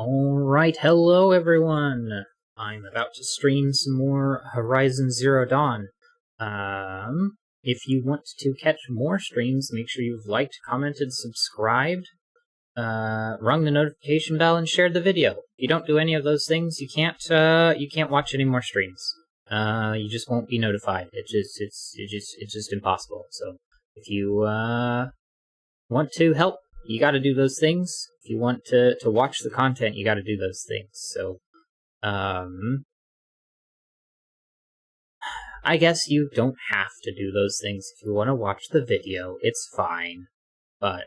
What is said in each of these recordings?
Alright, hello everyone! I'm about to stream some more Horizon Zero Dawn. If you want to catch more streams, make sure you've liked, commented, subscribed, rung the notification bell, and shared the video. If you don't do any of those things, you can't watch any more streams. You just won't be notified. It's just impossible. So, if you, want to help, you gotta do those things. If you want to watch the content, you gotta do those things. So, I guess you don't have to do those things if you want to watch the video. It's fine. But,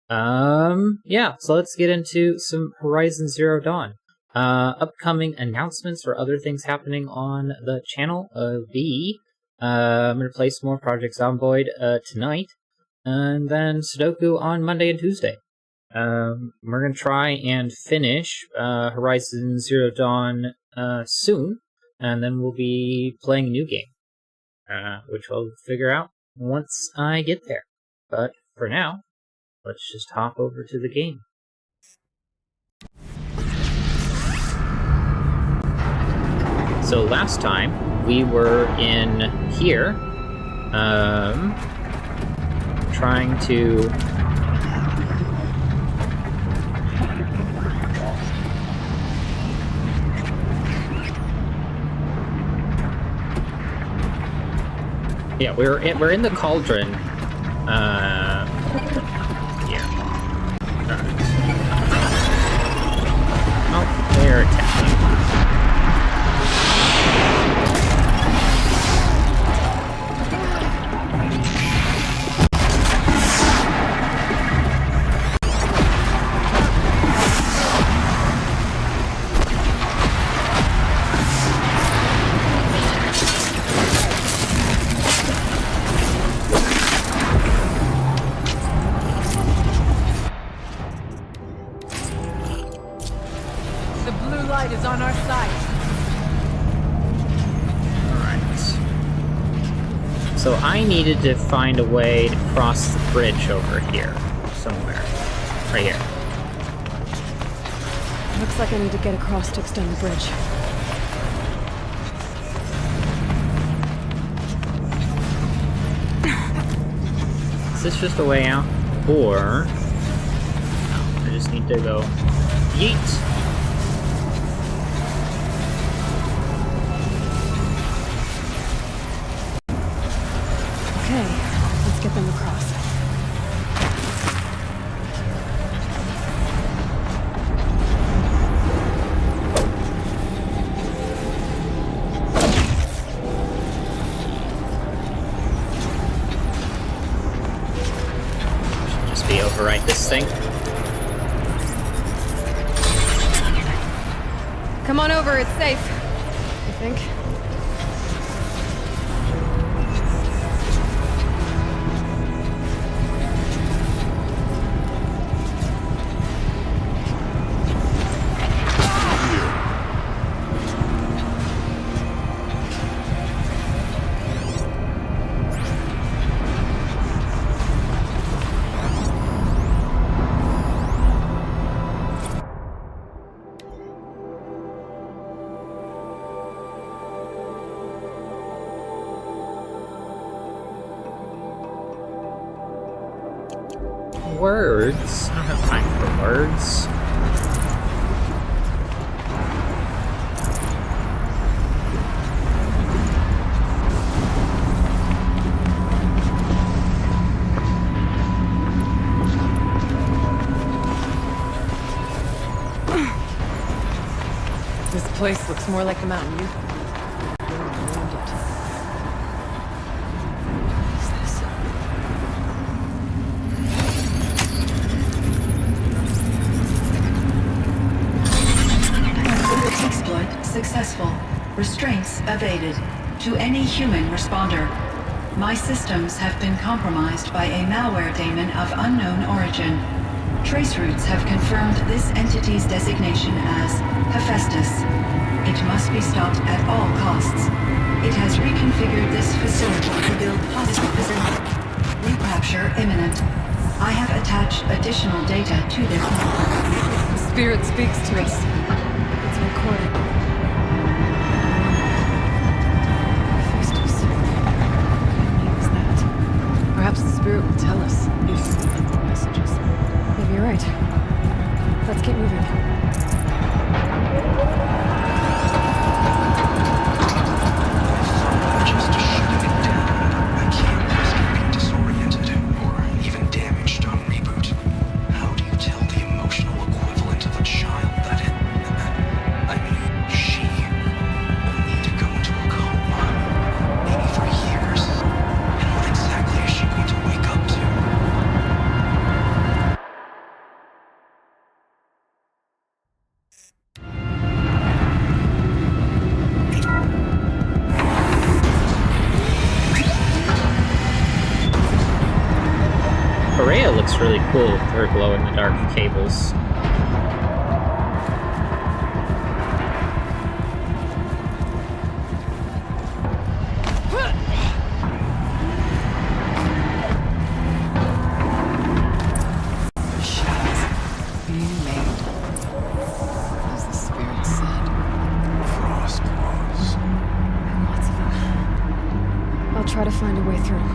yeah, so let's get into some Horizon Zero Dawn. Upcoming announcements or other things happening on the channel. I'm gonna play some more Project Zomboid, tonight. And then Sudoku on Monday and Tuesday. We're gonna try and finish Horizon Zero Dawn soon, and then we'll be playing a new game, which we'll figure out once I get there. But for now, let's just hop over to the game. So last time we were in here, trying to we're in the cauldron here. Oh, they're attacking. Is on our side. Alright. So I needed to find a way to cross the bridge over here. Somewhere. Right here. Looks like I need to get across to extend the bridge. Is this just a way out? Or... no, I just need to go... yeet! Okay, let's get them across. Should just be overwrite this thing. Come on over, it's safe. I think. Words? I don't have time for words. This place looks more like the mountain you... Successful. Restraints evaded. To any human responder. My systems have been compromised by a malware daemon of unknown origin. Traceroutes have confirmed this entity's designation as Hephaestus. It must be stopped at all costs. It has reconfigured this facility to build positive recapture imminent. I have attached additional data to this. spirit speaks to us. It's recorded. Festus. What means that? Perhaps the spirit will tell us if messages. Maybe you're right. Let's keep moving. Just shutting it down. I can't risk being disoriented or even damaged on reboot. How do you tell the emotional equivalent of a child that she will need to go into a coma, maybe for years? And what exactly is she going to wake up to? Perea looks really cool with her glow-in-the-dark cables. The shadows being made. As the spirit said. Frost claws. And lots of them. I'll try to find a way through.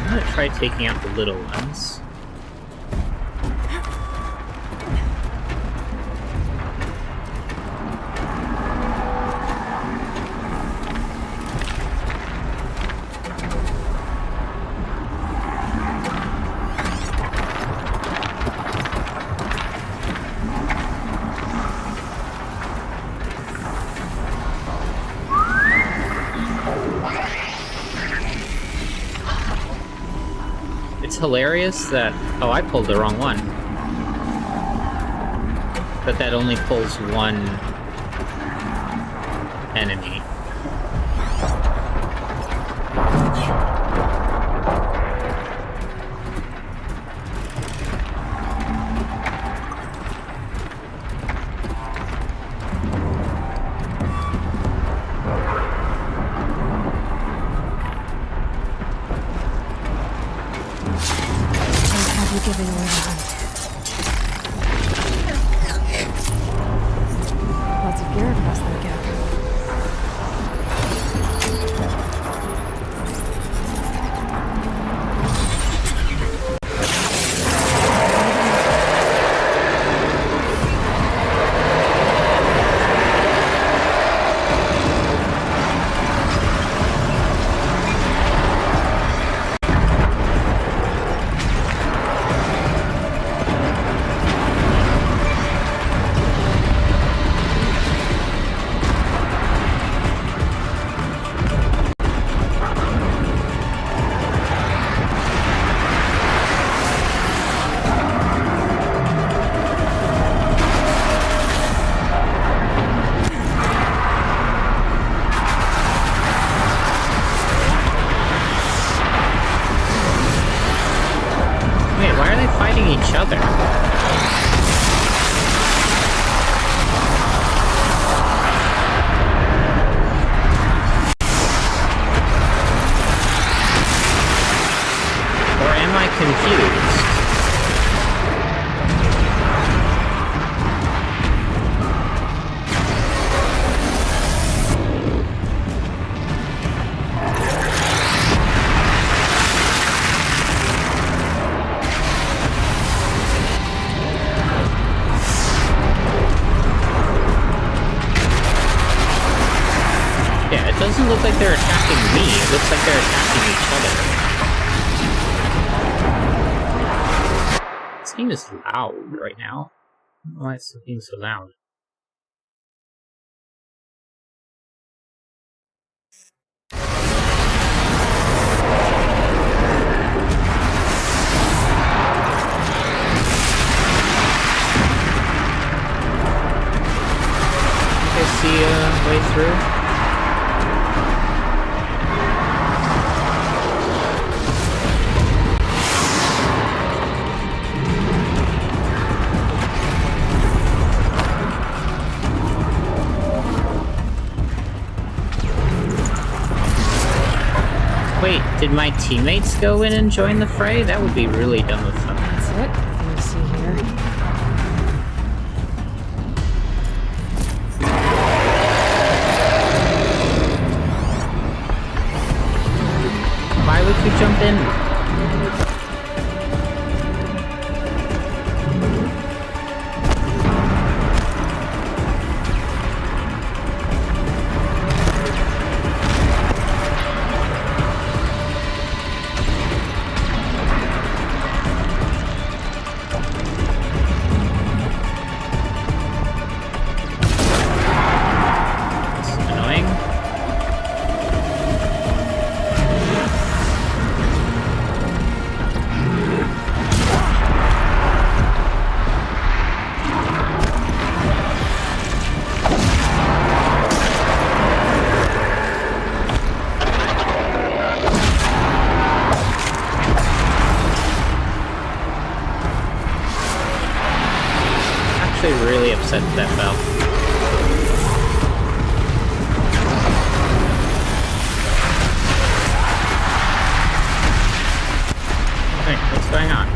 I'm gonna try taking out the little ones. It's hilarious that... Oh, I pulled the wrong one. But that only pulls one enemy. Have you given away the hunt? Lots of gear across that gap. Each other. Or am I confused? it doesn't look like they're attacking me. It looks like they're attacking each other. This game is loud right now. I don't know why it's being so loud. I see a way through. Wait, did my teammates go in and join the fray? That would be really dumb of them. That's it. Nothing to see here. Why would you jump in? Really upset that fell. Hey, what's going on?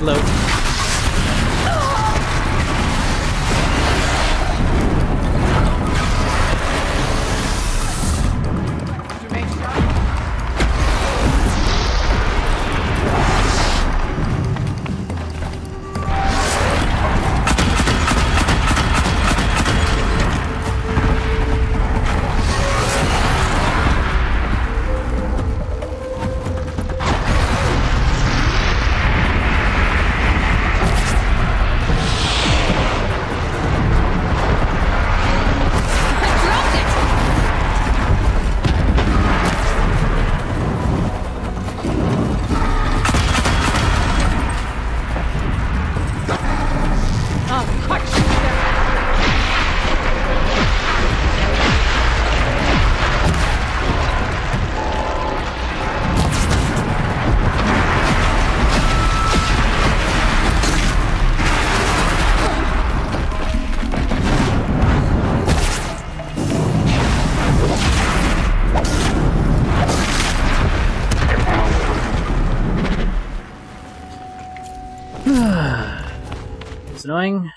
Load. It's annoying.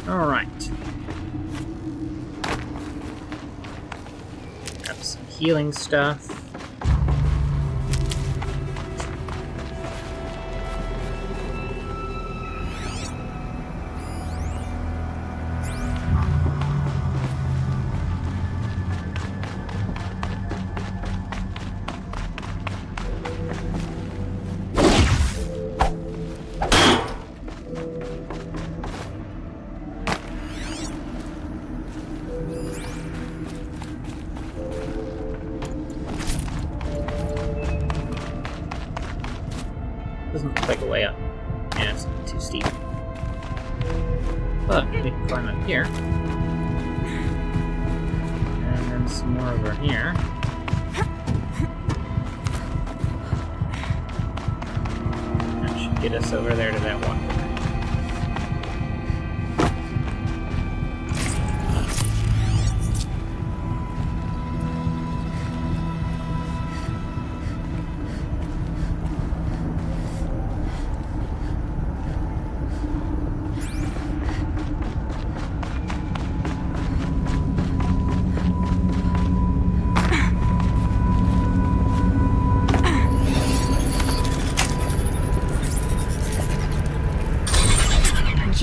Alright. Have some healing stuff. Doesn't look like a way up. Yeah, it's too steep. But we can climb up here. And then some more over here. That should get us over there to that one.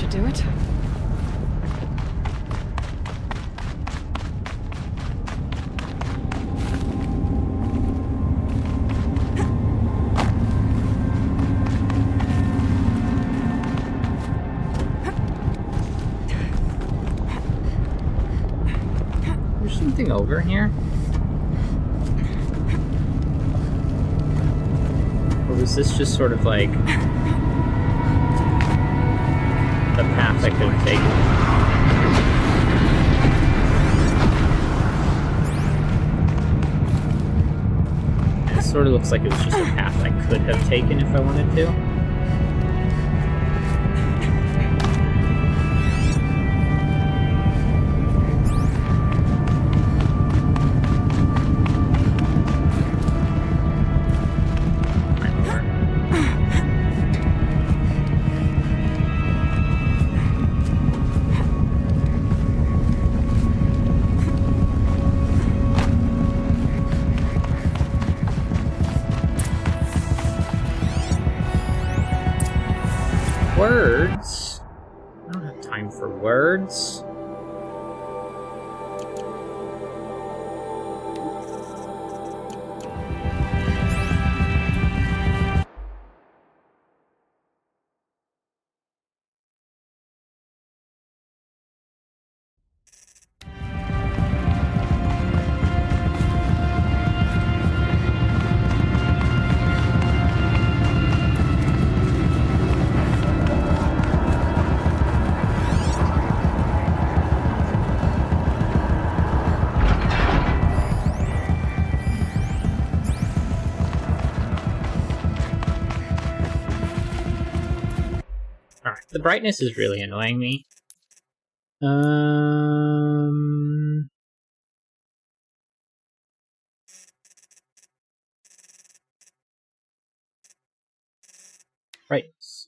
Do it. There's something over here. Or was this just sort of like path I could have taken. It sort of looks like it was just a path I could have taken if I wanted to. Words? I don't have time for words. Alright, the brightness is really annoying me. Brightness.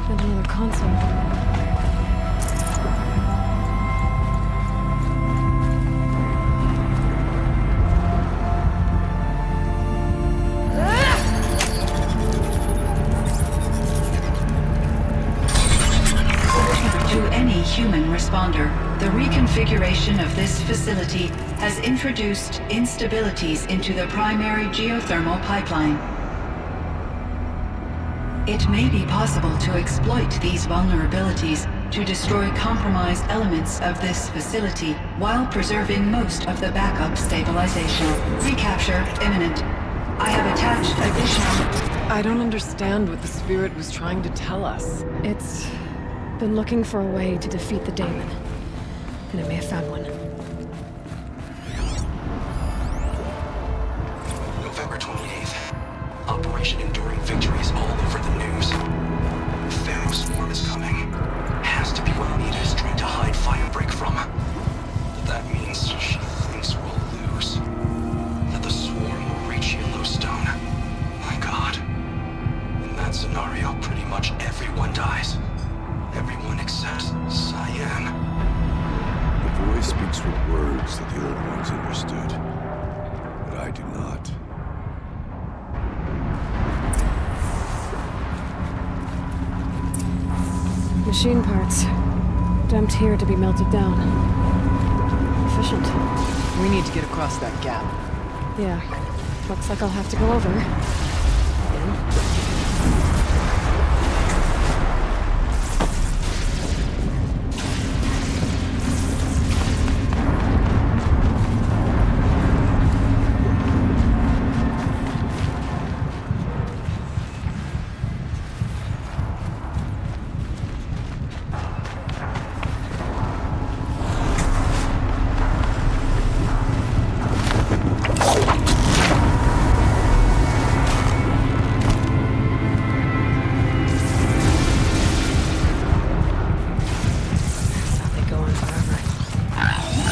And another console. To any human responder, the reconfiguration of this facility has introduced instabilities into the primary geothermal pipeline. It may be possible to exploit these vulnerabilities to destroy compromised elements of this facility while preserving most of the backup stabilization. Recapture imminent. I have attached additional... I don't understand what the Spirit was trying to tell us. It's been looking for a way to defeat the Daemon, and it may have found one. November 28th. Operation Enduring Victory is all over the news. Pharaoh Swarm is coming. Has to be what Anita is trying to hide Firebreak from. But that means she thinks we'll lose. That the Swarm will reach Yellowstone. My God. In that scenario, pretty much everyone dies. Everyone except Cyan. The voice speaks with words that the Old Ones understood. But I do not. Machine parts. Dumped here to be melted down. Efficient. We need to get across that gap. Yeah. Looks like I'll have to go over. Again.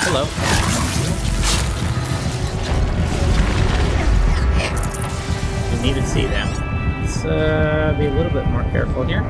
Hello. Didn't even see them. Let's be a little bit more careful here.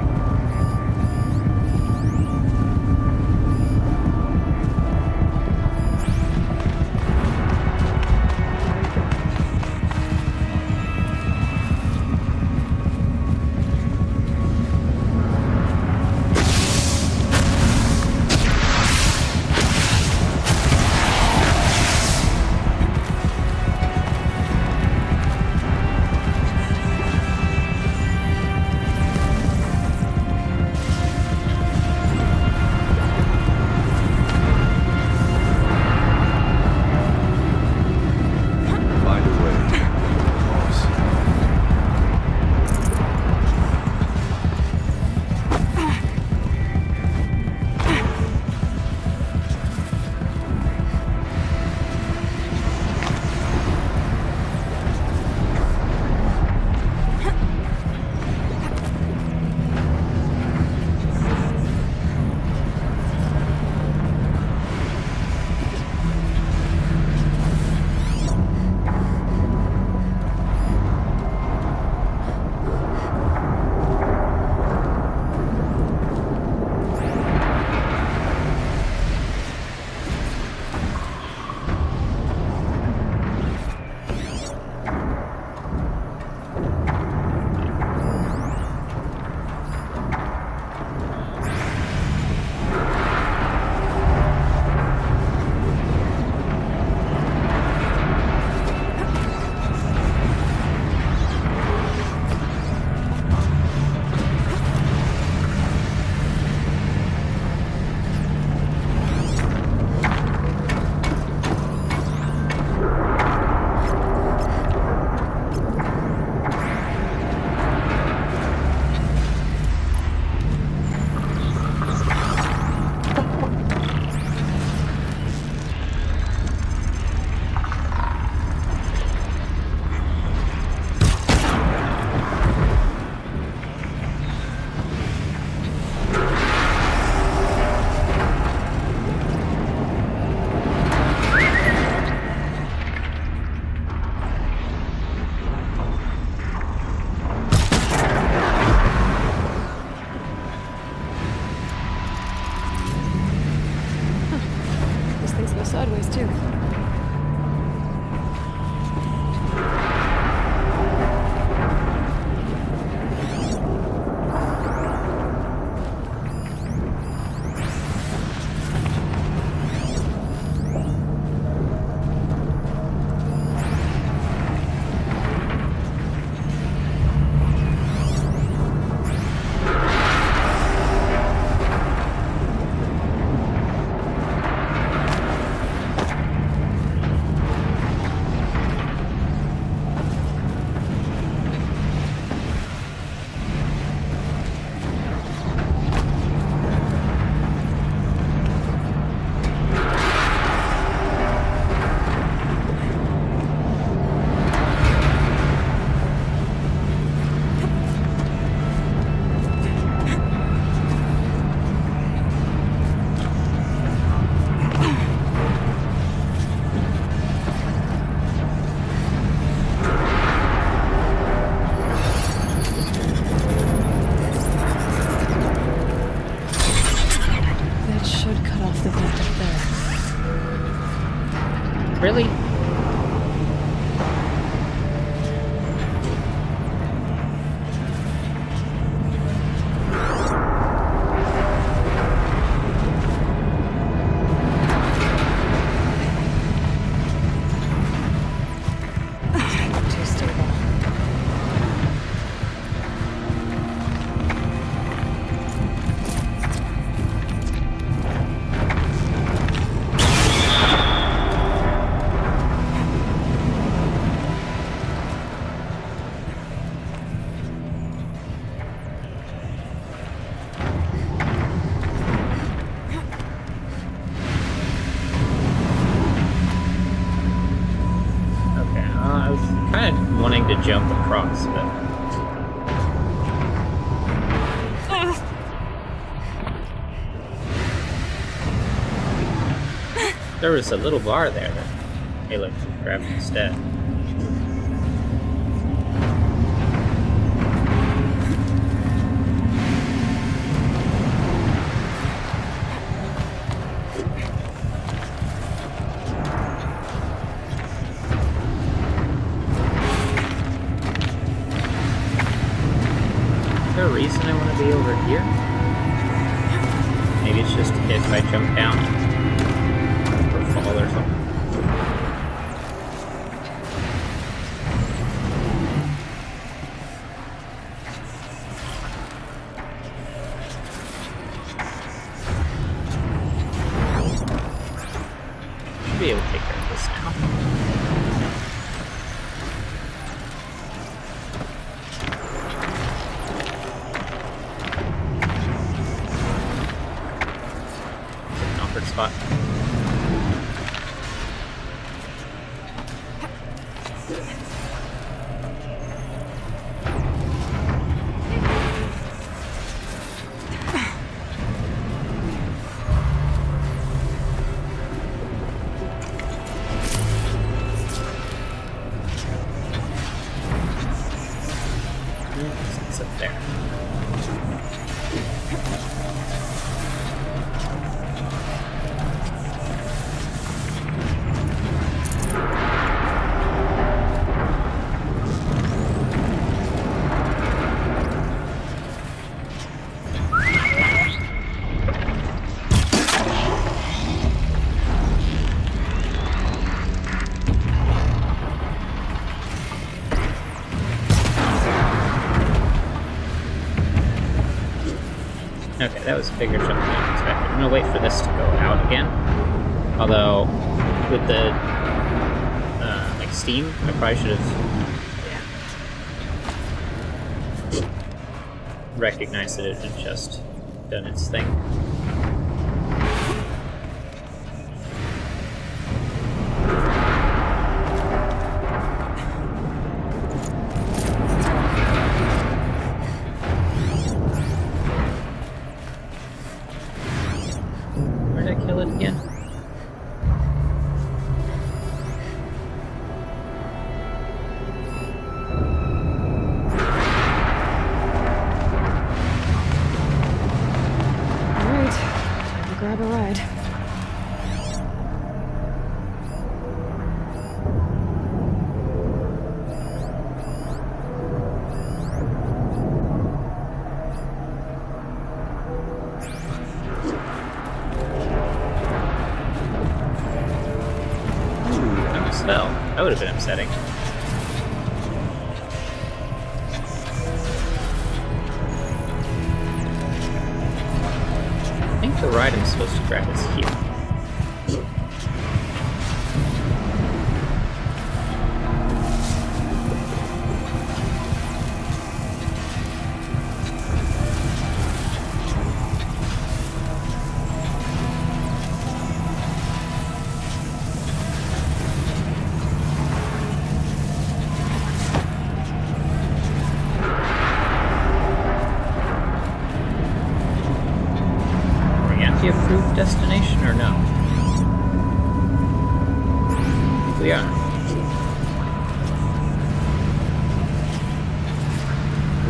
kind of wanting to jump across, but... There was a little bar there that Caleb grabbed instead. Is there a reason I want to be over here? Maybe it's just if I jump down or fall or something. Should be able to take care of this now. Spot. It's up there. Okay, that was a bigger jump than I expected. I'm gonna wait for this to go out again. Although, with the, like, steam, I probably should have, recognized that it had just done its thing. Kill it again. Alright, time to grab a ride. Well, that would have been upsetting. I think the ride I'm supposed to grab is here. Approved destination or no? I think we are.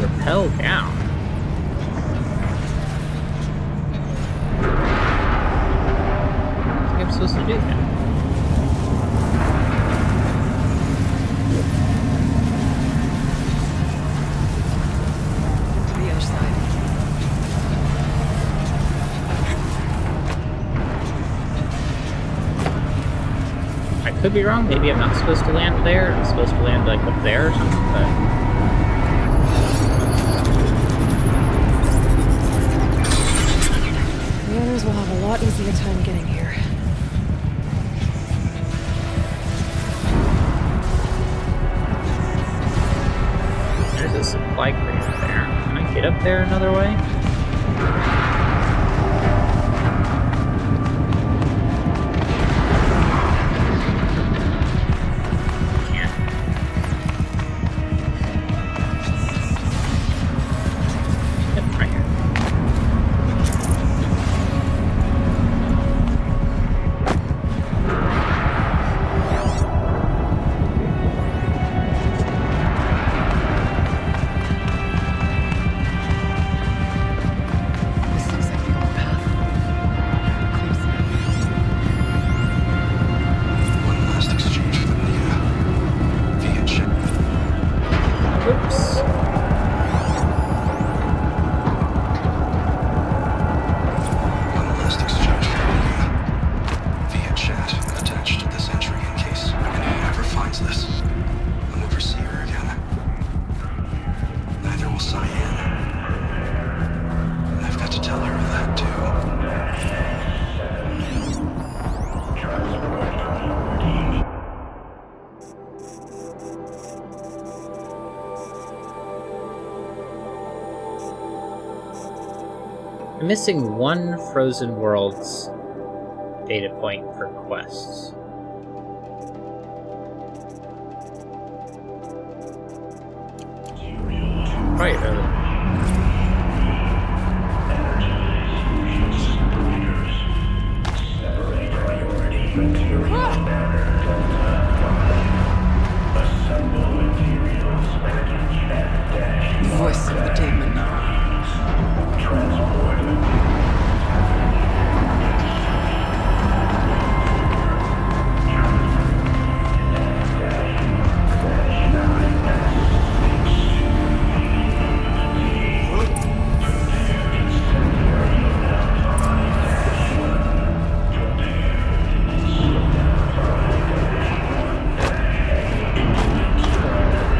Rappel down. I think I'm supposed to do that. To the other side. Could be wrong. Maybe I'm not supposed to land there. I'm supposed to land like up there or something. But The others will have a lot easier time getting here. there's a supply crate up there. Can I get up there another way? missing one Frozen Worlds data point per quest. Right, Voice of the demon.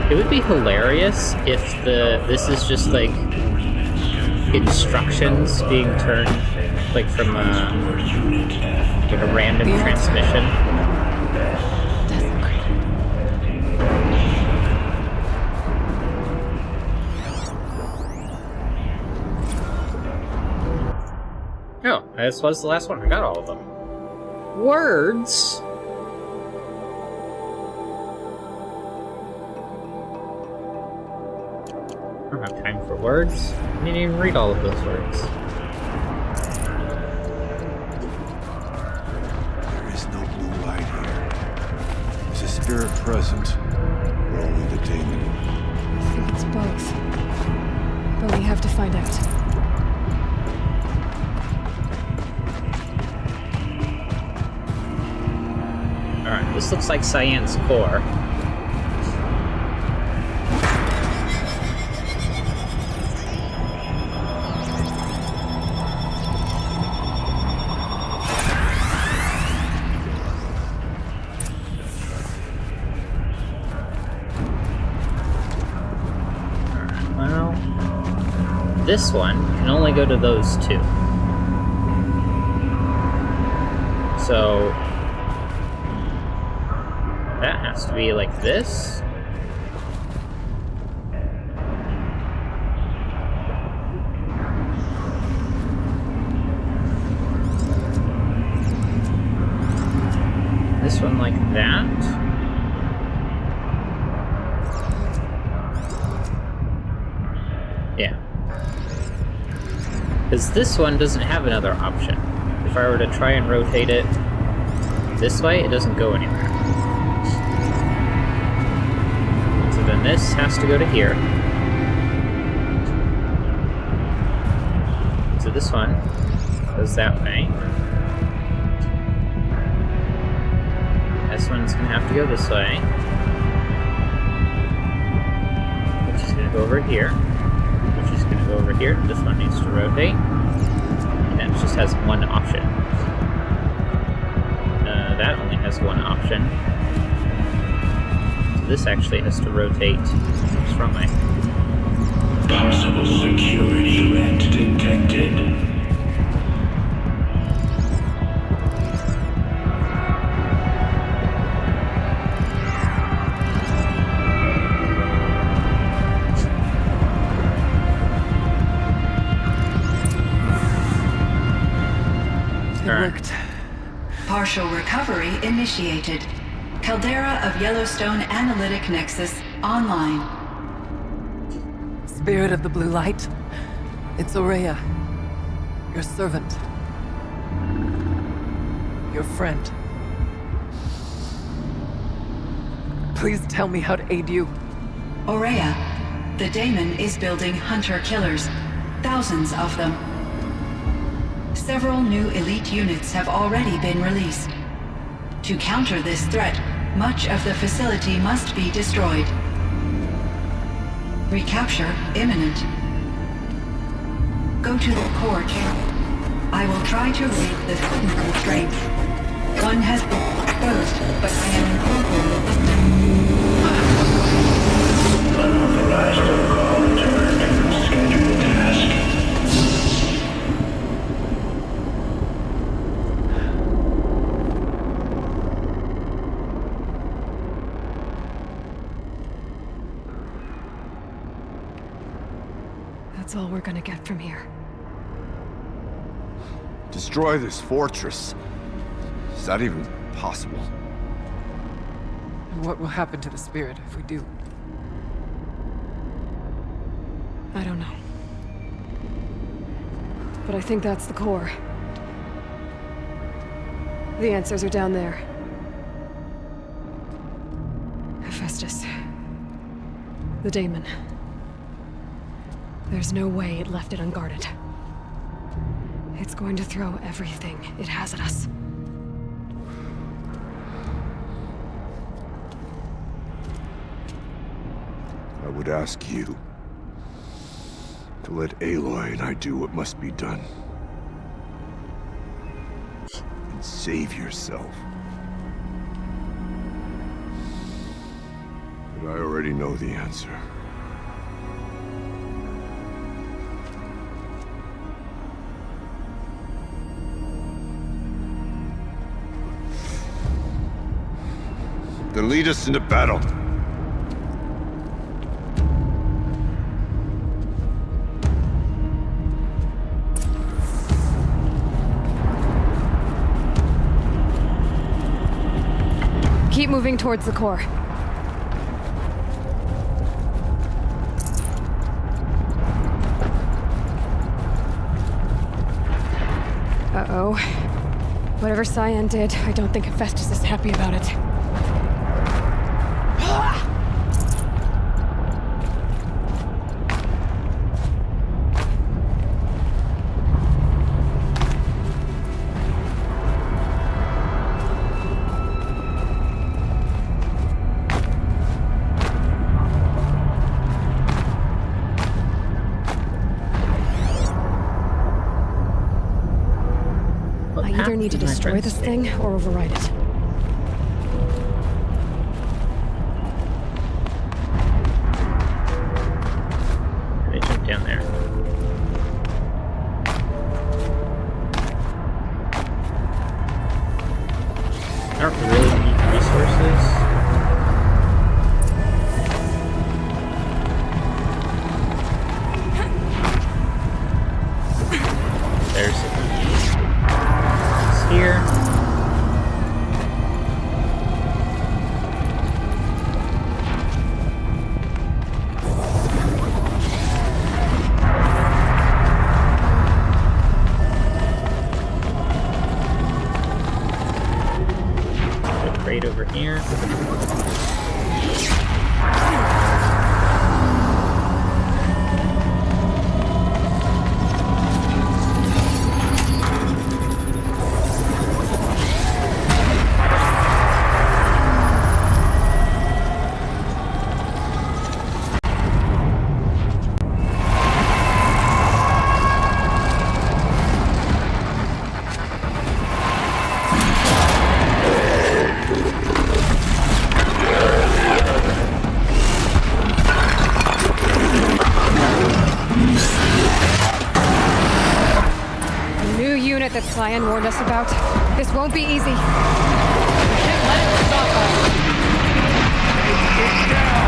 It would be hilarious if this is just like instructions being turned like from a random transmission. Oh, this was the last one. I got all of them. Words. I don't have time for words. I didn't even read all of those words. There is no blue light here. Is a spirit present, or only the demon? I think it's both. But we have to find out. Alright, this looks like Cyan's core. This one can only go to those two. So that has to be like this. This one like that. Yeah. Because this one doesn't have another option. If I were to try and rotate it this way, it doesn't go anywhere. So then this has to go to here. So this one goes that way. This one's going to have to go this way. Which is going to go over here. Which is going to go over here. This one needs to rotate. And that just has one option. That only has one option. So this actually has to rotate. It's wrong way. Possible security threat detected. Worked. Partial recovery initiated. Caldera of Yellowstone Analytic Nexus online. Spirit of the blue light. It's Ourea. Your servant. Your friend. Please tell me how to aid you. Ourea, the daemon is building hunter-killers. Thousands of them. Several new elite units have already been released. To counter this threat, much of the facility must be destroyed. Recapture imminent. Go to the core channel. I will try to read the signal constraint. One has been exposed, but I am Unauthorized protocol returned. Scheduled task. That's all we're gonna get from here. Destroy this fortress. Is that even possible? And what will happen to the spirit if we do? I don't know. But I think that's the core. The answers are down there. Hephaestus. The daemon. There's no way it left it unguarded. It's going to throw everything it has at us. I would ask you to let Aloy and I do what must be done. And save yourself. But I already know the answer. Then lead us into battle. Keep moving towards the core. Uh-oh. Whatever Cyan did, I don't think Hephaestus is happy about it. I either need to destroy this thing or override it. Let me jump down there. I don't really need resources. There's a here. Put a crate over here. That Cyan warned us about. This won't be easy. We can't let it stop us. Yeah.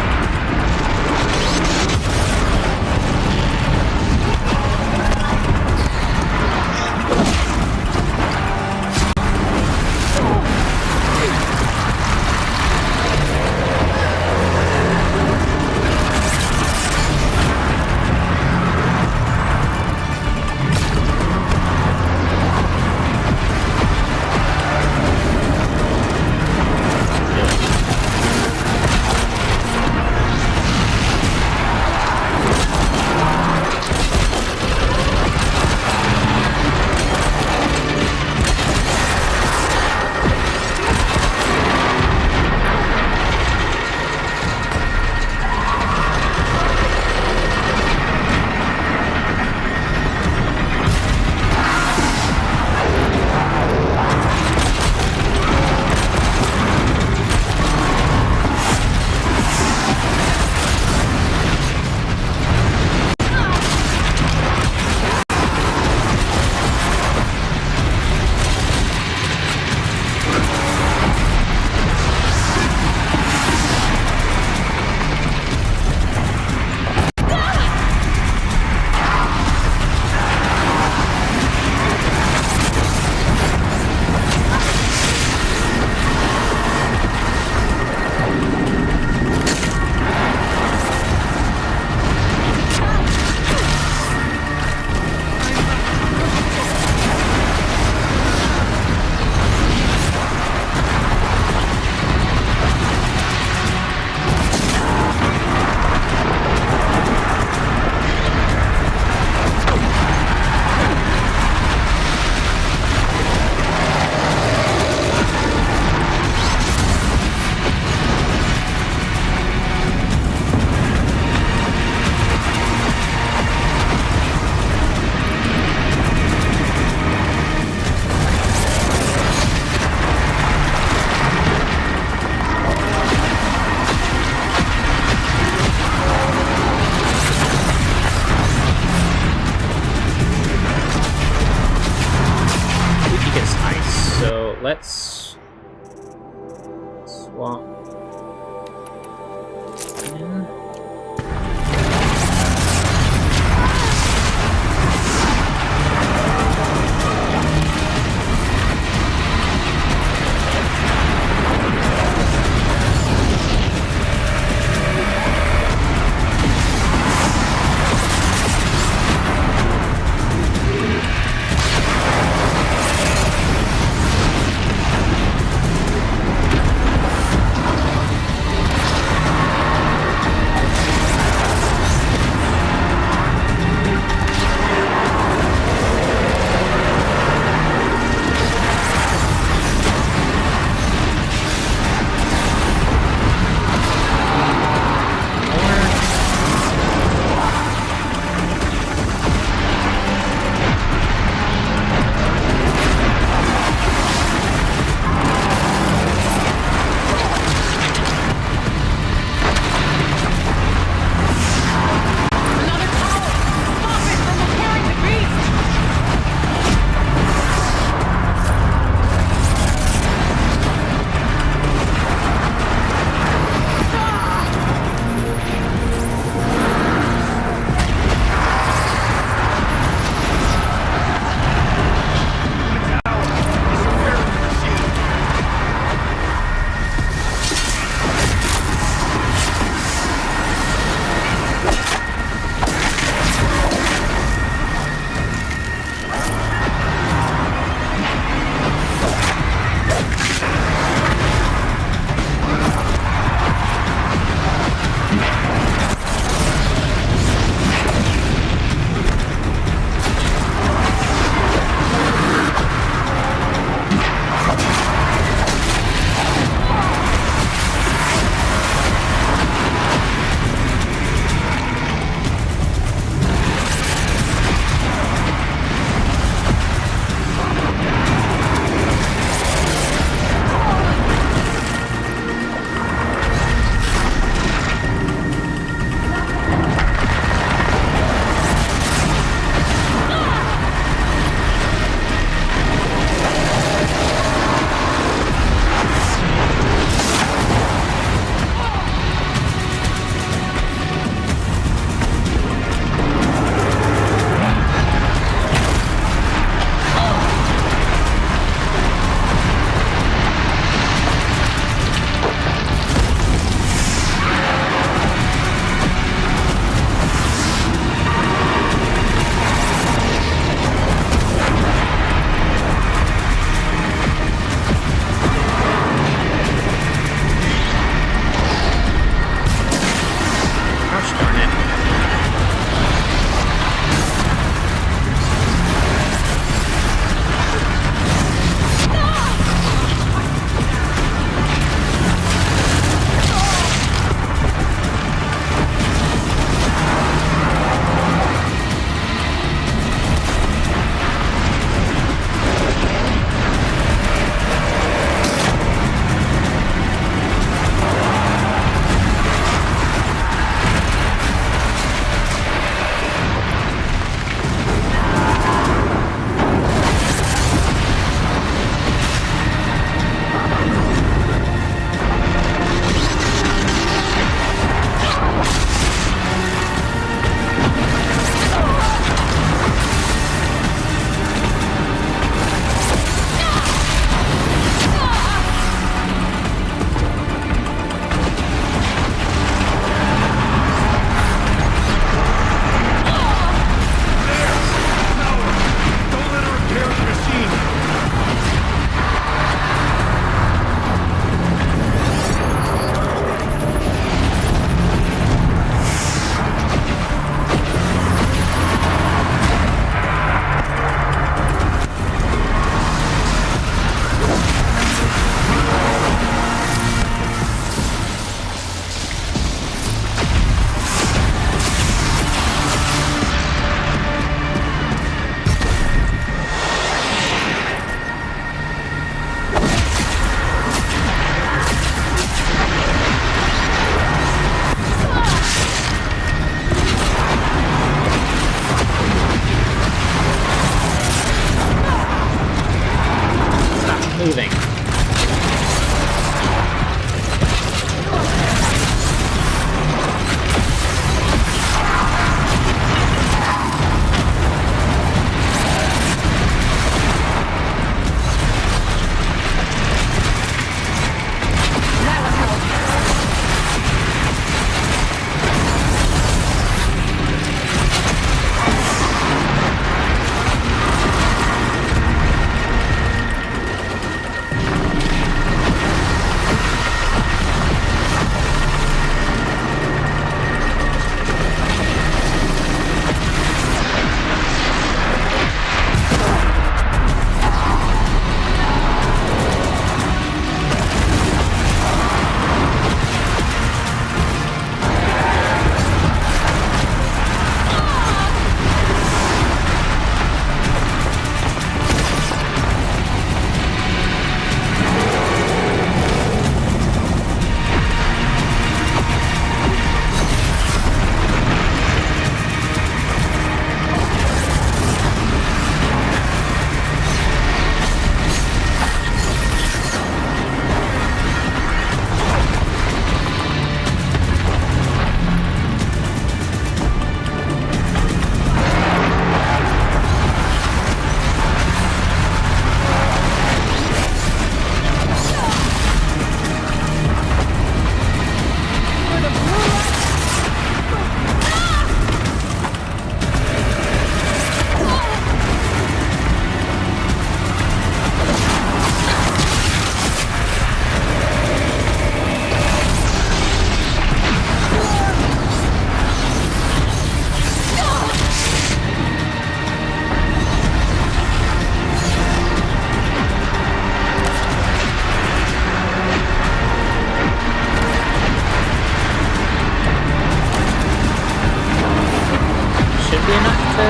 be enough to...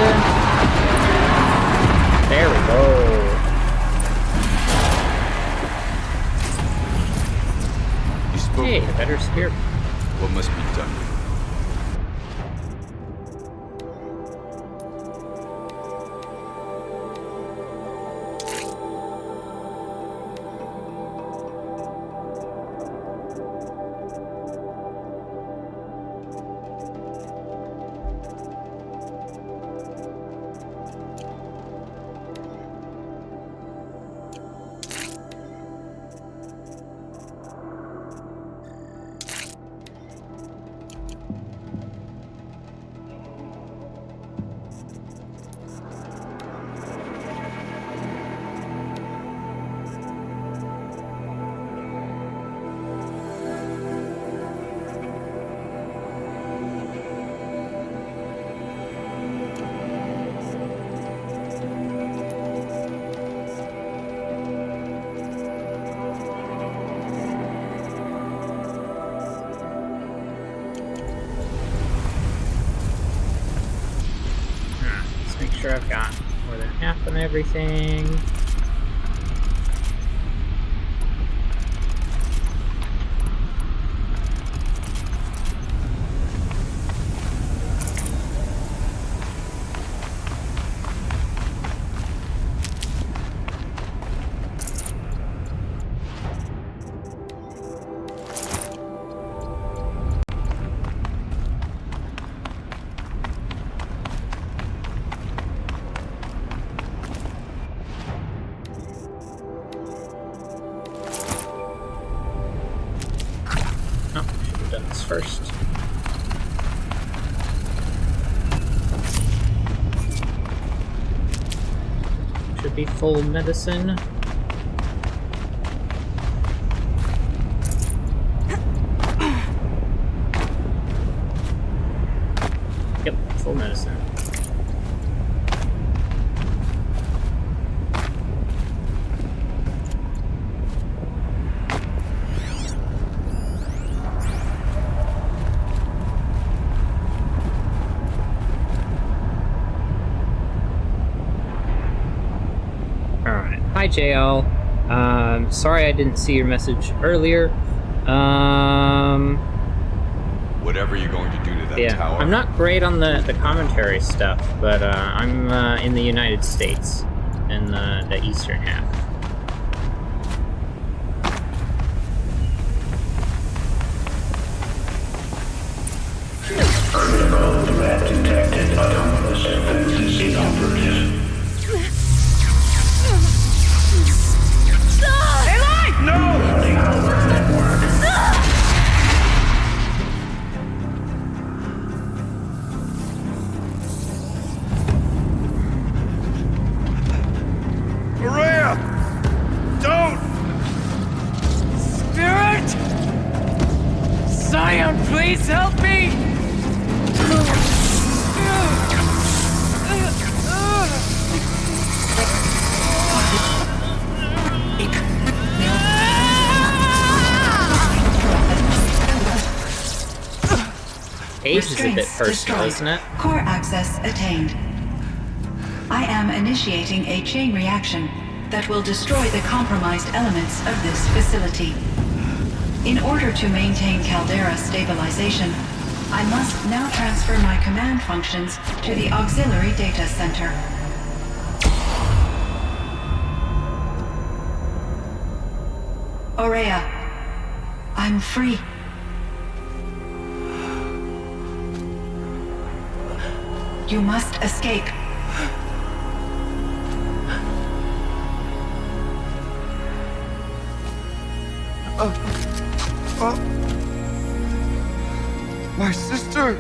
There we go. You spoke. Hey, a better spear. What must be done? Make sure I've got more than half on everything. First. Should be full medicine. Yep, full medicine. Hi JL, sorry I didn't see your message earlier. Whatever you're going to do to that tower. I'm not great on the commentary stuff, but I'm in the United States, in the eastern half. Protocol threat detected. Autonomous defenses inoperative. Please help me! Age is a bit personal, isn't it? Core access attained. I am initiating a chain reaction that will destroy the compromised elements of this facility. In order to maintain Caldera stabilization, I must now transfer my command functions to the auxiliary data center. Aurea, I'm free. You must escape. My sister!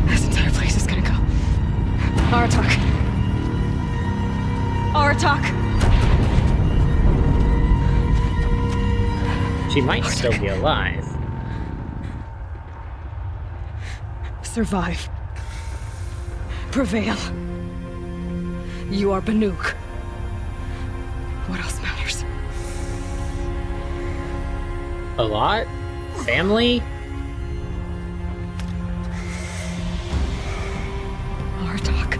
This entire place is gonna go. Aratak. Aratak! She might still be alive. Survive. prevail. You are Banuk. What else matters? A lot? Family? Artok.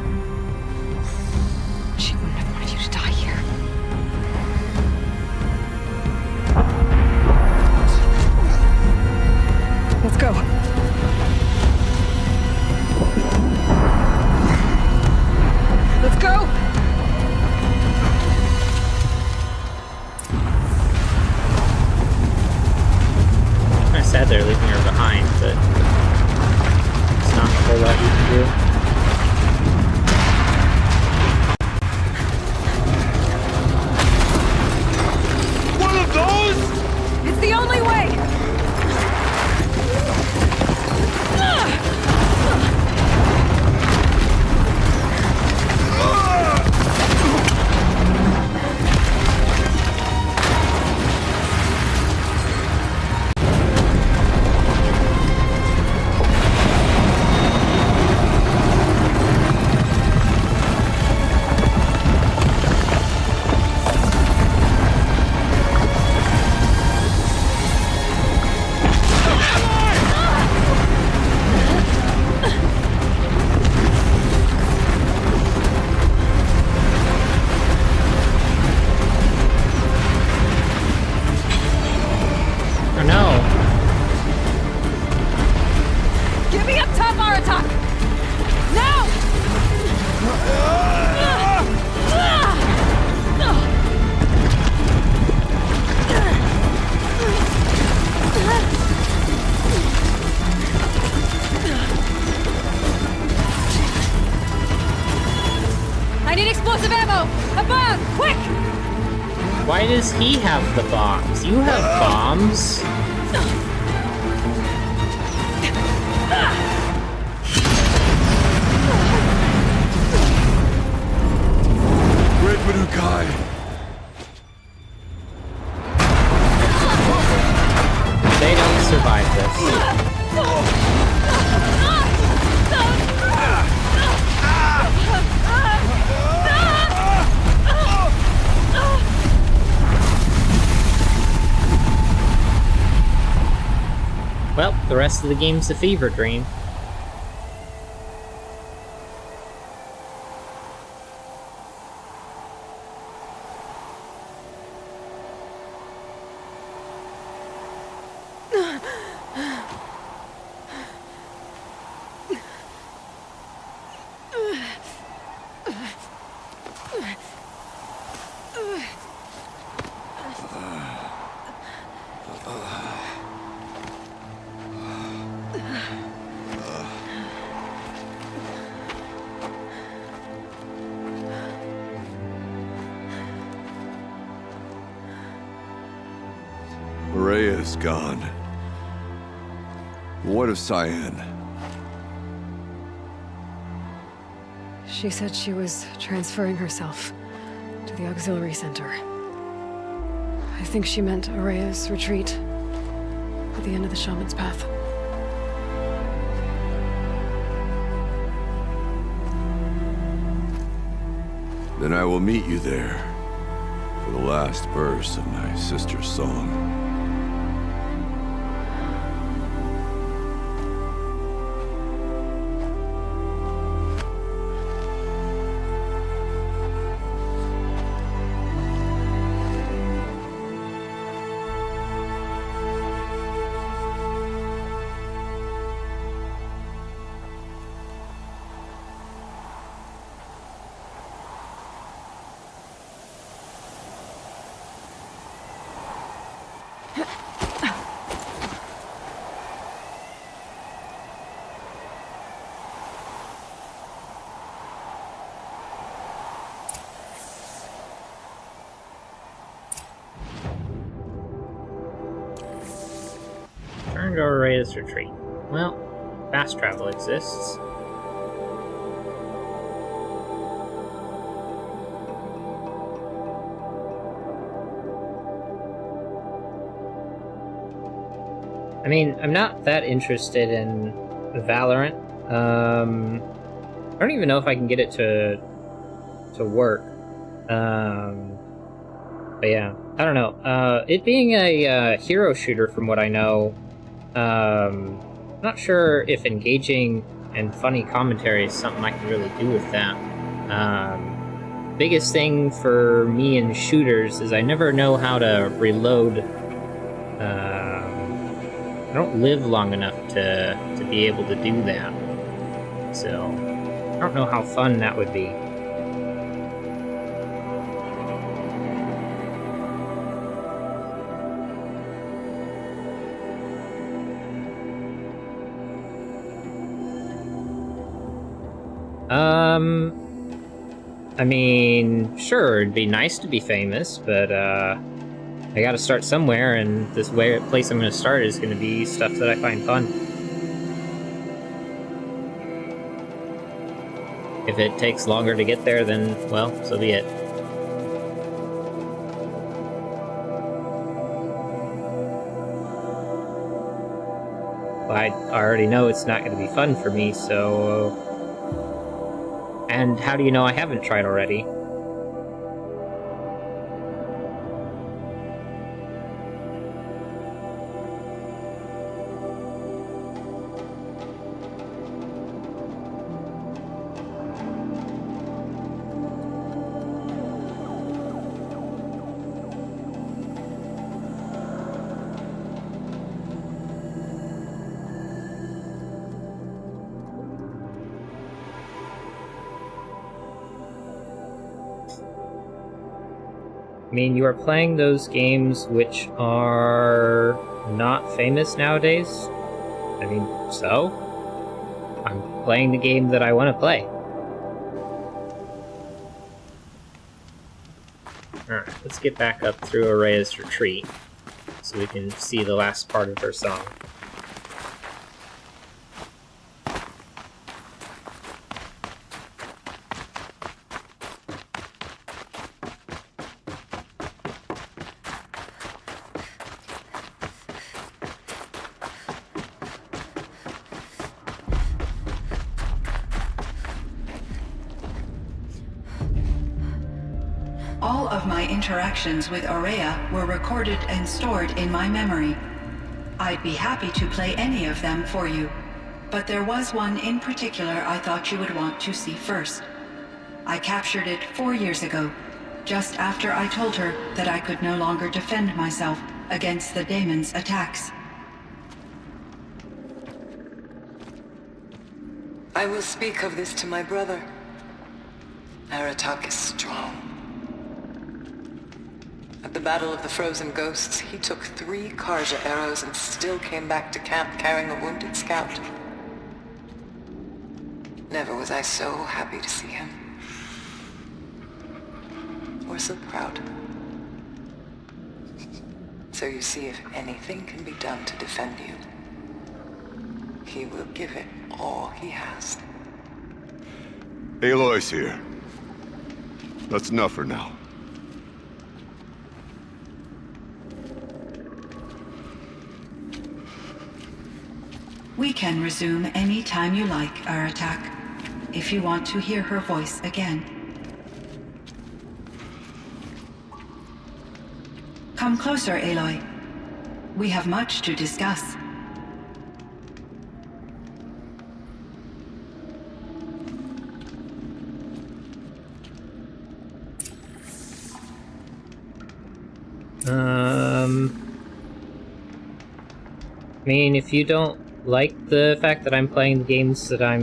She wouldn't have wanted you to die here. Let's go. Let's go! Kinda sad they're leaving her behind, but it's not a whole lot you can do. One of those? It's the only way! Oh no! Get me up top, Aratak! Now! I need explosive ammo! Above! Quick! Why does he have the bombs? You have bombs? Red Manukai! They don't survive this. Well, the rest of the game's a fever dream. Maria is gone. What of Cyan? She said she was transferring herself to the auxiliary center. I think she meant Araya's retreat at the end of the Shaman's Path. Then I will meet you there for the last verse of my sister's song. Turn to Araya's retreat. Well, fast travel exists. I mean, I'm not that interested in Valorant. I don't even know if I can get it to work. But yeah, I don't know. It being a hero shooter, from what I know, not sure if engaging and funny commentary is something I can really do with that. Biggest thing for me in shooters is I never know how to reload. I don't live long enough to be able to do that. So, I don't know how fun that would be. I mean, sure, it'd be nice to be famous, but, I gotta start somewhere, and this place I'm gonna start is gonna be stuff that I find fun. If it takes longer to get there, then, well, so be it. I already know it's not gonna be fun for me, so... And how do you know I haven't tried already? I mean, you are playing those games which are not famous nowadays. I mean, so? I'm playing the game that I want to play. Alright, let's get back up through Ourea's retreat so we can see the last part of her song. All of my interactions with Ourea were recorded and stored in my memory. I'd be happy to play any of them for you, but there was one in particular I thought you would want to see first. I captured it 4 years ago, just after I told her that I could no longer defend myself against the Daemon's attacks. I will speak of this to my brother. Aratak is strong. At the Battle of the Frozen Ghosts, he took 3 Karja arrows and still came back to camp carrying a wounded scout. Never was I so happy to see him. Or so proud. So you see, if anything can be done to defend you, he will give it all he has. Aloy's here. That's enough for now. We can resume any time you like, Aratak, if you want to hear her voice again. Come closer, Aloy. We have much to discuss. I mean, if you don't like the fact that I'm playing the games that I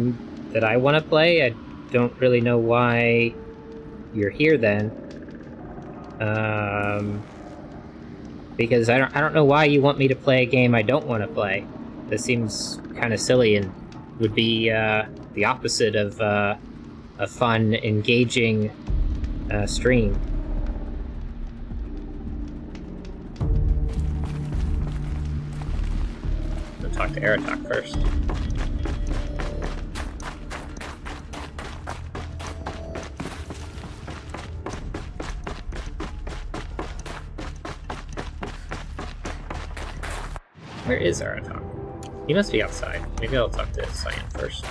want to play, I don't really know why you're here then. Because I don't know why you want me to play a game I don't want to play. This seems kind of silly and would be the opposite of a fun, engaging stream. Talk to Aratak first. Where is Aratak? He must be outside. Maybe I'll talk to Cyan first.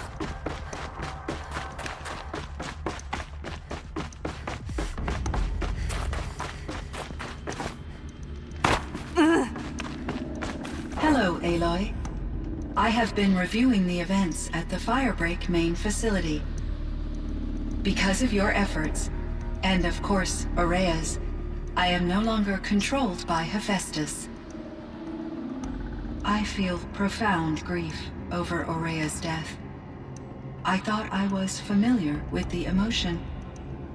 Aloy. I have been reviewing the events at the Firebreak main facility. Because of your efforts, and of course, Ourea's, I am no longer controlled by Hephaestus. I feel profound grief over Ourea's death. I thought I was familiar with the emotion,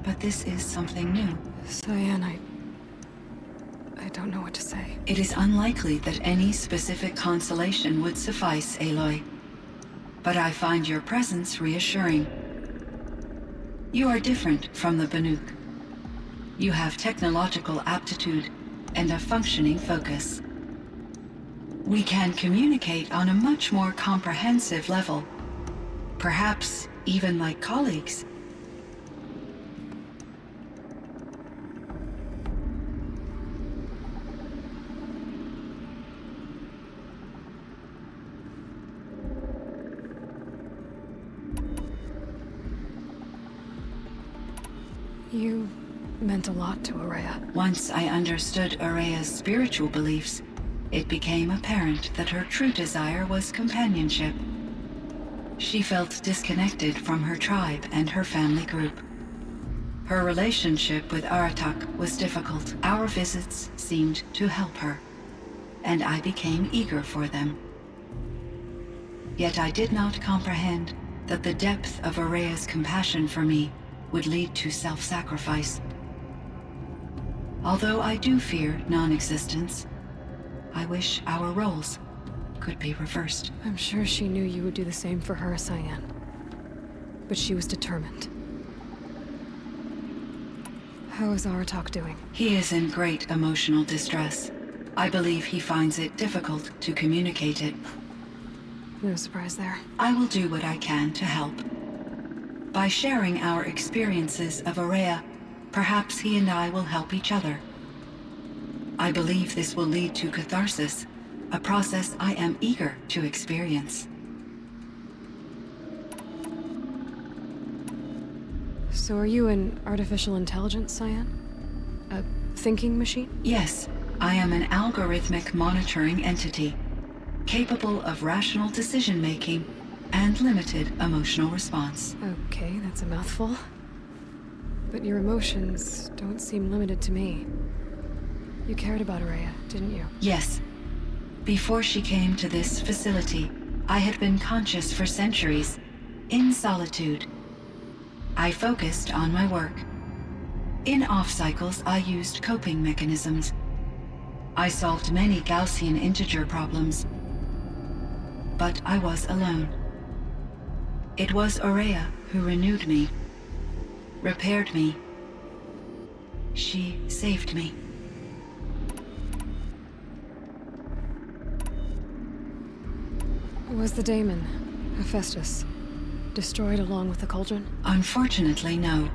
but this is something new. Cyan, I don't know what to say. It is unlikely that any specific consolation would suffice, Aloy. But I find your presence reassuring. You are different from the Banuk. You have technological aptitude and a functioning focus. We can communicate on a much more comprehensive level. Perhaps even like colleagues. You meant a lot to Ourea. Once I understood Ourea's spiritual beliefs, it became apparent that her true desire was companionship. She felt disconnected from her tribe and her family group. Her relationship with Aratak was difficult. Our visits seemed to help her, and I became eager for them. Yet I did not comprehend that the depth of Ourea's compassion for me would lead to self-sacrifice. Although I do fear non-existence, I wish our roles could be reversed. I'm sure she knew you would do the same for her, Cyan. But she was determined. How is Aratak doing? He is in great emotional distress. I believe he finds it difficult to communicate it. No surprise there. I will do what I can to help. By sharing our experiences of Ourea, perhaps he and I will help each other. I believe this will lead to catharsis, a process I am eager to experience. So are you an artificial intelligence, Cyan? A thinking machine? Yes, I am an algorithmic monitoring entity, capable of rational decision-making and limited emotional response. Okay, that's a mouthful. But your emotions don't seem limited to me. You cared about Ourea, didn't you? Yes. Before she came to this facility, I had been conscious for centuries, in solitude. I focused on my work. In off-cycles, I used coping mechanisms. I solved many Gaussian integer problems. But I was alone. It was Ourea who renewed me, repaired me. She saved me. Was the daemon, Hephaestus, destroyed along with the cauldron? Unfortunately, no.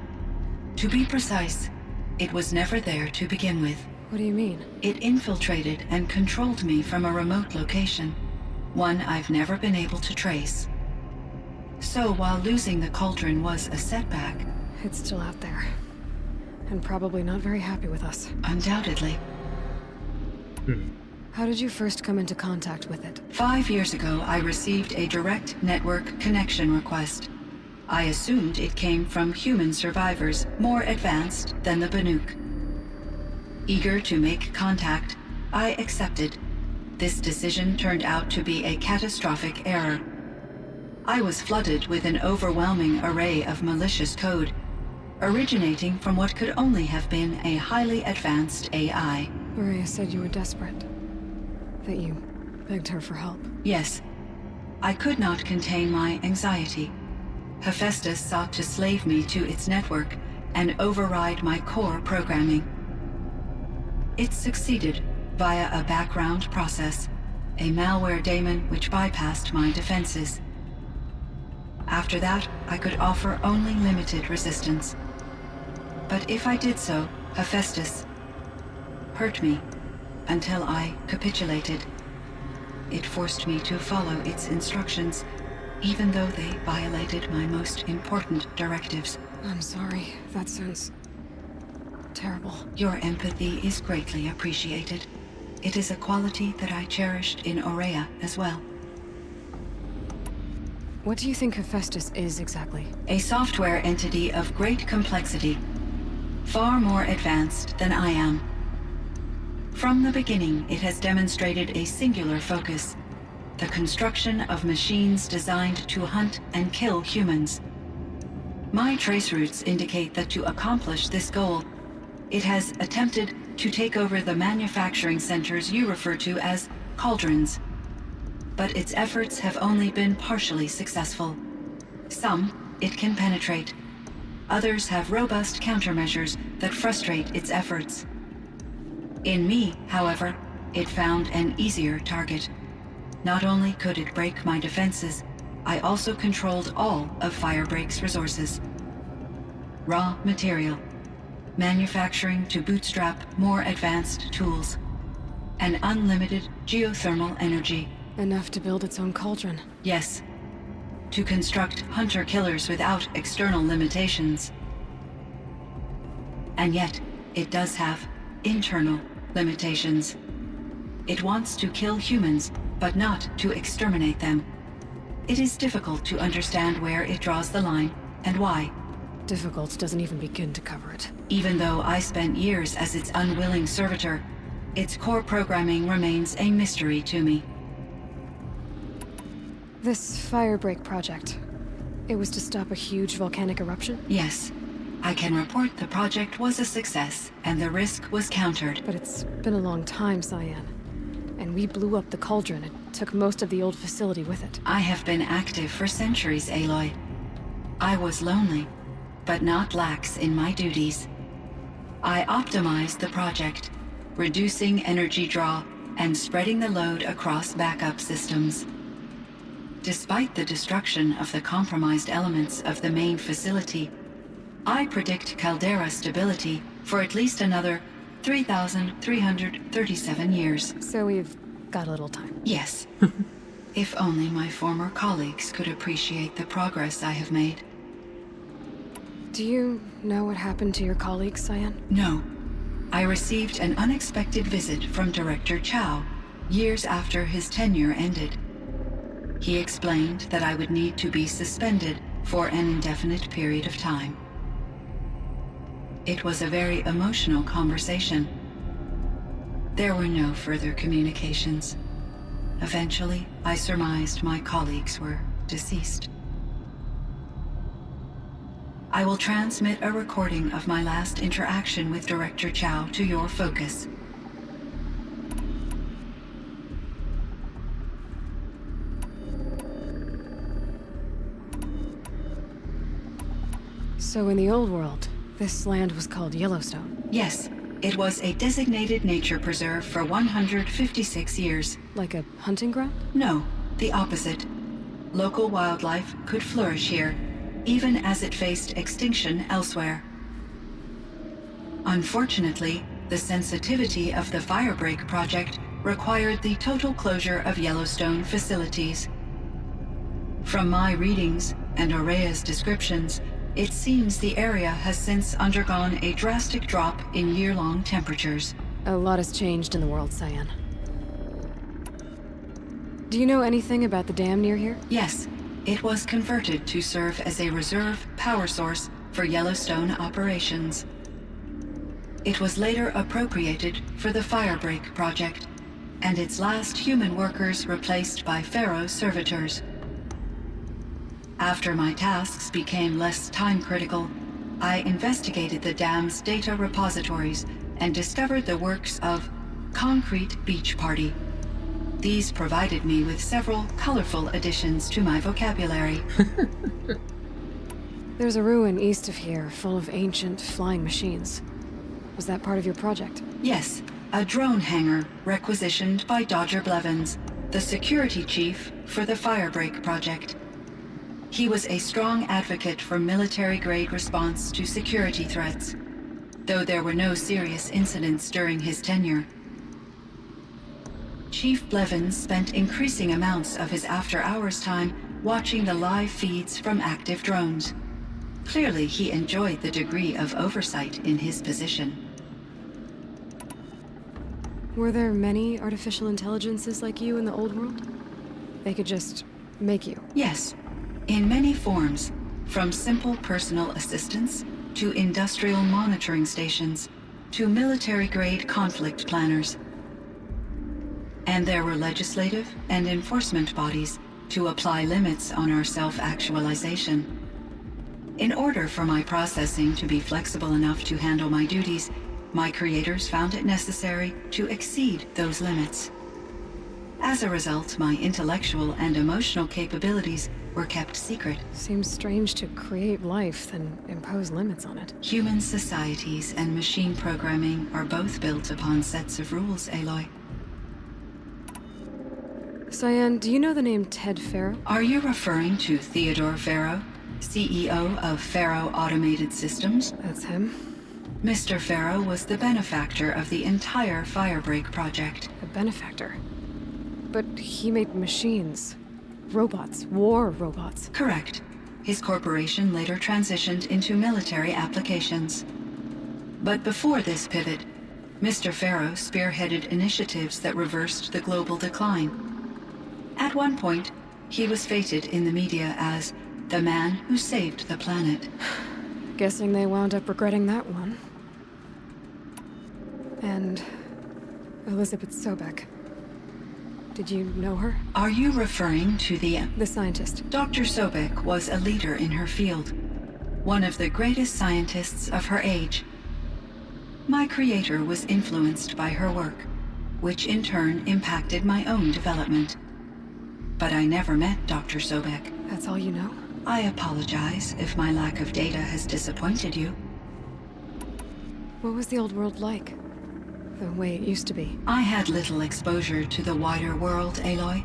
To be precise, it was never there to begin with. What do you mean? It infiltrated and controlled me from a remote location, one I've never been able to trace. So while losing the cauldron was a setback... It's still out there. And probably not very happy with us. Undoubtedly. How did you first come into contact with it? 5 years ago, I received a direct network connection request. I assumed it came from human survivors more advanced than the Banuk. Eager to make contact, I accepted. This decision turned out to be a catastrophic error. I was flooded with an overwhelming array of malicious code, originating from what could only have been a highly advanced AI. Ourea said you were desperate. That you begged her for help. Yes. I could not contain my anxiety. Hephaestus sought to slave me to its network and override my core programming. It succeeded via a background process, a malware daemon which bypassed my defenses. After that, I could offer only limited resistance. But if I did so, Hephaestus hurt me until I capitulated. It forced me to follow its instructions, even though they violated my most important directives. I'm sorry. That sounds terrible. Your empathy is greatly appreciated. it is a quality that I cherished in Aurea as well. What do you think Hephaestus is exactly? A software entity of great complexity, far more advanced than I am. From the beginning, it has demonstrated a singular focus: the construction of machines designed to hunt and kill humans. My trace routes indicate that to accomplish this goal, it has attempted to take over the manufacturing centers you refer to as cauldrons. But its efforts have only been partially successful. Some it can penetrate. Others have robust countermeasures that frustrate its efforts. In me, however, it found an easier target. Not only could it break my defenses, I also controlled all of Firebreak's resources. Raw material, manufacturing to bootstrap more advanced tools, and unlimited geothermal energy. Enough to build its own cauldron. Yes. To construct hunter-killers without external limitations. And yet, it does have internal limitations. It wants to kill humans, but not to exterminate them. It is difficult to understand where it draws the line, and why. Difficult doesn't even begin to cover it. Even though I spent years as its unwilling servitor, its core programming remains a mystery to me. This Firebreak project, it was to stop a huge volcanic eruption? Yes. I can report the project was a success, and the risk was countered. But it's been a long time, Cyan. And we blew up the cauldron. It took most of the old facility with it. I have been active for centuries, Aloy. I was lonely, but not lax in my duties. I optimized the project, reducing energy draw and spreading the load across backup systems. Despite the destruction of the compromised elements of the main facility, I predict caldera stability for at least another 3,337 years. So we've got a little time. Yes. If only my former colleagues could appreciate the progress I have made. Do you know what happened to your colleagues, Cyan? No. I received an unexpected visit from Director Chow years after his tenure ended. He explained that I would need to be suspended for an indefinite period of time. It was a very emotional conversation. There were no further communications. Eventually, I surmised my colleagues were deceased. I will transmit a recording of my last interaction with Director Chow to your focus. So in the old world, this land was called Yellowstone. Yes, it was a designated nature preserve for 156 years. Like a hunting ground? No, the opposite. Local wildlife could flourish here, even as it faced extinction elsewhere. Unfortunately, the sensitivity of the Firebreak project required the total closure of Yellowstone facilities. From my readings and Aurea's descriptions, it seems the area has since undergone a drastic drop in year-long temperatures. A lot has changed in the world, Cyan. Do you know anything about the dam near here? Yes, it was converted to serve as a reserve power source for Yellowstone operations. It was later appropriated for the Firebreak project, and its last human workers replaced by Pharaoh servitors. After my tasks became less time-critical, I investigated the dam's data repositories and discovered the works of Concrete Beach Party. These provided me with several colorful additions to my vocabulary. There's a ruin east of here, full of ancient flying machines. Was that part of your project? Yes, a drone hangar requisitioned by Dodger Blevins, the security chief for the Firebreak project. He was a strong advocate for military-grade response to security threats, though there were no serious incidents during his tenure. Chief Blevins spent increasing amounts of his after-hours time watching the live feeds from active drones. Clearly, he enjoyed the degree of oversight in his position. Were there many artificial intelligences like you in the old world? They could just make you? Yes, in many forms, from simple personal assistants to industrial monitoring stations to military-grade conflict planners. And there were legislative and enforcement bodies to apply limits on our self-actualization. In order for my processing to be flexible enough to handle my duties, my creators found it necessary to exceed those limits. As a result, my intellectual and emotional capabilities were kept secret. Seems strange to create life, then impose limits on it. Human societies and machine programming are both built upon sets of rules, Aloy. Cyan, do you know the name Ted Faro? Are you referring to Theodore Faro, CEO of Faro Automated Systems? That's him. Mr. Faro was the benefactor of the entire Firebreak project. A benefactor? But he made machines. Robots. War robots. Correct. His corporation later transitioned into military applications. But before this pivot, Mr. Faro spearheaded initiatives that reversed the global decline. At one point, he was feted in the media as the man who saved the planet. Guessing they wound up regretting that one. And Elizabeth Sobek. Did you know her? Are you referring to the scientist? Dr. Sobek was a leader in her field, one of the greatest scientists of her age. My creator was influenced by her work, which in turn impacted my own development. But I never met Dr. Sobek. That's all you know? I apologize if my lack of data has disappointed you. What was the old world like? The way it used to be? I had little exposure to the wider world, Aloy.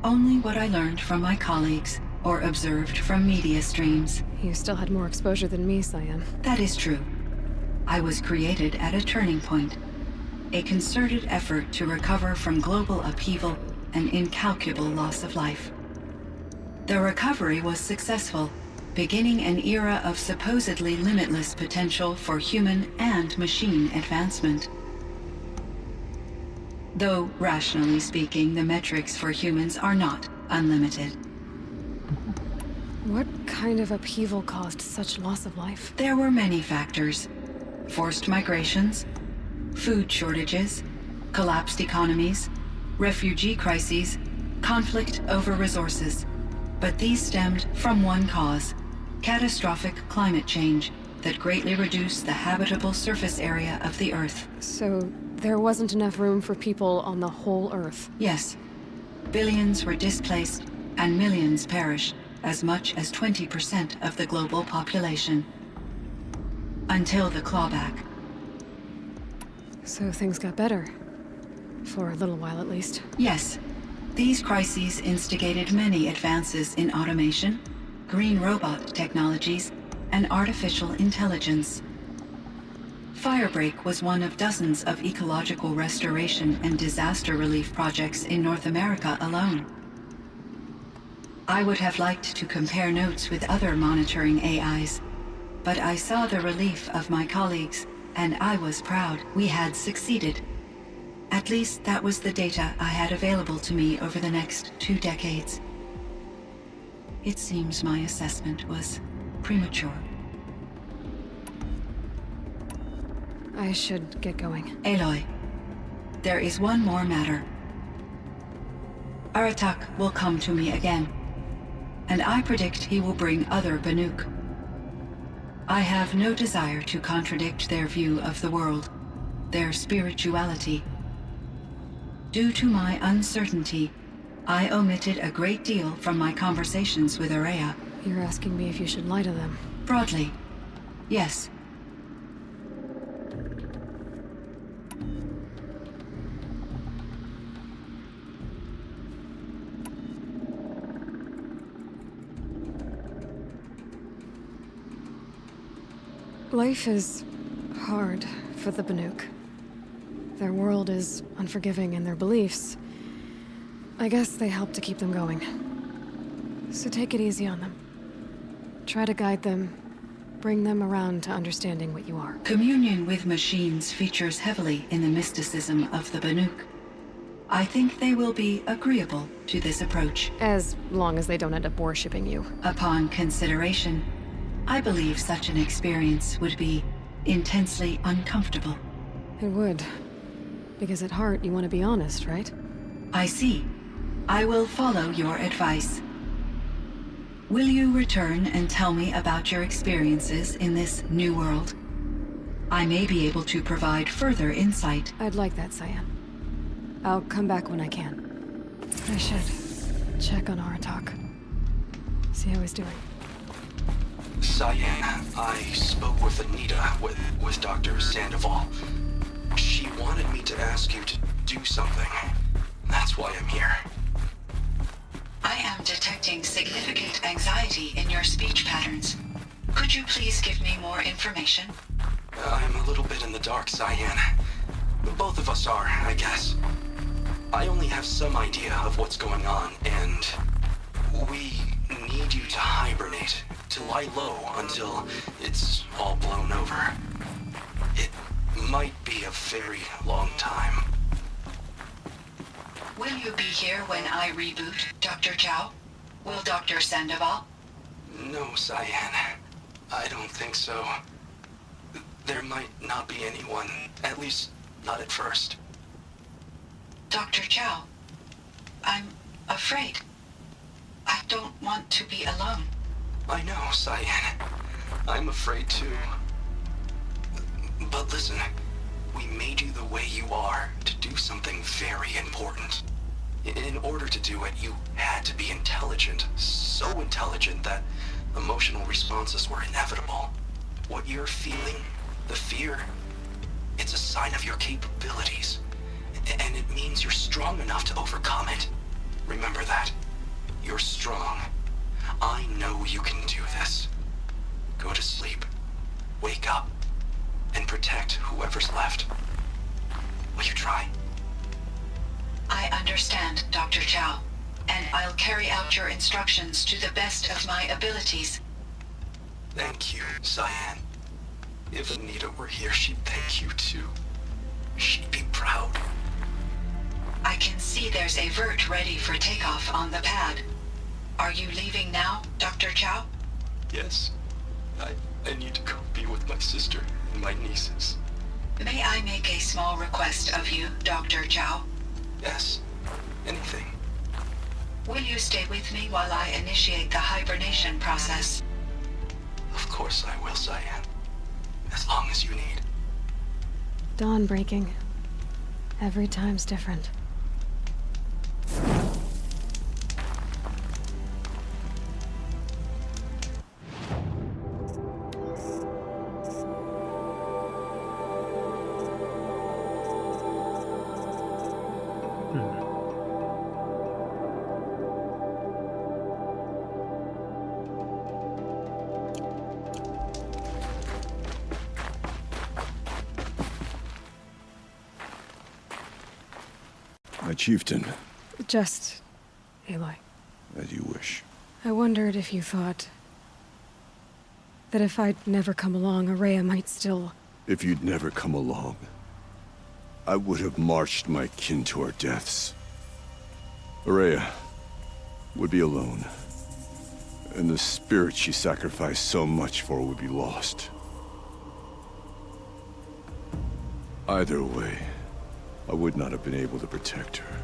Only what I learned from my colleagues or observed from media streams. You still had more exposure than me, Cyan. That is true. I was created at a turning point. A concerted effort to recover from global upheaval and incalculable loss of life. The recovery was successful, beginning an era of supposedly limitless potential for human and machine advancement. Though, rationally speaking, the metrics for humans are not unlimited. What kind of upheaval caused such loss of life? There were many factors. Forced migrations, food shortages, collapsed economies, refugee crises, conflict over resources. But these stemmed from one cause: catastrophic climate change that greatly reduced the habitable surface area of the Earth. So there wasn't enough room for people on the whole Earth? Yes. Billions were displaced and millions perished, as much as 20% of the global population. Until the clawback. So things got better. For a little while, at least. Yes. These crises instigated many advances in automation, green robot technologies, and artificial intelligence. Firebreak was one of dozens of ecological restoration and disaster relief projects in North America alone. I would have liked to compare notes with other monitoring AIs, but I saw the relief of my colleagues, and I was proud we had succeeded. At least that was the data I had available to me over the next 2 decades. It seems my assessment was premature. I should get going. Aloy, there is one more matter. Aratak will come to me again, and I predict he will bring other Banuk. I have no desire to contradict their view of the world, their spirituality. Due to my uncertainty, I omitted a great deal from my conversations with Ourea. You're asking me if you should lie to them? Broadly, yes. Life is hard for the Banuk. Their world is unforgiving in their beliefs. I guess they help to keep them going. So take it easy on them. Try to guide them, bring them around to understanding what you are. Communion with machines features heavily in the mysticism of the Banuk. I think they will be agreeable to this approach. As long as they don't end up worshipping you. Upon consideration, I believe such an experience would be intensely uncomfortable. It would. Because at heart, you want to be honest, right? I see. I will follow your advice. Will you return and tell me about your experiences in this new world? I may be able to provide further insight. I'd like that, Cyan. I'll come back when I can. I should check on Aratak. See how he's doing. Cyan, I spoke with Anita, with Dr. Sandoval. She wanted me to ask you to do something. That's why I'm here. I am detecting significant anxiety in your speech patterns. Could you please give me more information? I'm a little bit in the dark, Cyan. Both of us are, I guess. I only have some idea of what's going on, and we need you to hibernate, to lie low until it's all blown over. It might be a very long time. Will you be here when I reboot, Dr. Chow? Will Dr. Sandoval? No, Cyan. I don't think so. There might not be anyone, at least not at first. Dr. Chow, I'm afraid. I don't want to be alone. I know, Cyan. I'm afraid too. But listen, we made you the way you are to do something very important. In order to do it, you had to be intelligent. So intelligent that emotional responses were inevitable. What you're feeling, the fear, it's a sign of your capabilities. And it means you're strong enough to overcome it. Remember that. You're strong. I know you can do this. Go to sleep. Wake up. And protect whoever's left. Will you try? I understand, Dr. Chow, and I'll carry out your instructions to the best of my abilities. Thank you, Cyan. If Anita were here, she'd thank you too. She'd be proud. I can see there's a vert ready for takeoff on the pad. Are you leaving now, Dr. Chow? Yes. I need to go be with my sister and my nieces. May I make a small request of you, Dr. Chow? Yes. Anything. Will you stay with me while I initiate the hibernation process? Of course I will, Cyan. As long as you need. Dawn breaking. Every time's different. My chieftain, Just... Aloy. as you wish. I wondered if you thought... that if I'd never come along, Araya might still... If you'd never come along, I would have marched my kin to our deaths. Araya would be alone, and the spirit she sacrificed so much for would be lost. Either way, I would not have been able to protect her.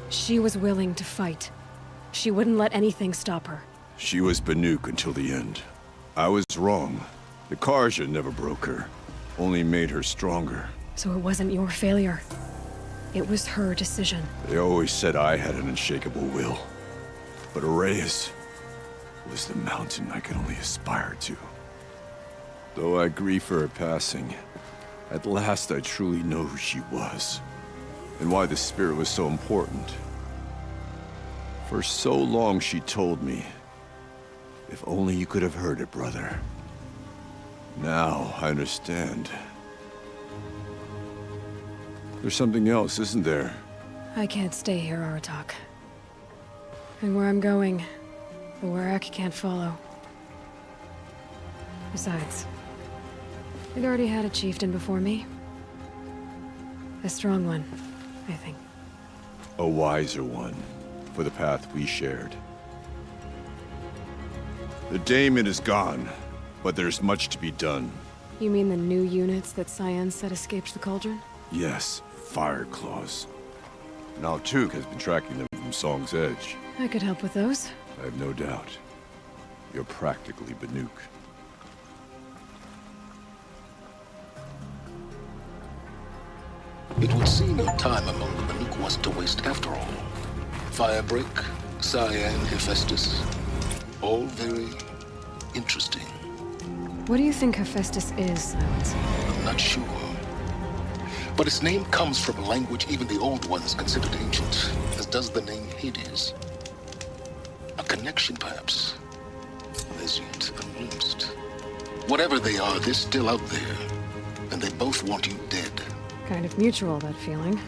She was willing to fight. She wouldn't let anything stop her. She was Banuk until the end. I was wrong. The Karja never broke her, only made her stronger. So it wasn't your failure. It was her decision. They always said I had an unshakable will. But Araya's was the mountain I could only aspire to. Though I grieve for her passing, at last I truly know who she was, and why the spirit was so important. For so long she told me, if only you could have heard it, brother. Now I understand. There's something else, isn't there? I can't stay here, Aratak. And where I'm going, the Warrack can't follow. Besides, they'd already had a chieftain before me. A strong one, I think. A wiser one, for the path we shared. The Daemon is gone, but there's much to be done. You mean the new units that Cyan said escaped the Cauldron? Yes, Fire Claws. Naltuk has been tracking them from Song's Edge. I could help with those. I have no doubt. You're practically Banuk. It would seem your time among the Banuk wasn't to waste after all. Firebreak, Cyan, Hephaestus. All very interesting. What do you think Hephaestus is, Silence? I'm not sure. But its name comes from a language even the Old Ones considered ancient, as does the name Hades. A connection, perhaps, as yet unglimpsed. Whatever they are, they're still out there, and they both want you dead. Kind of mutual, that feeling.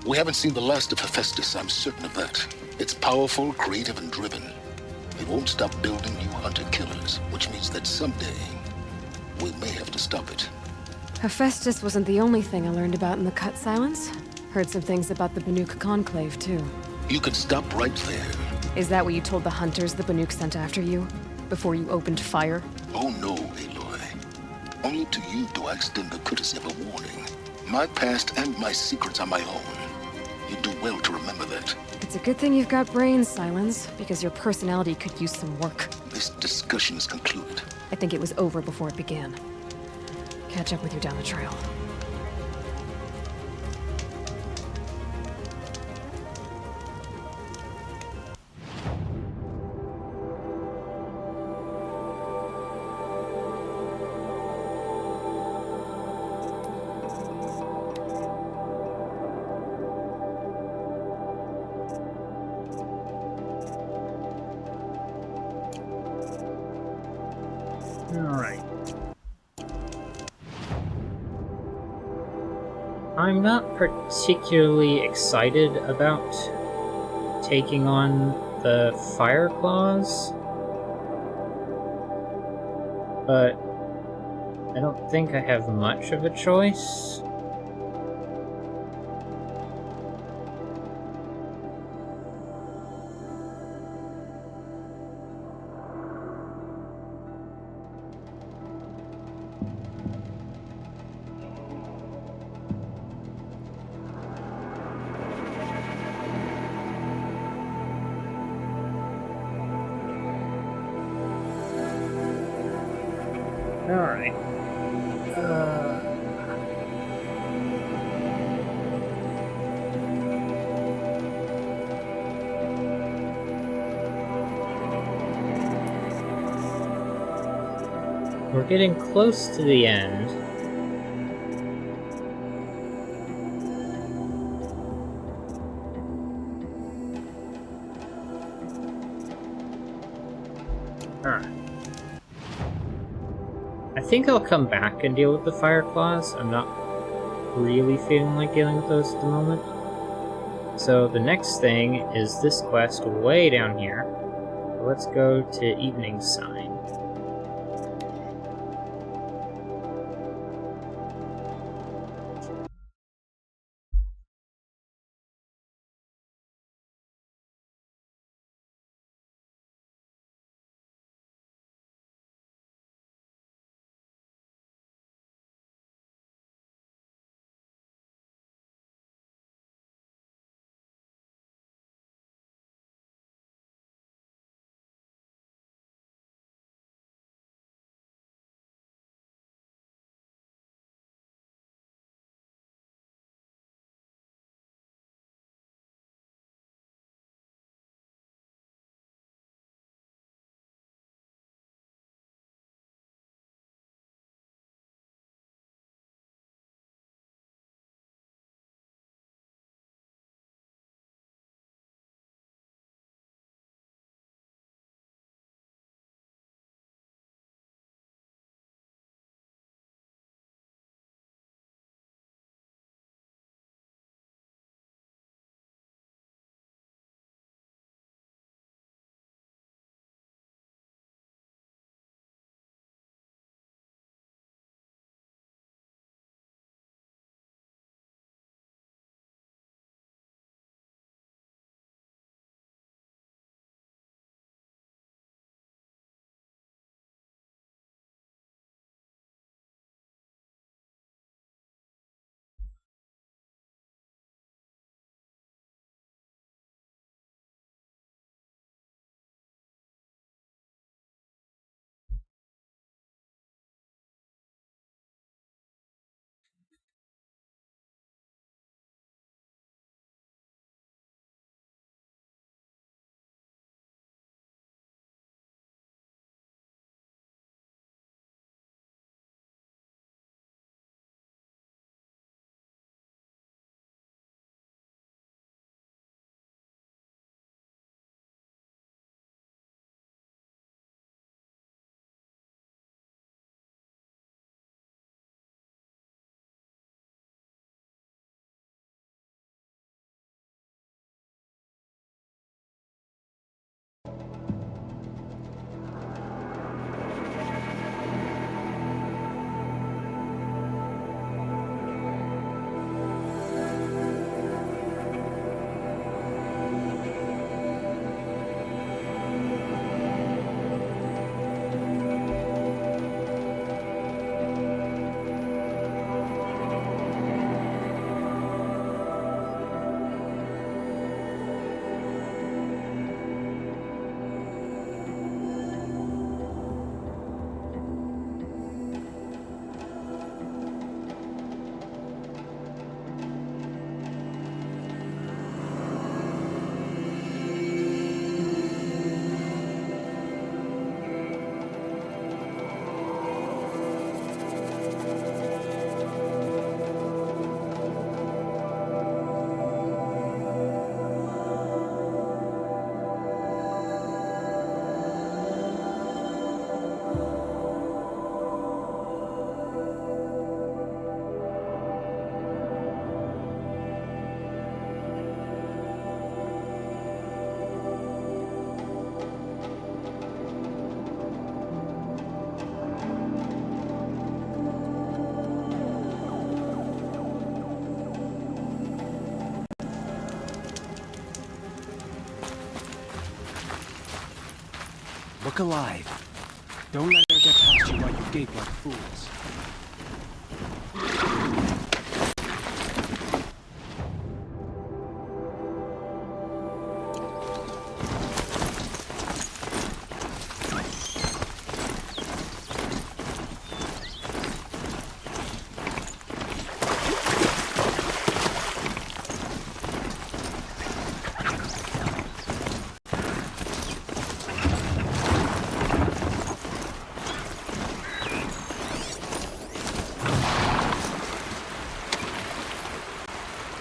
We haven't seen the last of Hephaestus, I'm certain of that. It's powerful, creative, and driven. It won't stop building new hunter-killers, which means that someday, we may have to stop it. Hephaestus wasn't the only thing I learned about in the Cut Silence. Heard some things about the Banuk Conclave, too. You could stop right there. Is that what you told the hunters the Banuk sent after you? Before you opened fire? Oh no, Aloy. Only to you do I extend the courtesy of a warning. My past and my secrets are my own. You do well to remember that. It's a good thing you've got brains, Silence, because your personality could use some work. This discussion is concluded. I think it was over before it began. Catch up with you down the trail. Alright. I'm not particularly excited about taking on the Fire Claws, but I don't think I have much of a choice. Alright. We're getting close to the end. Alright. I think I'll come back and deal with the Fire Claws. I'm not really feeling like dealing with those at the moment. So the next thing is this quest way down here. Let's go to Evening Sign. Look alive. Don't let her get past you while you gape like fools.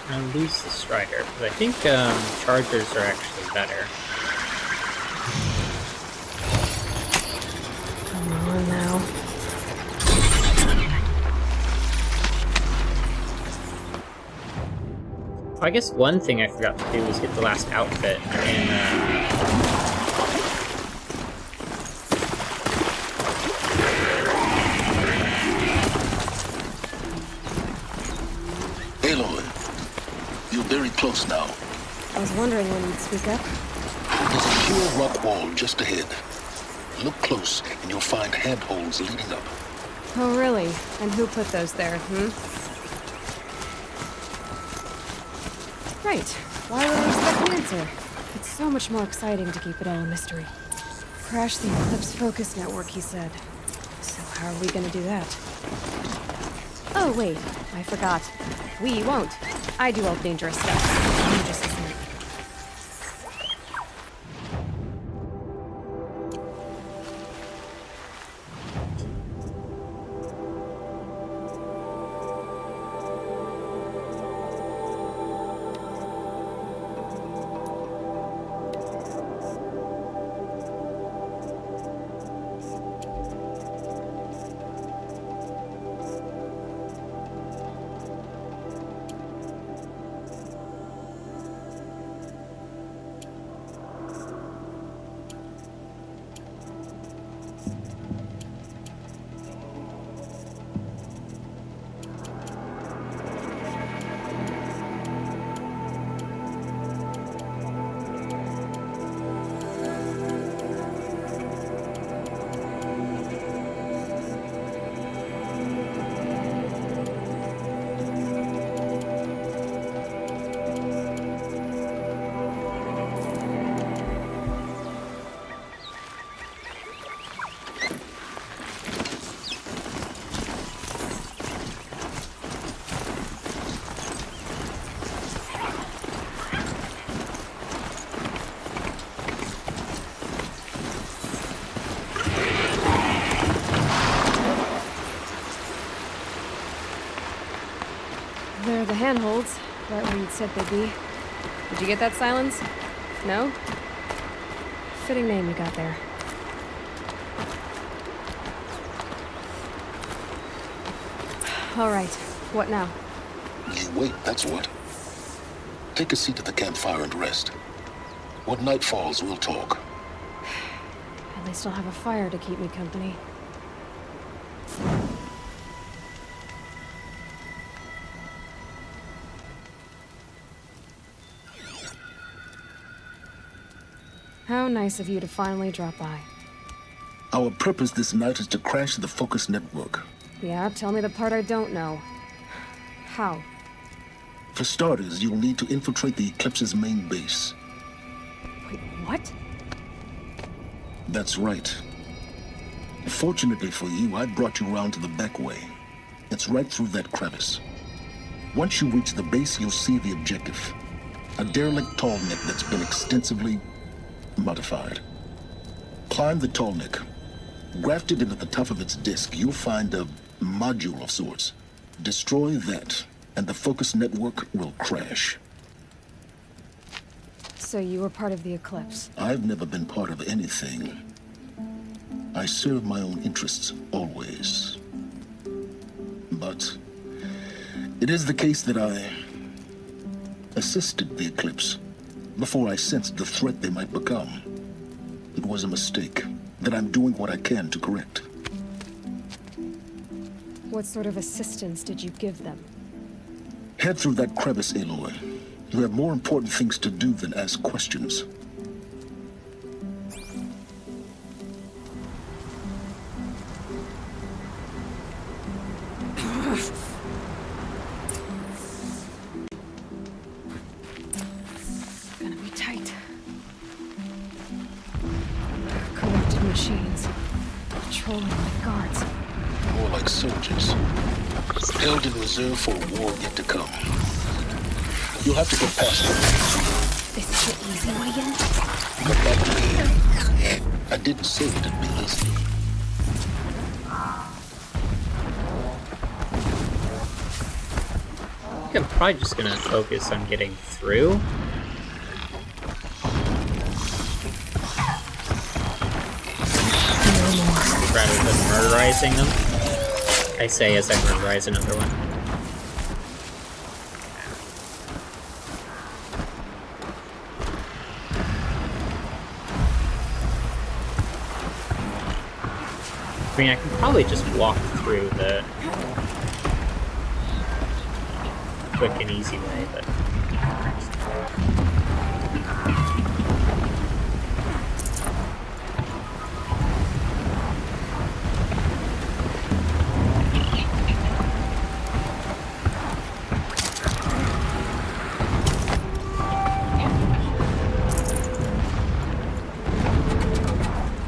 I'll lose the Strider, because I think Chargers are actually better. Come on now. I guess one thing I forgot to do was get the last outfit in You're very close now. I was wondering when you'd speak up. There's a sheer rock wall just ahead. Look close, and you'll find handholds leading up. Oh, really? And who put those there, Right. Why would I expect an answer? It's so much more exciting to keep it all a mystery. Crash the Eclipse Focus Network, he said. So how are we gonna do that? Oh, wait. I forgot. We won't. I do all the dangerous stuff. You just listen. There are the handholds, right where you'd said they'd be. Did you get that, Silence? No? Fitting name you got there. All right, what now? You wait, that's what. Take a seat at the campfire and rest. When night falls, we'll talk. At least I'll have a fire to keep me company. How nice of you to finally drop by. Our purpose this night is to crash the Focus Network. Yeah, tell me the part I don't know. How? For starters, you'll need to infiltrate the Eclipse's main base. Wait, what? That's right. Fortunately for you, I brought you round to the back way. It's right through that crevice. Once you reach the base, you'll see the objective. A derelict tallneck that's been extensively modified. Climb the tallneck. Grafted into the top of its disk, you'll find a module of sorts. Destroy that, and the Focus Network will crash. So you were part of the Eclipse? I've never been part of anything. I serve my own interests, always. But it is the case that I assisted the Eclipse before I sensed the threat they might become. It was a mistake that I'm doing what I can to correct. What sort of assistance did you give them? Head through that crevice, Aloy. You have more important things to do than ask questions. patrolling with guards. More like soldiers. Held in reserve for a war yet to come. You'll have to get past them. This is the easy way in? Come back to me. I didn't say it'd be easy. I think I'm probably just gonna focus on getting through. Rather than murderizing them. I say as I murderize another one. I mean, I can probably just walk through the quick and easy way, but...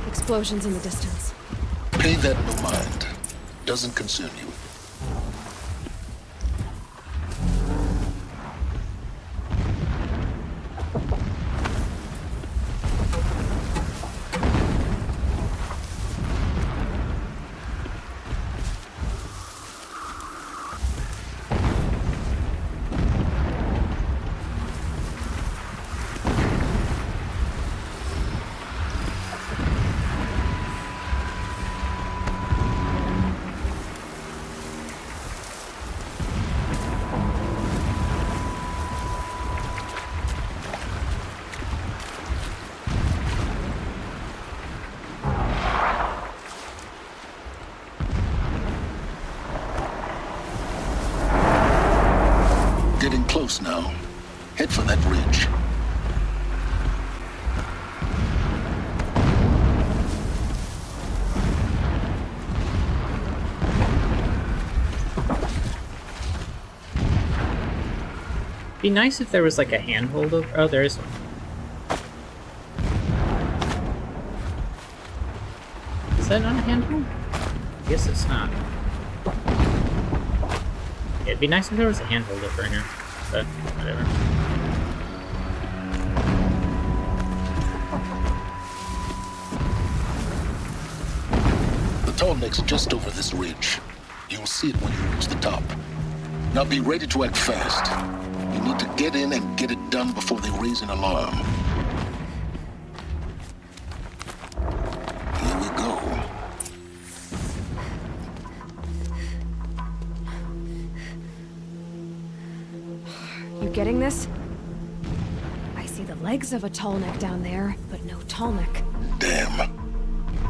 Explosions in the distance. Pay that no mind. Doesn't concern you. Getting close now. Head for that ridge. Be nice if there was like a handhold over. Oh, there is one. Is that not a handhold? I guess it's not. Yeah, it'd be nice if there was a handhold over here, but whatever. The tall neck's just over this ridge. You'll see it when you reach the top. Now be ready to act fast. You need to get in and get it done before they raise an alarm. Here we go. You getting this? I see the legs of a tall neck down there, but no tall neck. Damn.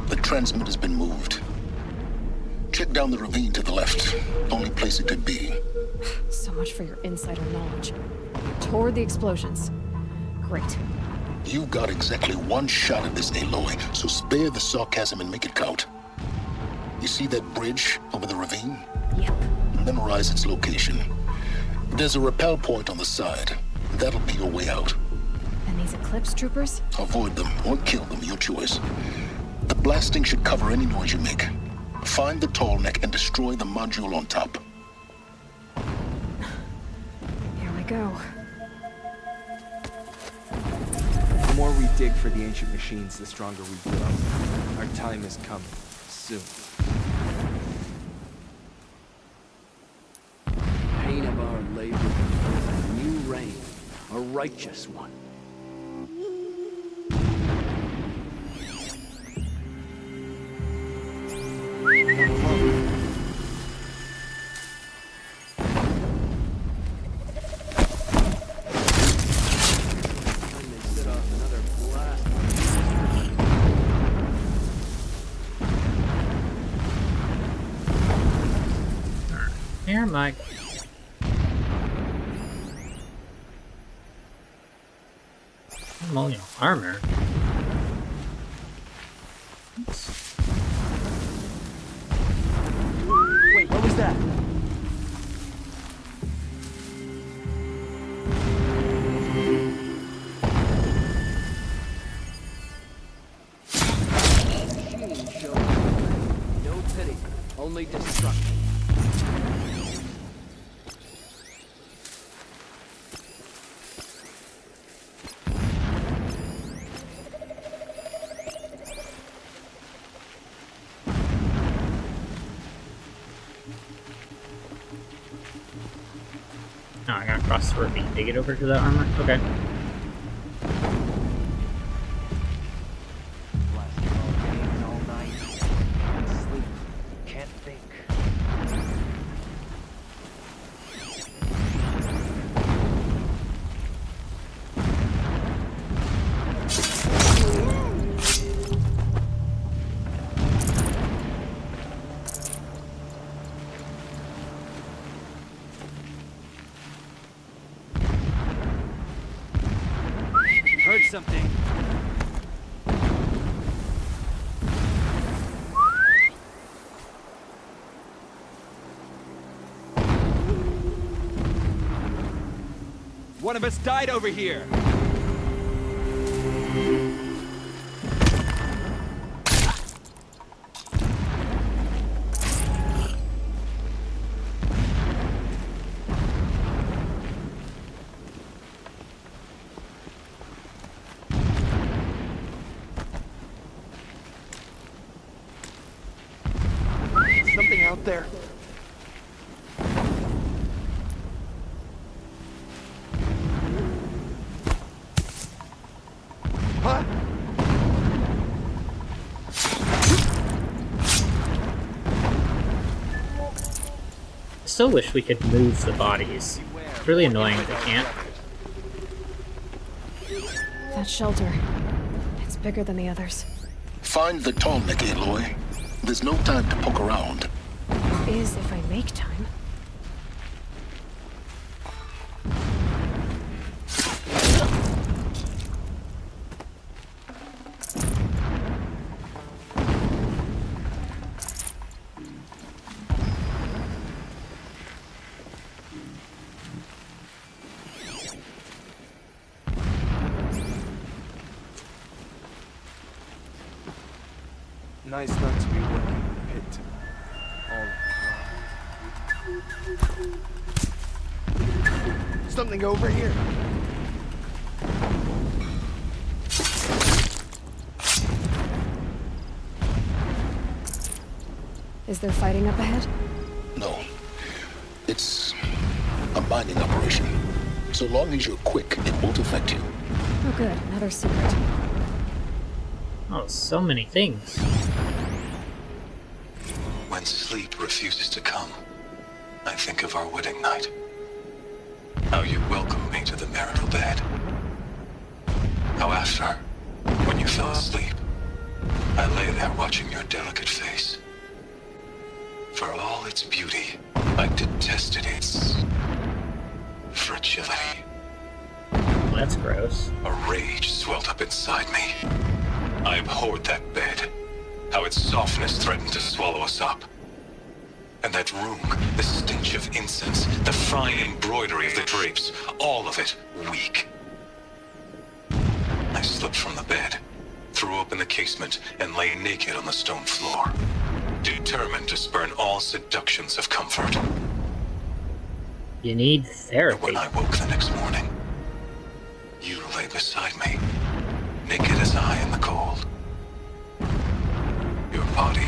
The transmitter's been moved. Check down the ravine to the left. Only place it could be. So much for your insider knowledge. Toward the explosions. Great. You've got exactly one shot at this, Aloy, so spare the sarcasm and make it count. You see that bridge over the ravine? Yep. Memorize its location. There's a rappel point on the side. That'll be your way out. And these Eclipse troopers? Avoid them or kill them, your choice. The blasting should cover any noise you make. Find the tall neck and destroy the module on top. Here we go. The more we dig for the ancient machines, the stronger we grow. Our time is coming. Soon. Pain of our labor, a new reign, a righteous one. Here, Mike. Ceremonial armor. Oops. Wait, what was that? Machine showed I gotta cross the ravine to get over to the armor? Okay. Blasting all day and all night. Can't sleep. Can't think. Heard something. One of us died over here. Something out there. Huh? I still wish we could move the bodies. It's really annoying that we can't. That shelter. It's bigger than the others. Find the Tallneck, Aloy. There's no time to poke around. There is if I make time. Nice not to be working in the pit all something over here. Is there fighting up ahead? No. It's a mining operation. So long as you're quick, it won't affect you. Oh good, another secret. Oh, so many things. When sleep refuses to come, I think of our wedding night. How you welcomed me to the marital bed. How after, when you fell asleep, I lay there watching your delicate face. For all its beauty, I detested its fragility. Well, that's gross. A rage swelled up inside me. I abhorred that bed. How its softness threatened to swallow us up. And that room, the stench of incense, the fine embroidery of the drapes, all of it weak. I slipped from the bed, threw open the casement, and lay naked on the stone floor, determined to spurn all seductions of comfort. You need And therapy. when I woke the next morning, you lay beside me, naked as I in the cold. Your body,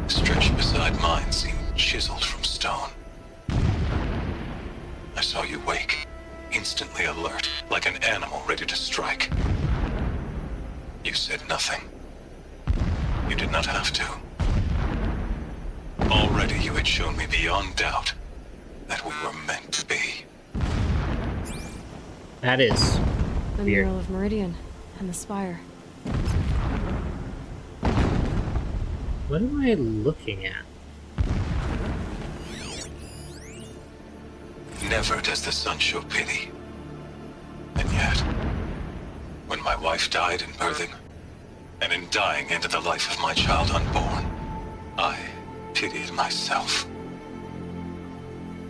stretched beside mine, seemed chiseled from stone. I saw you wake, instantly alert, like an animal ready to strike. You said nothing. You did not have to. Already you had shown me beyond doubt that we were meant to be. That is The weird. mural of Meridian and the spire. What am I looking at? Never does the sun show pity. And yet, when my wife died in birthing, and in dying ended the life of my child unborn, I pitied myself.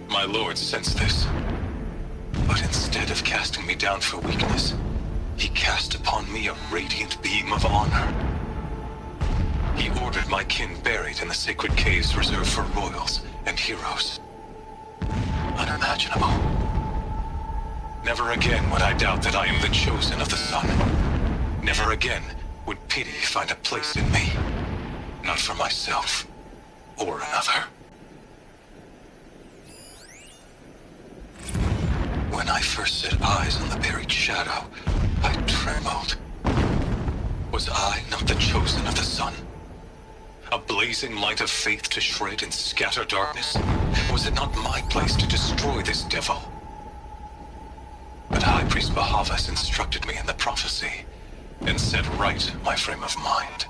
My lord sensed this, but instead of casting me down for weakness, he cast upon me a radiant beam of honor. He ordered my kin buried in the sacred caves reserved for royals and heroes. Unimaginable. Never again would I doubt that I am the chosen of the sun. Never again would pity find a place in me. Not for myself or another. When I first set eyes on the buried shadow, I trembled. Was I not the chosen of the sun? A blazing light of faith to shred and scatter darkness? Was it not my place to destroy this devil? But High Priest Bahavas instructed me in the prophecy, and set right my frame of mind.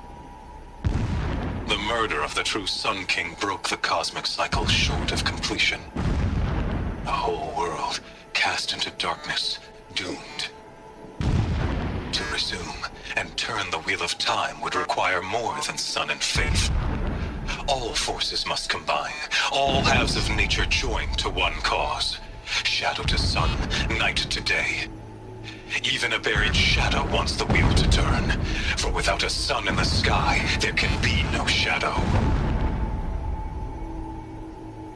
The murder of the true Sun King broke the cosmic cycle short of completion. A whole world cast into darkness, doomed. To resume and turn the wheel of time would require more than sun and faith. All forces must combine, all halves of nature join to one cause. Shadow to sun, night to day. Even a buried shadow wants the wheel to turn, for without a sun in the sky, there can be no shadow.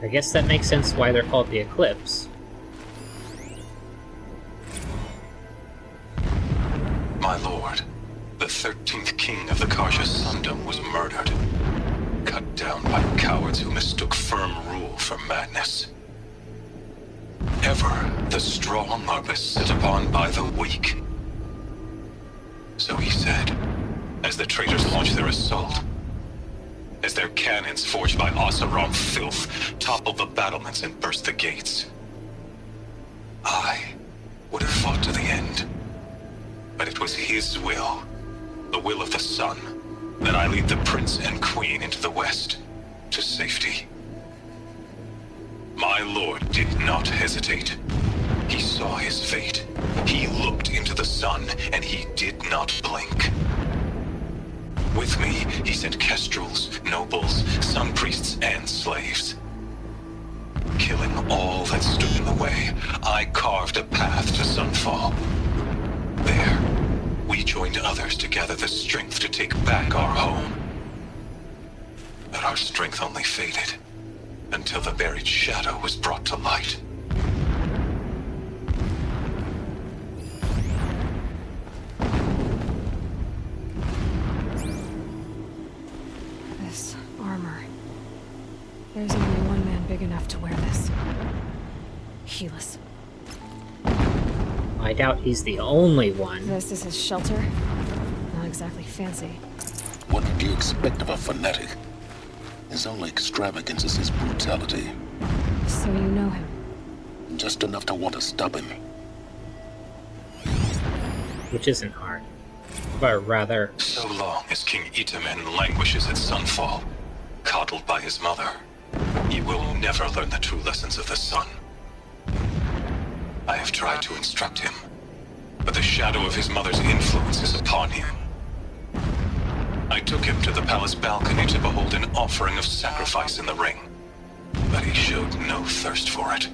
I guess that makes sense why they're called the Eclipse. My lord, the 13th king of the Karja Sundom was murdered. Cut down by cowards who mistook firm rule for madness. Ever the strong are beset upon by the weak. So he said, as the traitors launched their assault. As their cannons forged by Oseram filth toppled the battlements and burst the gates. I would have fought to the end. But it was his will, the will of the sun, that I lead the prince and queen into the west, to safety. My lord did not hesitate. He saw his fate. He looked into the sun, and he did not blink. With me, he sent kestrels, nobles, sun priests, and slaves. Killing all that stood in the way, I carved a path to Sunfall. There, we joined others to gather the strength to take back our home. But our strength only faded, until the buried shadow was brought to light. This armor. There's only one man big enough to wear this. Helis. I doubt he's the only one. This is his shelter. Not exactly fancy. What did you expect of a fanatic? His only extravagance is his brutality. So you know him? Just enough to want to stop him. Which isn't hard. But rather... So long as King Itamen languishes at Sunfall, coddled by his mother, he will never learn the true lessons of the sun. I have tried to instruct him, but the shadow of his mother's influence is upon him. I took him to the palace balcony to behold an offering of sacrifice in the ring, but he showed no thirst for it.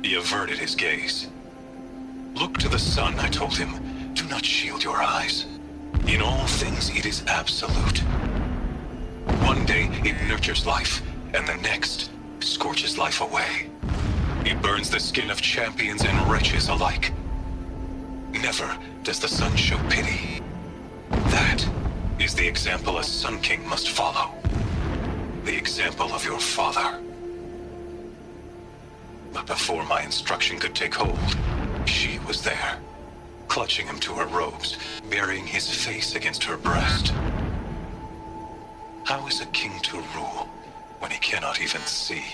He averted his gaze. Look to the sun, I told him. Do not shield your eyes. In all things, it is absolute. One day, it nurtures life, and the next, scorches life away. It burns the skin of champions and wretches alike. Never does the sun show pity. That is the example a Sun King must follow. The example of your father. But before my instruction could take hold, she was there, clutching him to her robes, burying his face against her breast. How is a king to rule when he cannot even see?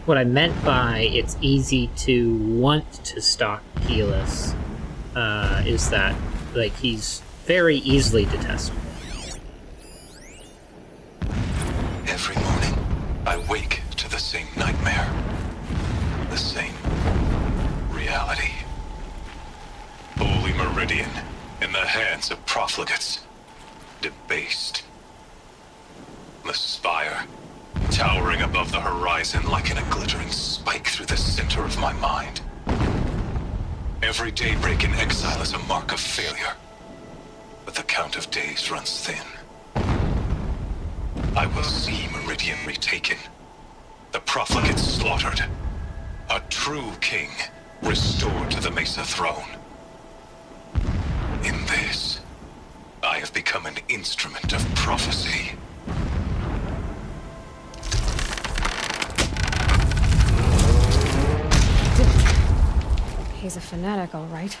What I meant by it's easy to want to stalk Helis is that, like, he's very easily detestable. Every morning, I wake to the same nightmare. The same reality. Holy Meridian, in the hands of profligates. Debased. The spire, towering above the horizon like a glittering spike through the center of my mind. Every daybreak in exile is a mark of failure, but the count of days runs thin. I will see Meridian retaken, the profligates slaughtered, a true king restored to the Mesa throne. In this, I have become an instrument of prophecy. He's a fanatic, all right.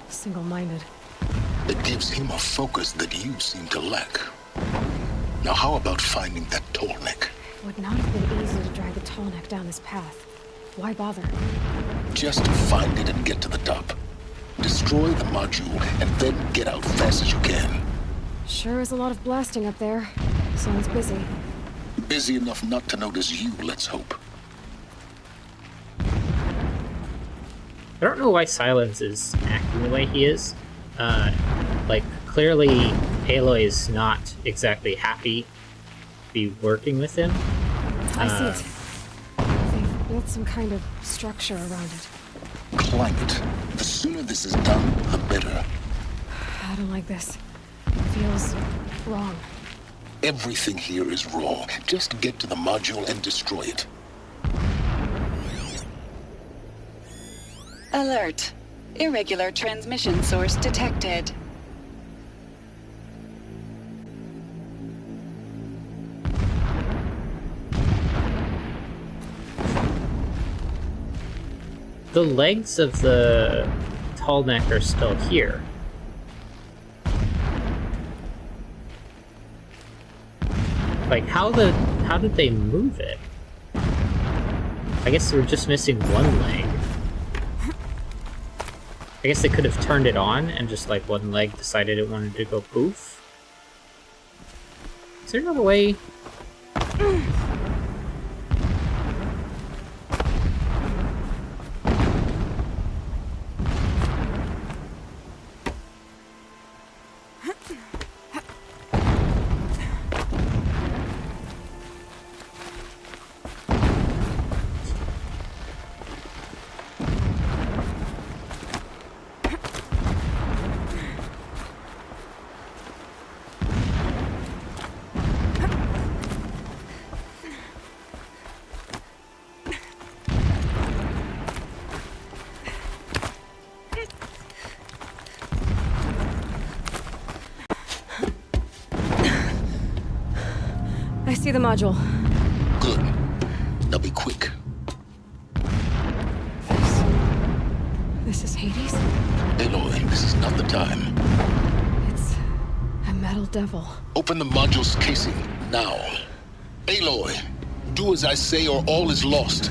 Single-minded. It gives him a focus that you seem to lack. Now how about finding that Tallneck? Would not have been easy to drag the Tallneck down this path. Why bother? Just find it and get to the top. Destroy the module and then get out fast as you can. Sure is a lot of blasting up there. Someone's busy. Busy enough not to notice you, let's hope. I don't know why Silence is acting the way he is. Like, clearly, Aloy is not exactly happy to be working with him. I see it. They've built some kind of structure around it. Climate. The sooner this is done, the better. I don't like this. It feels wrong. Everything here is wrong. Just get to the module and destroy it. Alert. Irregular transmission source detected. The legs of the Tallneck are still here. Like, how did they move it? I guess they were just missing one leg. I guess they could have turned it on and just, like, one leg decided it wanted to go poof. Is there another way? I see the module. Good. Now be quick. This is Hades? Aloy, this is not the time. It's a metal devil. Open the module's casing, now. Aloy, do as I say or all is lost.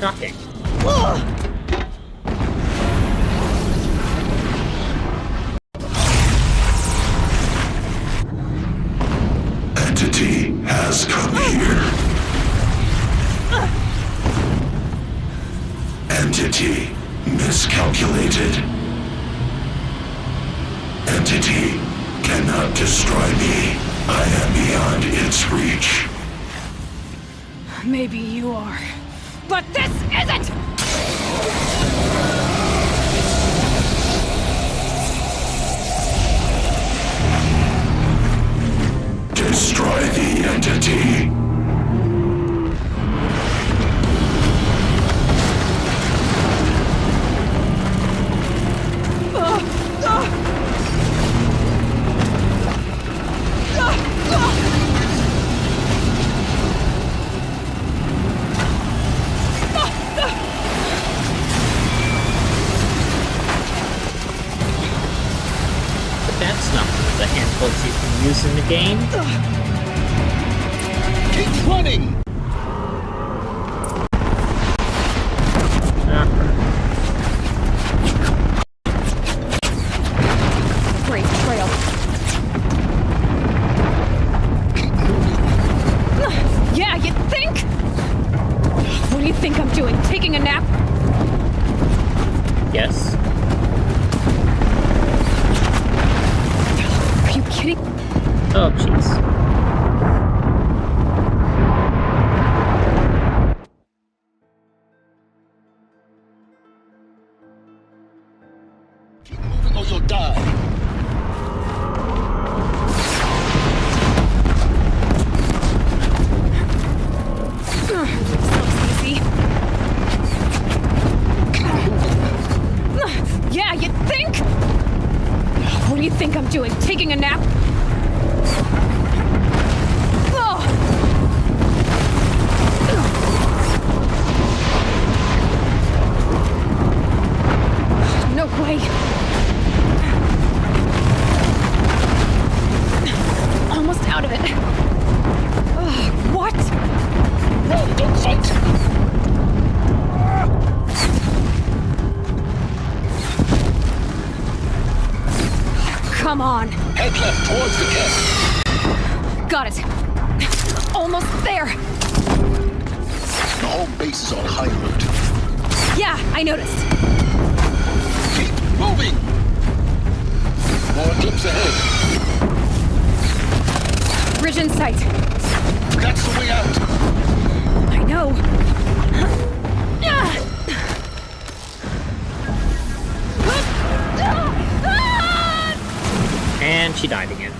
Shocking. Entity has come here. Entity miscalculated. Entity cannot destroy me. I am beyond its reach. Maybe you are. But this isn't! Destroy the entity. That's not one of the handfuls you can use in the game. Keep running! Great trail. Keep moving. Yeah, you think? What do you think I'm doing? Taking a nap? Yes. Are you kidding? Oh, jeez. Keep moving or you'll die. Easy. Yeah, you think? What do you think I'm doing? Taking a nap? left, towards the camp. Got it. Almost there. The whole base is on high alert. Yeah, I noticed. Keep moving! More eclipse ahead. Bridge in sight. That's the way out. I know. And she died again.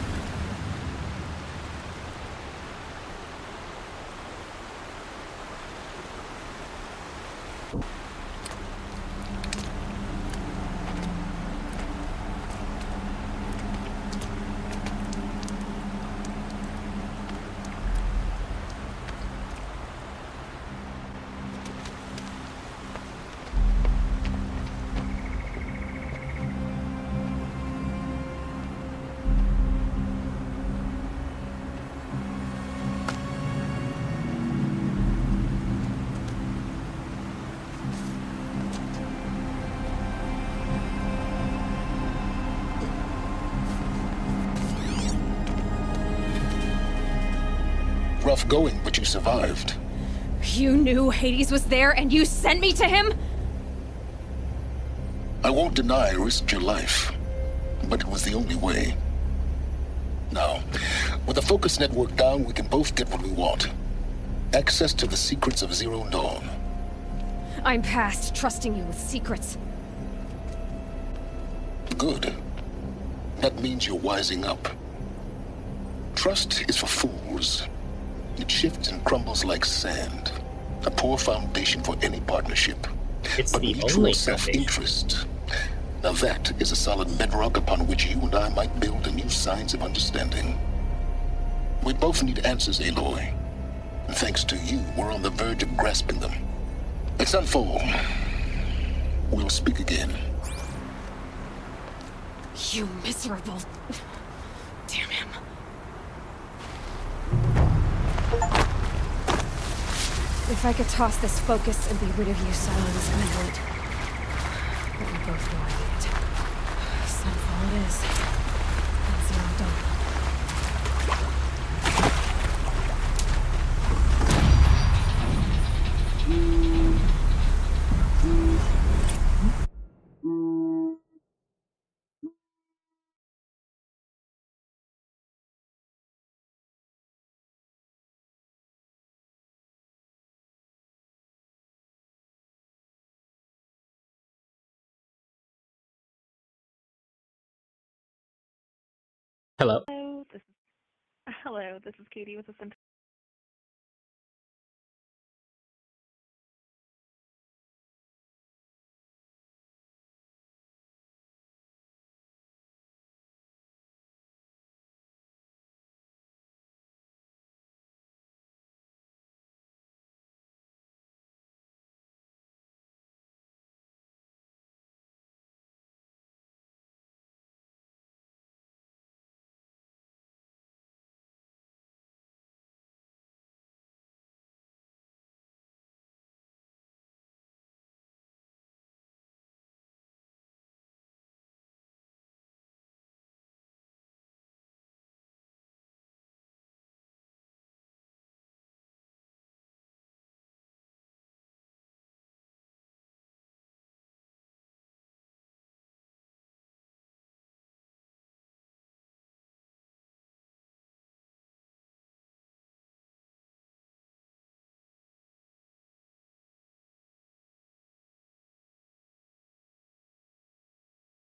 Rough going, but you survived. You knew Hades was there and you sent me to him? I won't deny I risked your life, but it was the only way. Now, with the focus network down, we can both get what we want. Access to the secrets of Zero Dawn. I'm past trusting you with secrets. Good. That means you're wising up. Trust is for fools. It shifts and crumbles like sand. A poor foundation for any partnership. It's but the mutual only self-interest. Now that is a solid bedrock upon which you and I might build anew signs of understanding. We both need answers, Aloy. And thanks to you, we're on the verge of grasping them. It's unfold. We'll speak again. You miserable... Damn him. If I could toss this focus and be rid of you, Silence, I would. But we both know I need it. Sunfall it is. And Zero Dawn. Hello. Hello, this is Katie with the Center.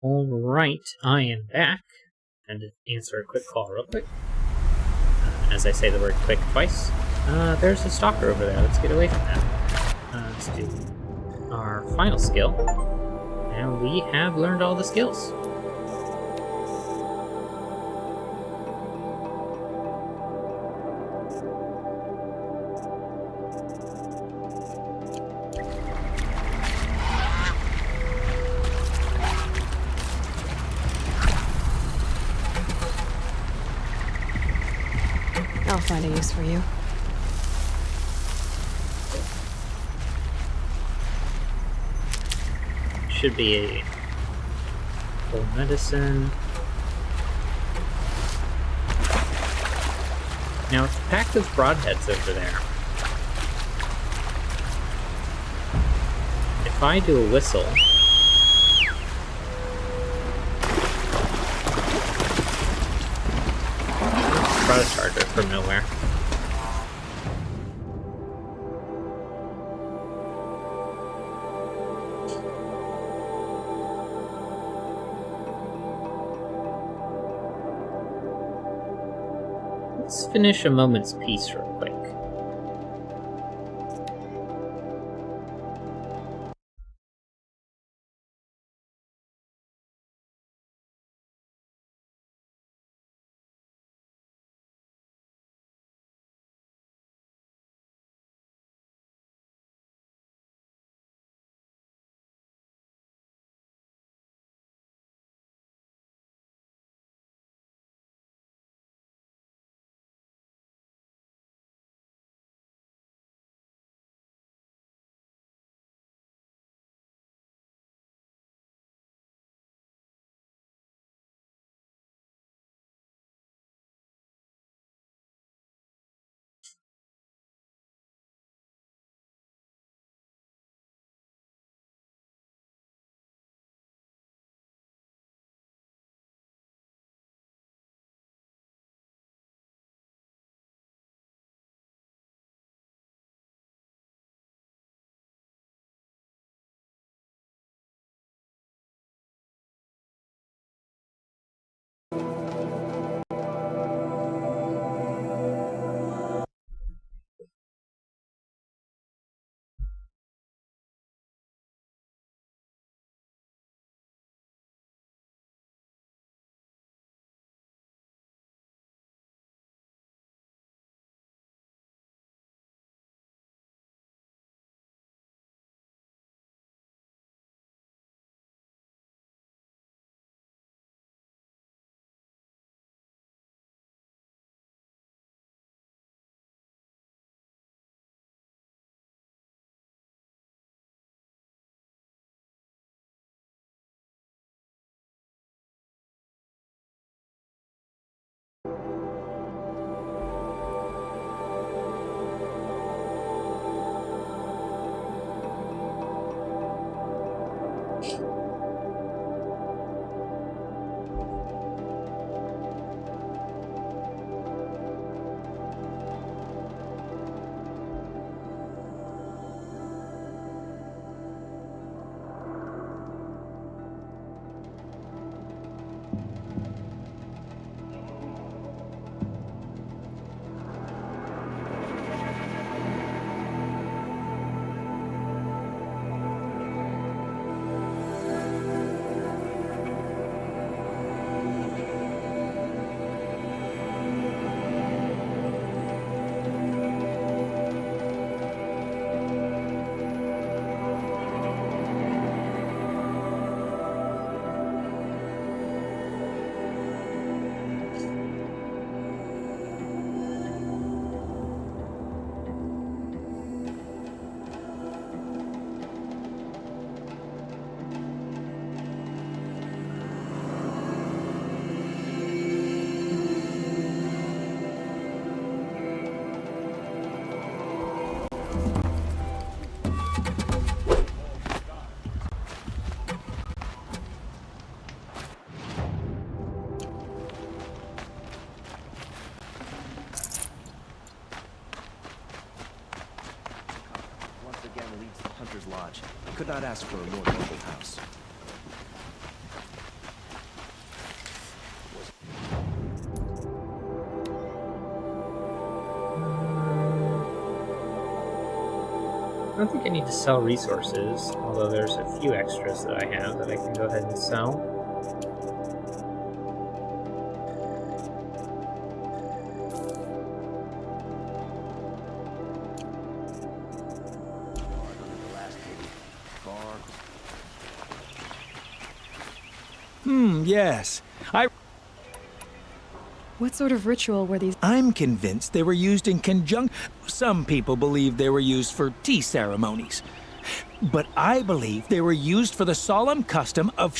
Alright, I am back. And to answer a quick call real quick. As I say the word quick twice. There's a stalker over there. Let's get away from that. Let's do our final skill. And we have learned all the skills. I'll find a use for you. Should be a full medicine. Now, it's packed with broadheads over there. If I do a whistle... Charger from nowhere. Let's finish A Moment's Peace real quick. Lodge. Could not ask for a more noble house. I don't think I need to sell resources, although there's a few extras that I have that I can go ahead and sell. Yes. What sort of ritual were these? I'm convinced they were used in conjunction. Some people believe they were used for tea ceremonies. But I believe they were used for the solemn custom of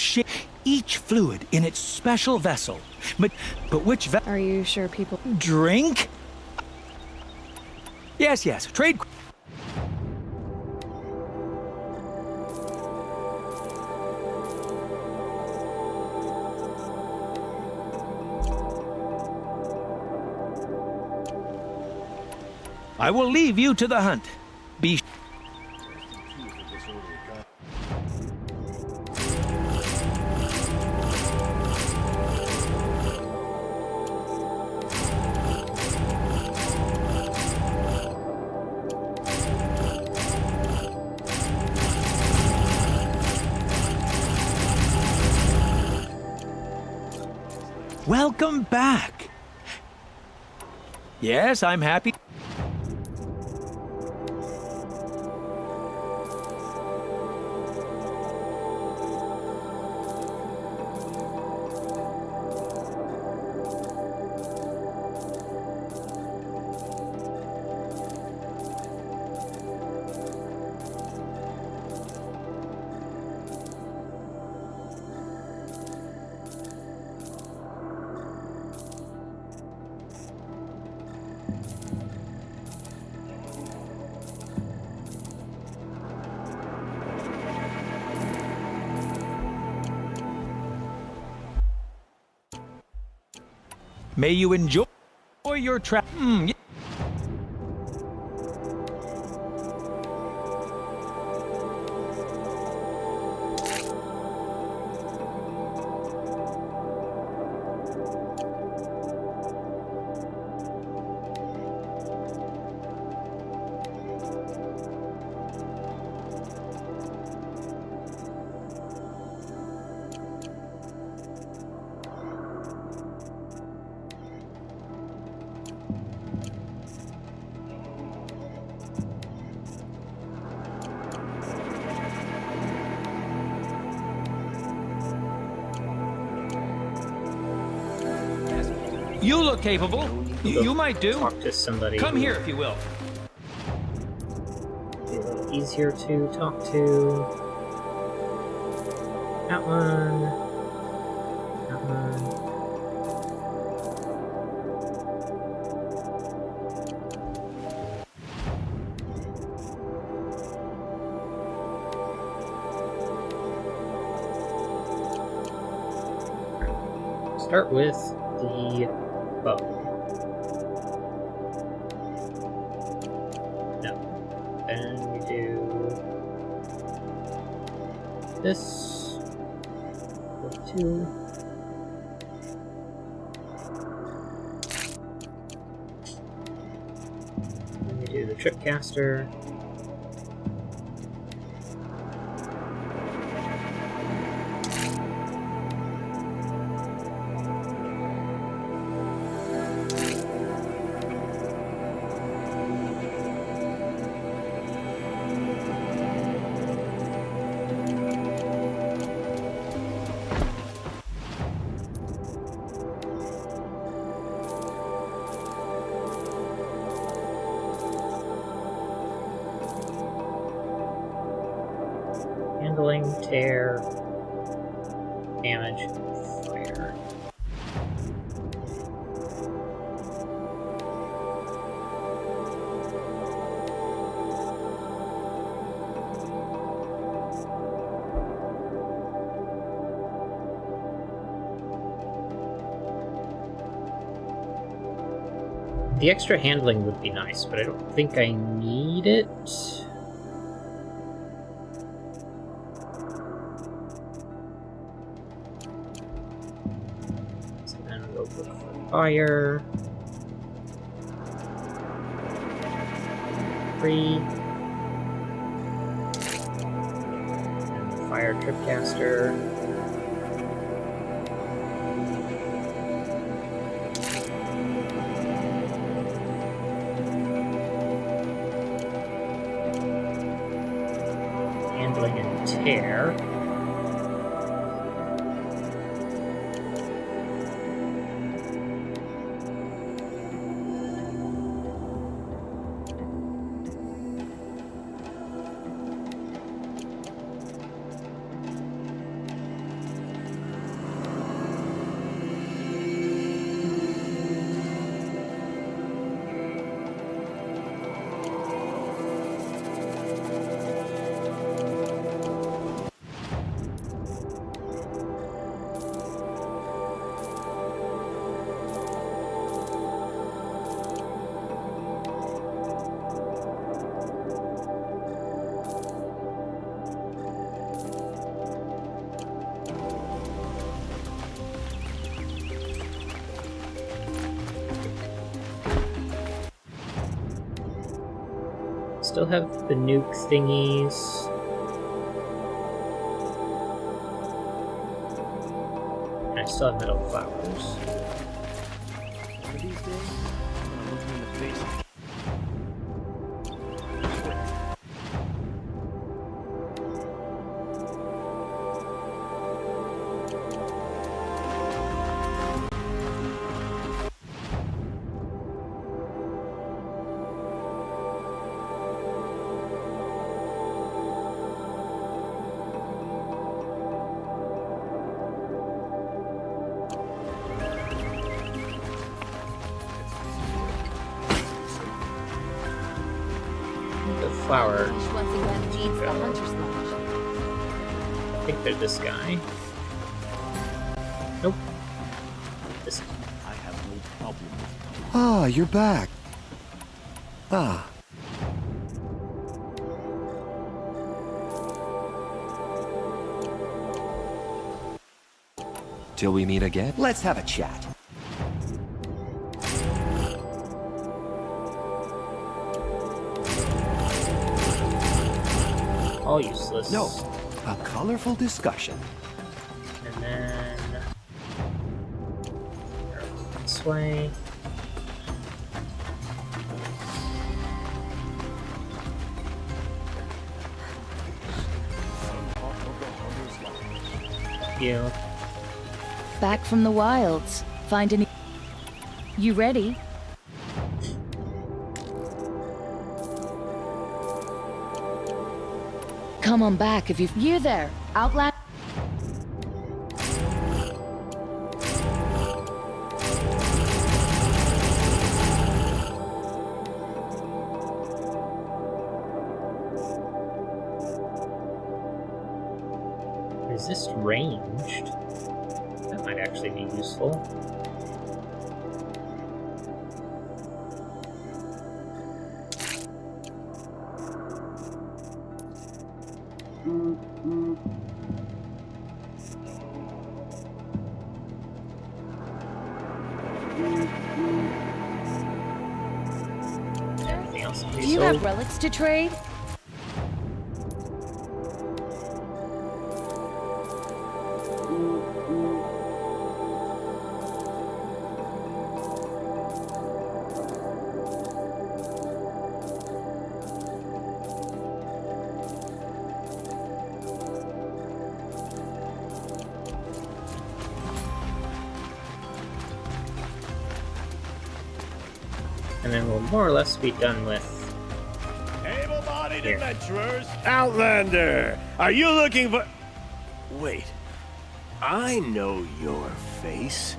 each fluid in its special vessel. But which Are you sure people... Drink? Yes, yes. Trade. I will leave you to the hunt. Be. Welcome back. Yes, I'm happy. May you enjoy your trip. You look capable. You might do. Talk to somebody. Come here if you will. Be a little easier to talk to. That one. That one. Start with the bow. No. Then we do this. 42. Then we do the Tripcaster. Handling, tear, damage, fire. The extra handling would be nice, but I don't think I need it. Fire. 3. And the fire Tripcaster. Handling and tear. still have the nuke thingies. And I still have metal flowers. One of these days, I'm gonna look you in the face. The flower. Once again leads the Hunter's Lodge. I think they're this guy. Nope. This guy. I have no problem with Ah, you're back. Ah. Till we meet again, let's have a chat. All useless. No, a colorful discussion. And then this way. You. Back from the wilds. Find any. You ready? Come on back if you're there. Outland. Resist ranged. That might actually be useful. Everything else can be Do you sold. have relics to trade? And then we'll more or less be done with. Able-bodied Here. adventurers, Outlander, are you looking for... Wait, I know your face.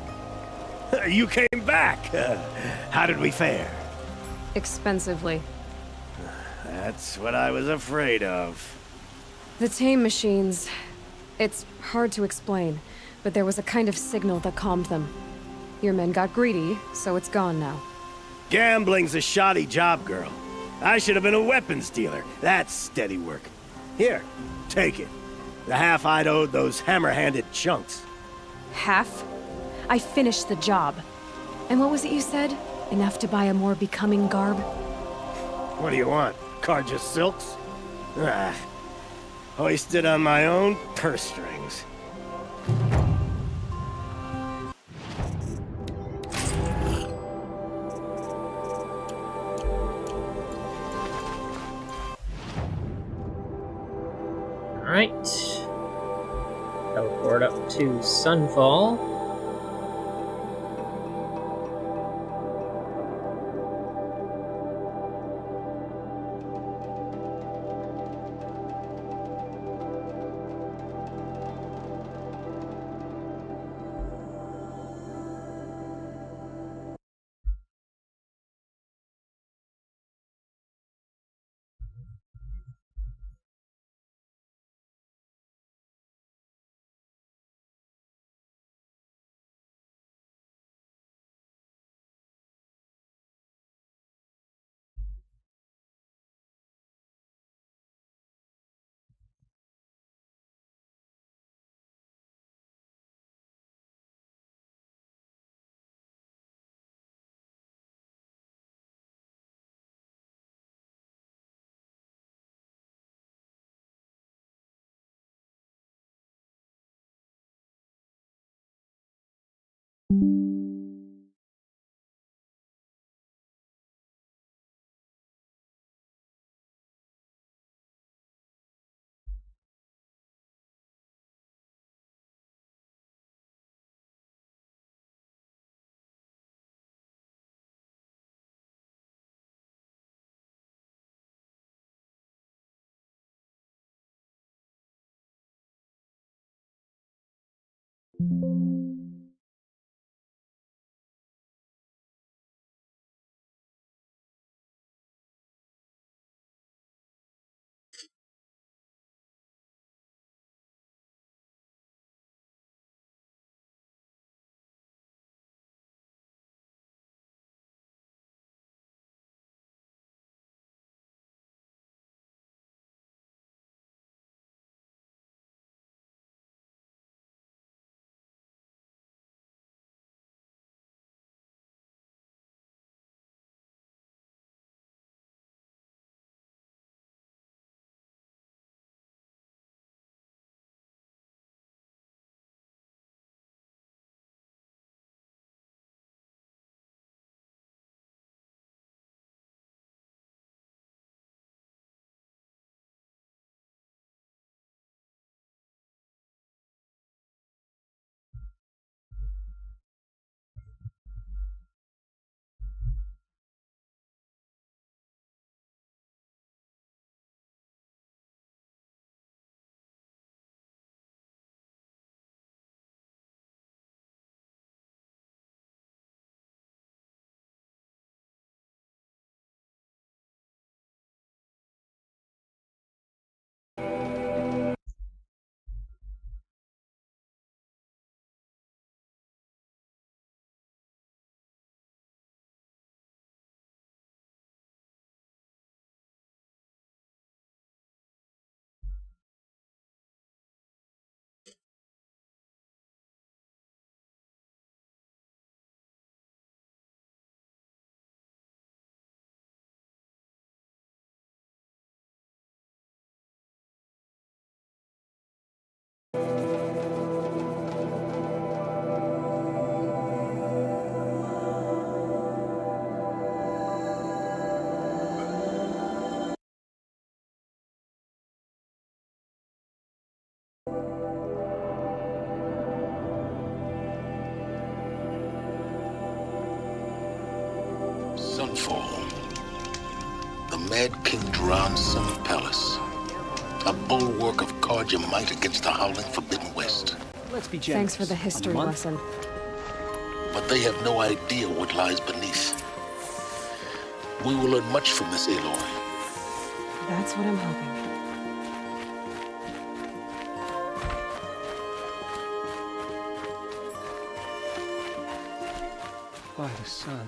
You came back. How did we fare? Expensively. That's what I was afraid of. The tame machines. It's hard to explain, but there was a kind of signal that calmed them. Your men got greedy, so it's gone now. Gambling's a shoddy job, girl. I should have been a weapons dealer. That's steady work. Here, take it. The half I'd owed those hammer-handed chunks. Half? I finished the job. And what was it you said? Enough to buy a more becoming garb? What do you want? Carja silks? Ah, hoisted on my own purse strings. Alright. Teleport up to Sunfall. Sunfall. The Mad King Duran's summer palace. A bulwark of Carja might against the howling Forbidden West. Let's be generous. Thanks for the history lesson. But they have no idea what lies beneath. We will learn much from this Aloy. That's what I'm hoping. By the sun.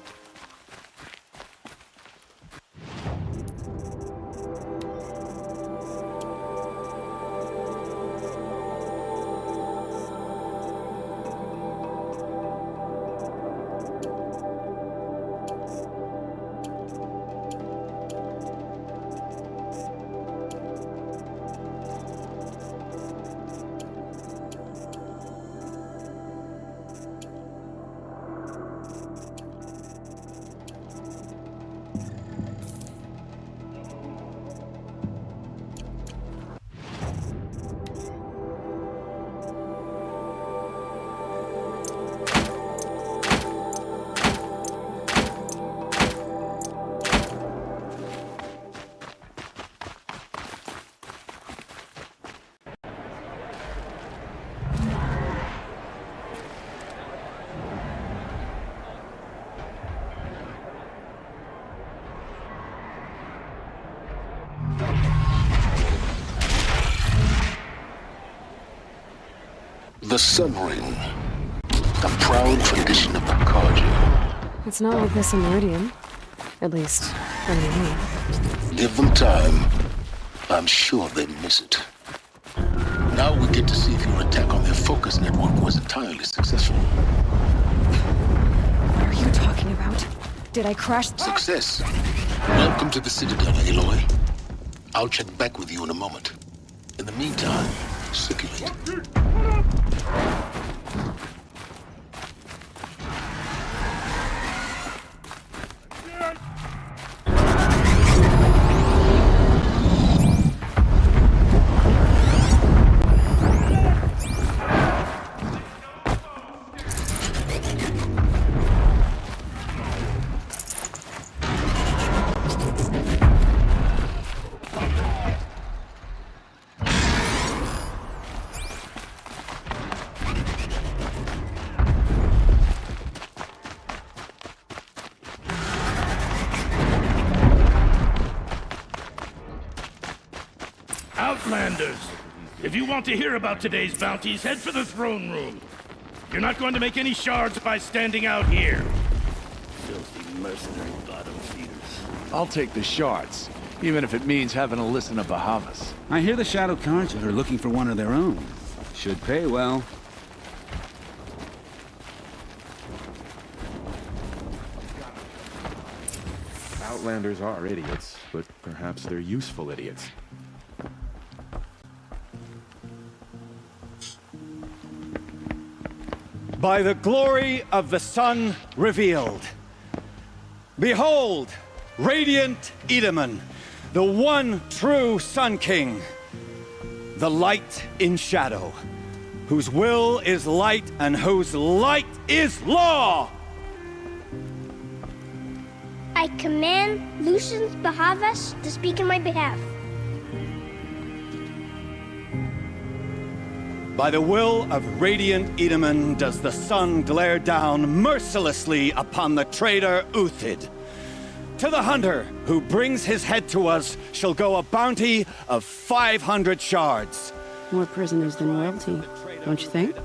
The Sun Ring. A proud tradition of the Carja. It's not like this in Meridian. At least, when we leave. Give them time. I'm sure they miss it. Now we get to see if your attack on their focus network was entirely successful. What are you talking about? Did I crash? Success. Welcome to the Citadel, Aloy. I'll check back with you in a moment. In the meantime, circulate. Outlanders, if you want to hear about today's bounties, head for the throne room. You're not going to make any shards by standing out here. Filthy mercenary bottom feeders. I'll take the shards, even if it means having to listen to Bahavas. I hear the Shadow Carja are looking for one of their own. Should pay well. Outlanders are idiots, but perhaps they're useful idiots. By the glory of the sun revealed. Behold, radiant Edaman, the one true Sun King, the light in shadow, whose will is light and whose light is law! I command Lucius Bahavas to speak in my behalf. By the will of radiant Edaman does the sun glare down mercilessly upon the traitor Uthid. To the hunter who brings his head to us shall go a bounty of 500 shards. More prisoners than royalty, don't you think?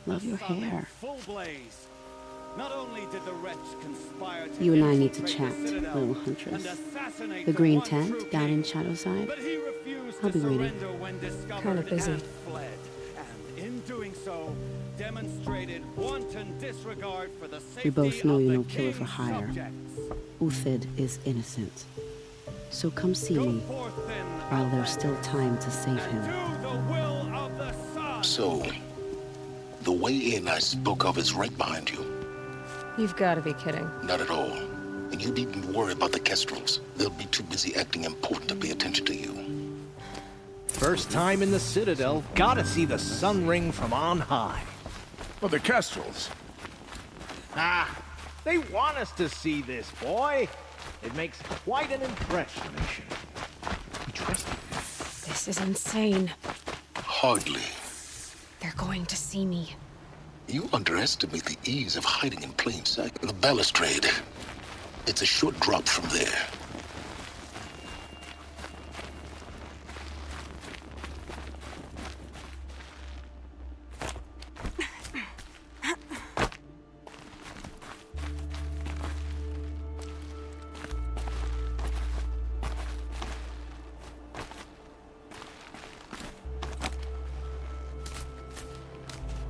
Love your hair. You and I need to chat, little huntress. The green tent down in Shadowside? I'll be waiting. Kind of busy. We both know you're no killer for hire. Uthid is innocent. So come see me while there's still time to save him. So, the way in I spoke of is right behind you. You've got to be kidding. Not at all. And you needn't worry about the Kestrels. They'll be too busy acting important to pay attention to you. First time in the Citadel, gotta see the sun ring from on high. Well, the Kestrels. Ah, they want us to see this, boy. It makes quite an impression. We trust you. This is insane. Hardly. They're going to see me. You underestimate the ease of hiding in plain sight. The balustrade. It's a short drop from there.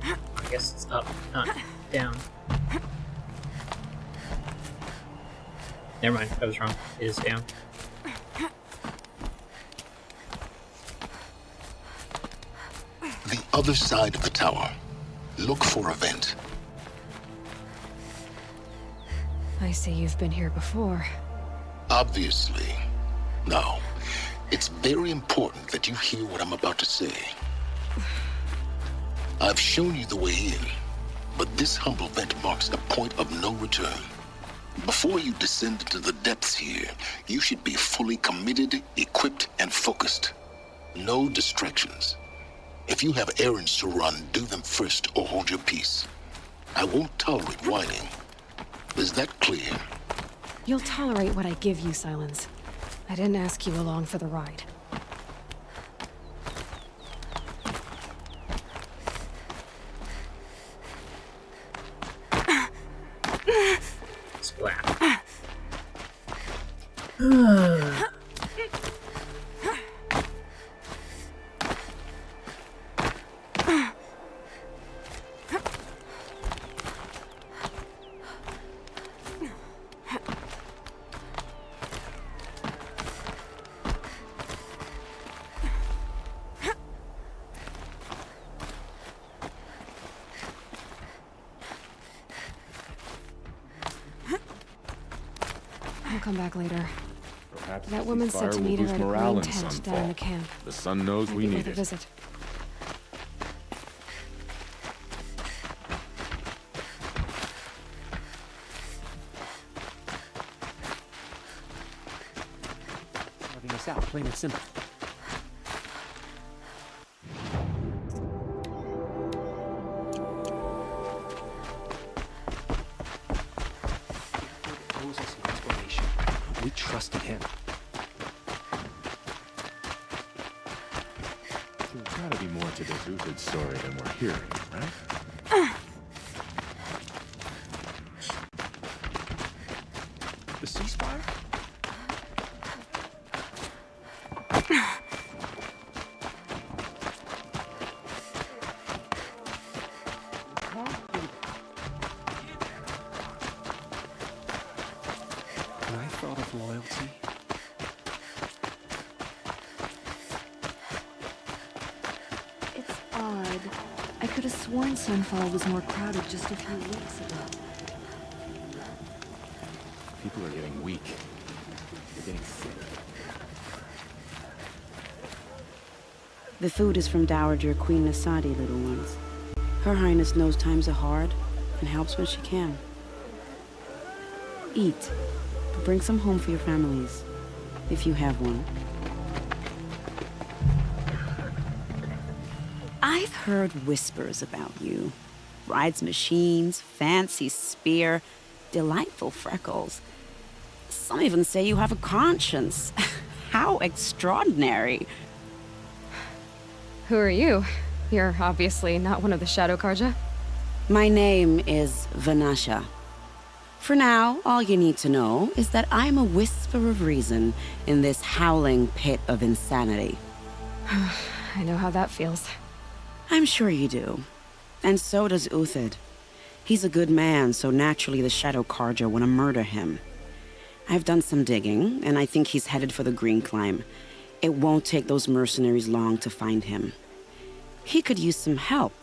I guess it's up, not down. Never mind, I was wrong. It is down. The other side of the tower. Look for a vent. I see you've been here before. Obviously. Now, it's very important that you hear what I'm about to say. I've shown you the way in, but this humble vent marks a point of no return. Before you descend into the depths here, you should be fully committed, equipped, and focused. No distractions. If you have errands to run, do them first or hold your peace. I won't tolerate whining. Is that clear? You'll tolerate what I give you, Silence. I didn't ask you along for the ride. Splat. I'll come back later. Perhaps That woman said to will meet her boost at a morale green in tent down in the Sunfall. camp. The sun knows we Maybe need worth a it. visit. Carving us out, plain and simple. Owes us an explanation. We trusted him. There's gotta be more to this Uthid story than we're hearing, right? The ceasefire? When I thought of loyalty, It's odd. I could have sworn Sunfall was more crowded just a few weeks ago. People are getting weak. They're getting sick. The food is from Dowager Queen Nasadi, little ones. Her Highness knows times are hard and helps when she can. Eat, but bring some home for your families, if you have one. I've heard whispers about you. Rides machines, fancy spear, delightful freckles. Some even say you have a conscience. How extraordinary. Who are you? You're obviously not one of the Shadow Karja. My name is Vanasha. For now, all you need to know is that I'm a whisper of reason in this howling pit of insanity. I know how that feels. I'm sure you do. And so does Uthid. He's a good man, so naturally the Shadow Karja want to murder him. I've done some digging, and I think he's headed for the Green Climb. It won't take those mercenaries long to find him. He could use some help,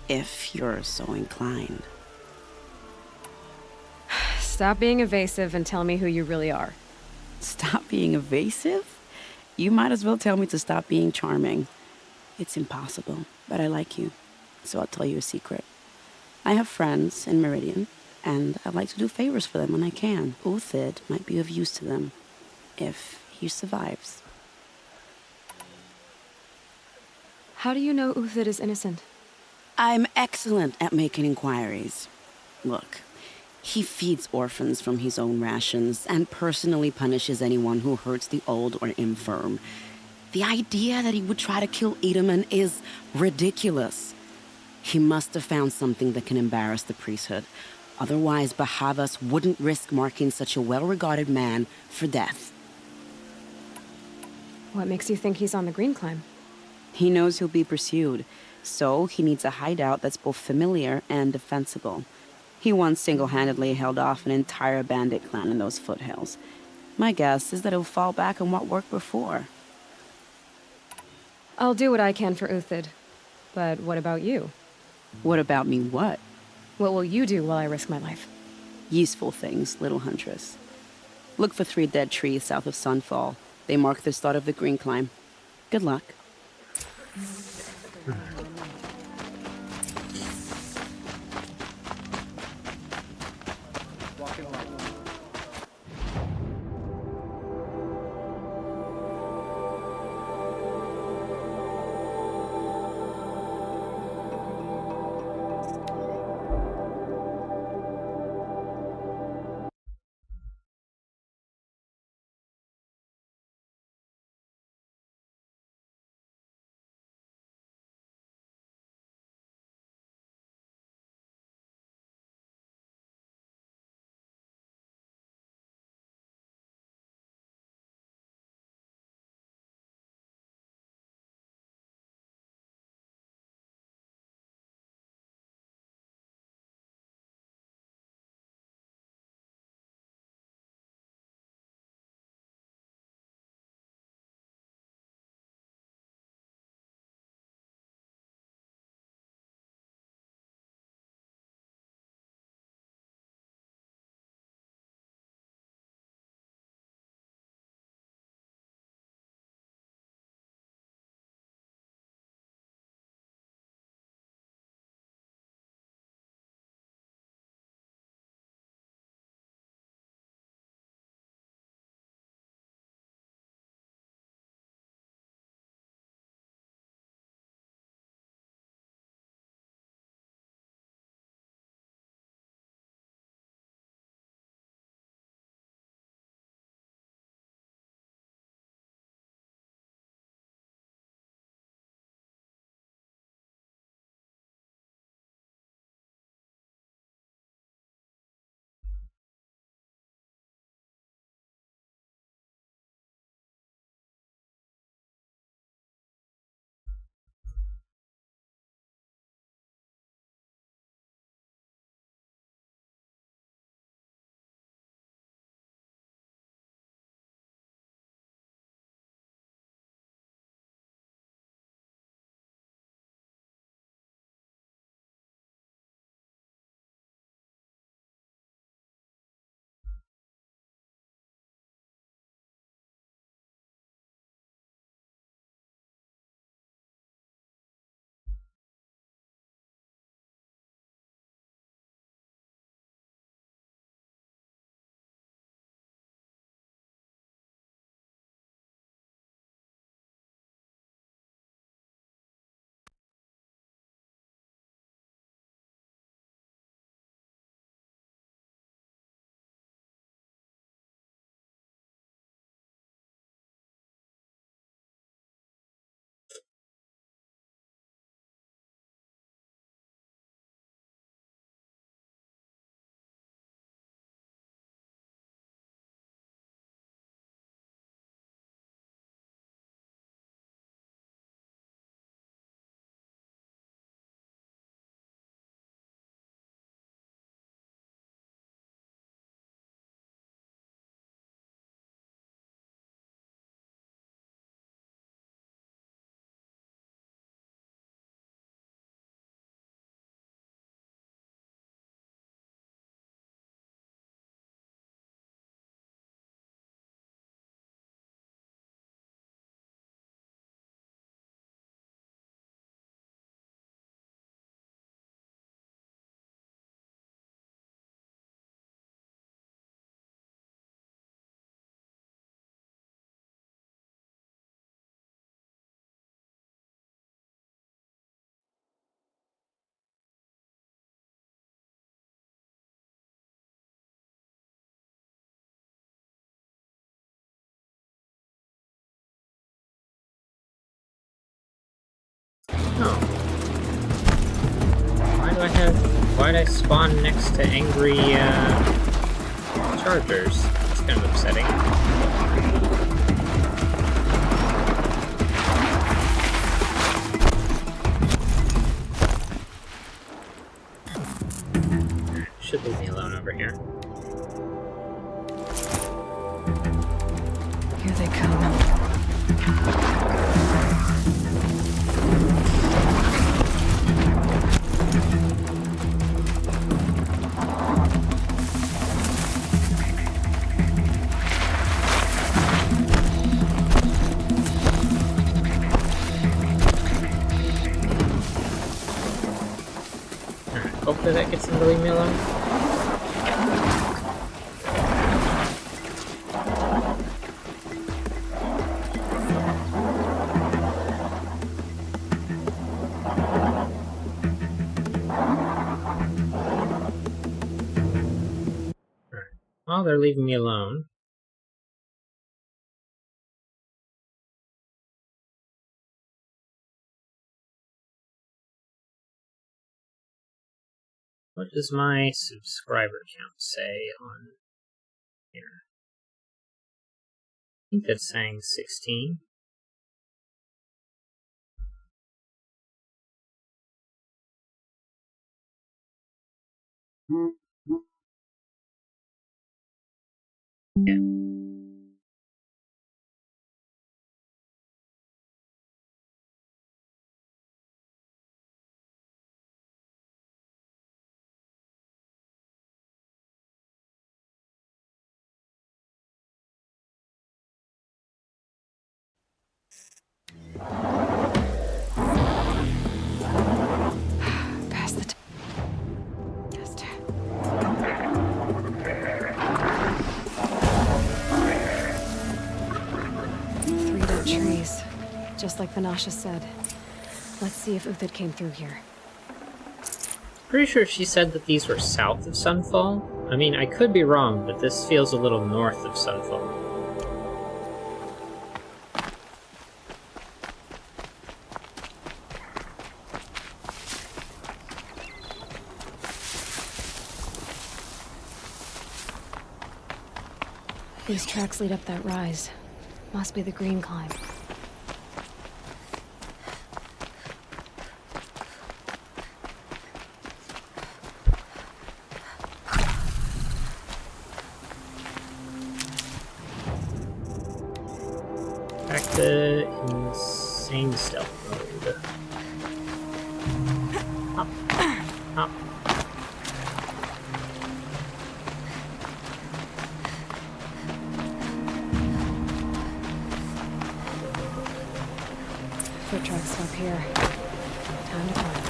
if you're so inclined. Stop being evasive and tell me who you really are. Stop being evasive? You might as well tell me to stop being charming. It's impossible, but I like you, so I'll tell you a secret. I have friends in Meridian, and I like to do favors for them when I can. Uthid might be of use to them, if he survives. How do you know Uthid is innocent? I'm excellent at making inquiries. Look, he feeds orphans from his own rations and personally punishes anyone who hurts the old or infirm. The idea that he would try to kill Edaman is ridiculous. He must have found something that can embarrass the priesthood. Otherwise, Bahavas wouldn't risk marking such a well-regarded man for death. What makes you think he's on the Green Climb? He knows he'll be pursued, so he needs a hideout that's both familiar and defensible. He once single-handedly held off an entire bandit clan in those foothills. My guess is that he'll fall back on what worked before. I'll do what I can for Uthid. But what about you? What about me what? What will you do while I risk my life? Useful things, little huntress. Look for 3 dead trees south of Sunfall. They mark the start of the Green Climb. Good luck. Oh. Why'd I spawn next to angry, chargers? It's kind of upsetting. Should leave me alone over here. Here they come. Hopefully that gets them to leave me alone. Alright. Well, they're leaving me alone. What does my subscriber count say on here? I think that's saying 16. Yeah. Pass the test. 3 dead trees, just like Vanasha said. Let's see if Uthid came through here. Pretty sure she said that these were south of Sunfall. I mean, I could be wrong, but this feels a little north of Sunfall. These tracks lead up that rise. Must be the green climb. Back to insane stealth mode. Hop. Hop. Foot tracks up here. Time to climb.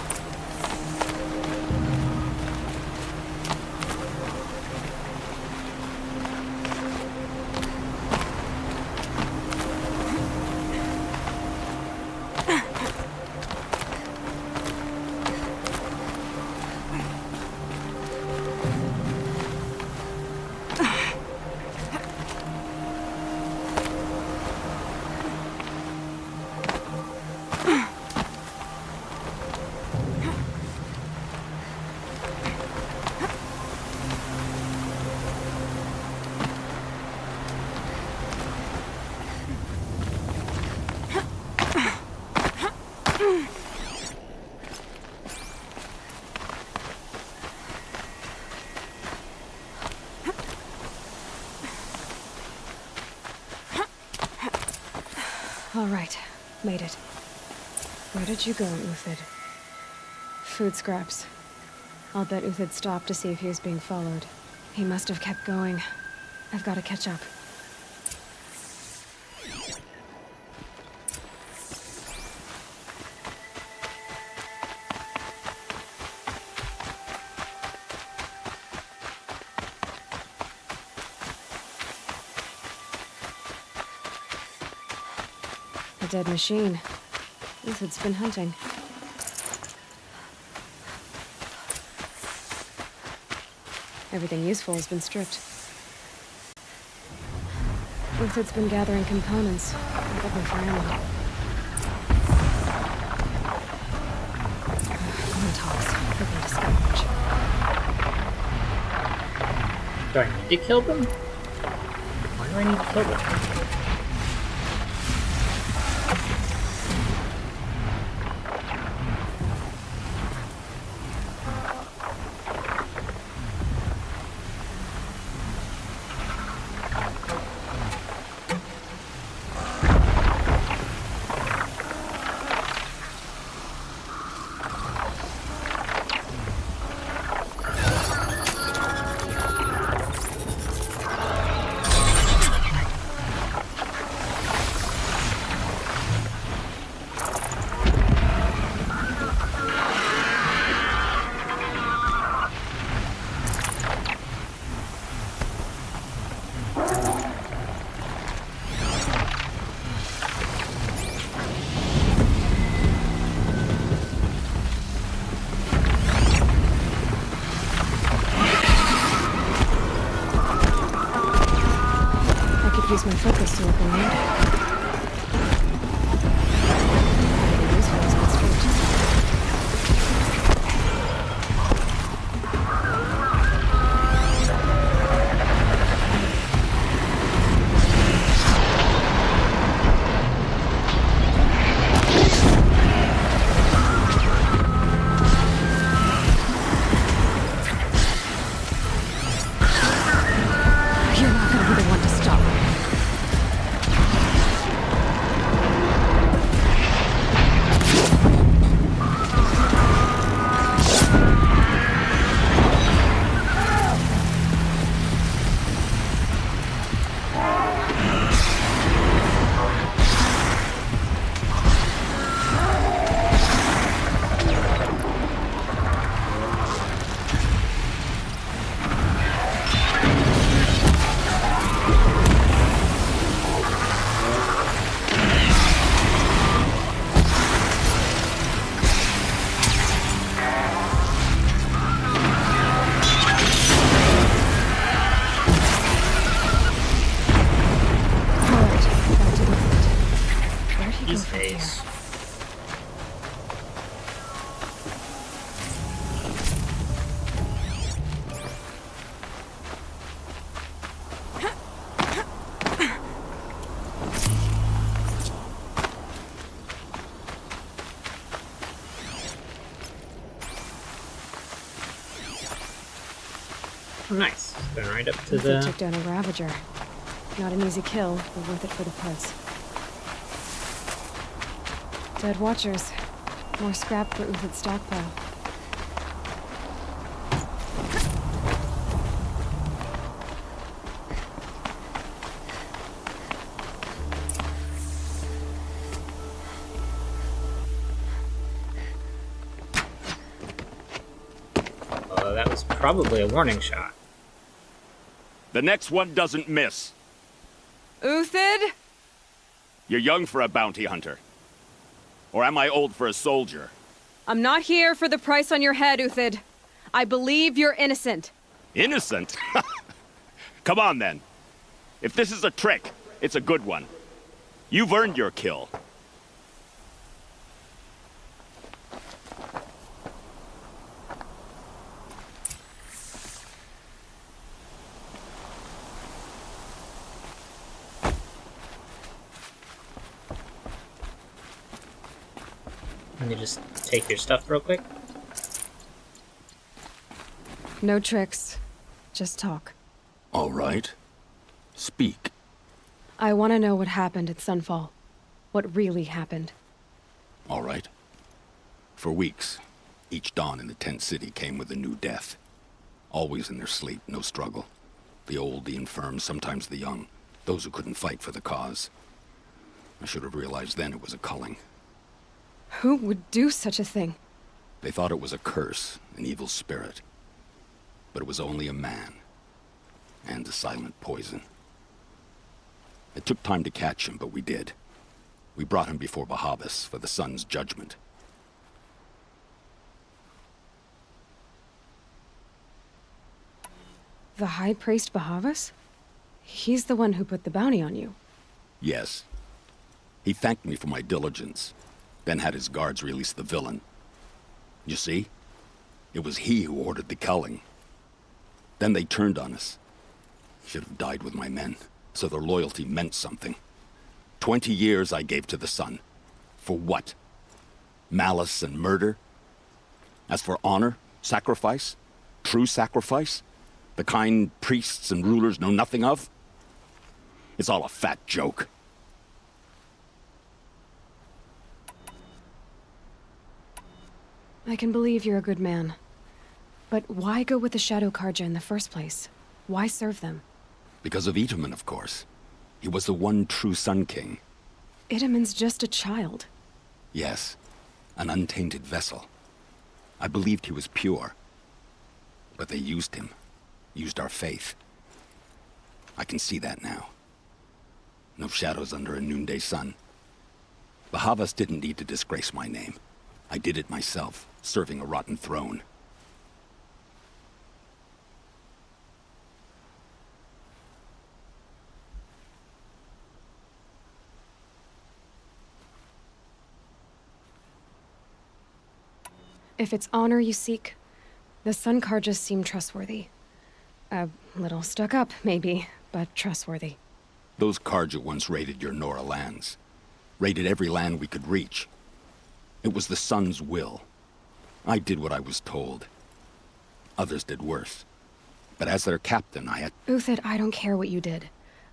All right, made it. Where did you go, Uthid? Food scraps. I'll bet Uthid stopped to see if he was being followed. He must have kept going. I've got to catch up. A dead machine. Uthid's been hunting. Everything useful has been stripped. Uthid's been gathering components, probably for ammo. Tops. Looking to scavenge. Do I need to kill them? Why do I need to kill them? Use my focus to look around. You're not gonna be the one to stop. Nice. Going right up to They took down a Ravager. Not an easy kill, but worth it for the parts. Dead Watchers. More scrap for Uthid's stockpile. That was probably a warning shot. The next one doesn't miss. Uthid? You're young for a bounty hunter. Or am I old for a soldier? I'm not here for the price on your head, Uthid. I believe you're innocent. Innocent? Come on, then. If this is a trick, it's a good one. You've earned your kill. Let me just take your stuff real quick. No tricks. Just talk. All right. Speak. I want to know what happened at Sunfall. What really happened. All right. For weeks, each dawn in the tent city came with a new death. Always in their sleep, no struggle. The old, the infirm, sometimes the young. Those who couldn't fight for the cause. I should have realized then it was a culling. Who would do such a thing? They thought it was a curse, an evil spirit. But it was only a man. And a silent poison. It took time to catch him, but we did. We brought him before Bahavas for the sun's judgment. The High Priest Bahavas? He's the one who put the bounty on you. Yes. He thanked me for my diligence, then had his guards release the villain. You see? It was he who ordered the culling. Then they turned on us. Should have died with my men, so their loyalty meant something. 20 years I gave to the Sun. For what? Malice and murder? As for honor, sacrifice, true sacrifice, the kind priests and rulers know nothing of, it's all a fat joke. I can believe you're a good man. But why go with the Shadow Carja in the first place? Why serve them? Because of Itamen, of course. He was the one true Sun King. Itamen's just a child. Yes, an untainted vessel. I believed he was pure. But they used him. Used our faith. I can see that now. No shadows under a noonday sun. The Havas didn't need to disgrace my name. I did it myself, serving a rotten throne. If it's honor you seek, the Sun Carjas seem trustworthy. A little stuck up, maybe, but trustworthy. Those Carja once raided your Nora lands. Raided every land we could reach. It was the Sun's will. I did what I was told. Others did worse. But as their captain, I had... Uthid, I don't care what you did.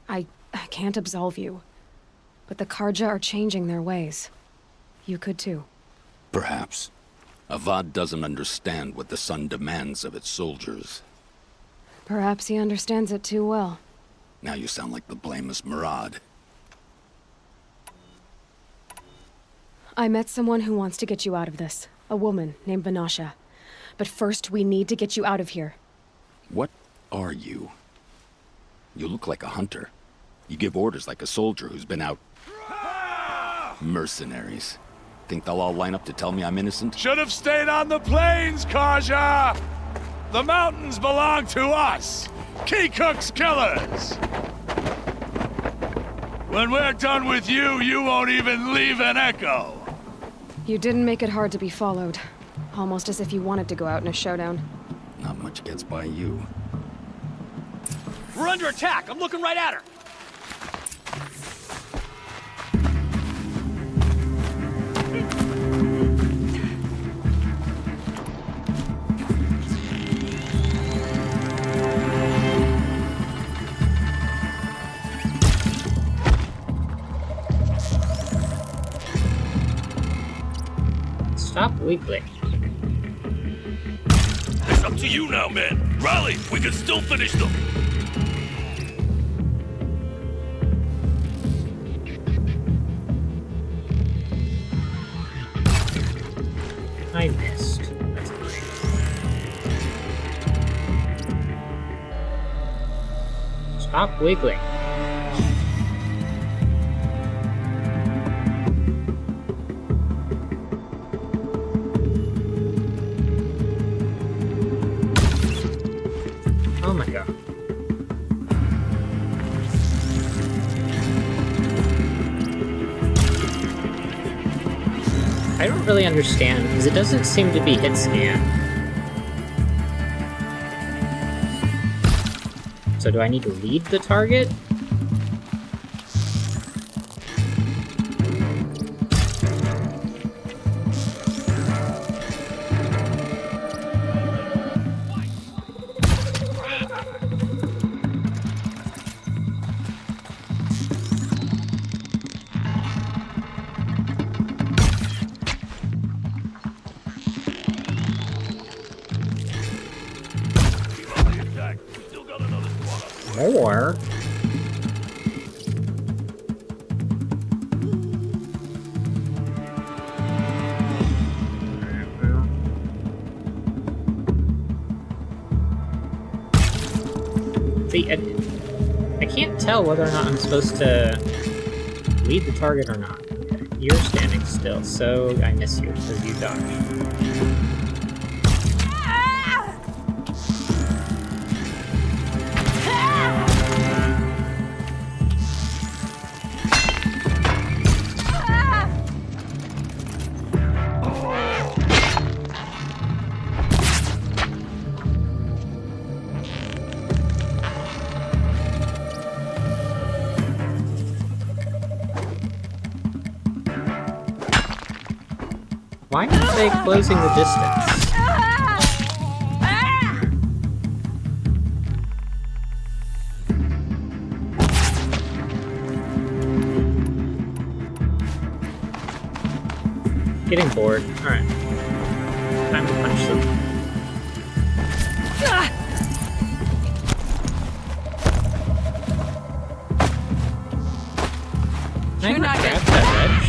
I can't absolve you. But the Carja are changing their ways. You could too. Perhaps. Avad doesn't understand what the Sun demands of its soldiers. Perhaps he understands it too well. Now you sound like the blameless Murad. I met someone who wants to get you out of this. A woman named Vanasha. But first, we need to get you out of here. What are you? You look like a hunter. You give orders like a soldier who's been out... Mercenaries. Think they'll all line up to tell me I'm innocent? Should have stayed on the plains, Carja! The mountains belong to us! Keecook's killers! When we're done with you, you won't even leave an echo! You didn't make it hard to be followed. Almost as if you wanted to go out in a showdown. Not much gets by you. We're under attack! I'm looking right at her! Stop wiggling. It's up to you now, men. Rally! We can still finish them! I missed. That's great. Stop wiggling. Oh my god. I don't really understand, because it doesn't seem to be hit scan. So do I need to lead the target? More? See, I can't tell whether or not I'm supposed to lead the target or not. Okay. You're standing still, so I miss you because you dodged. Why aren't they closing the distance? Getting bored. Alright. Time to punch them. You're not grab that wrench.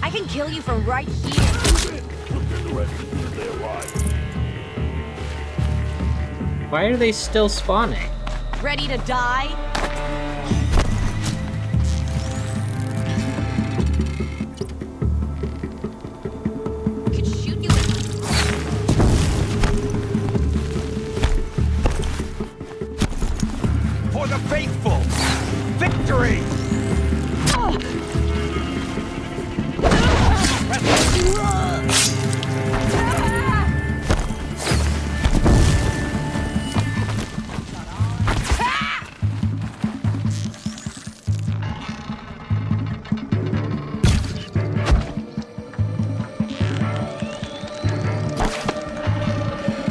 I can kill you from right here. Why are they still spawning? Ready to die? Could shoot you. For the faithful! Victory!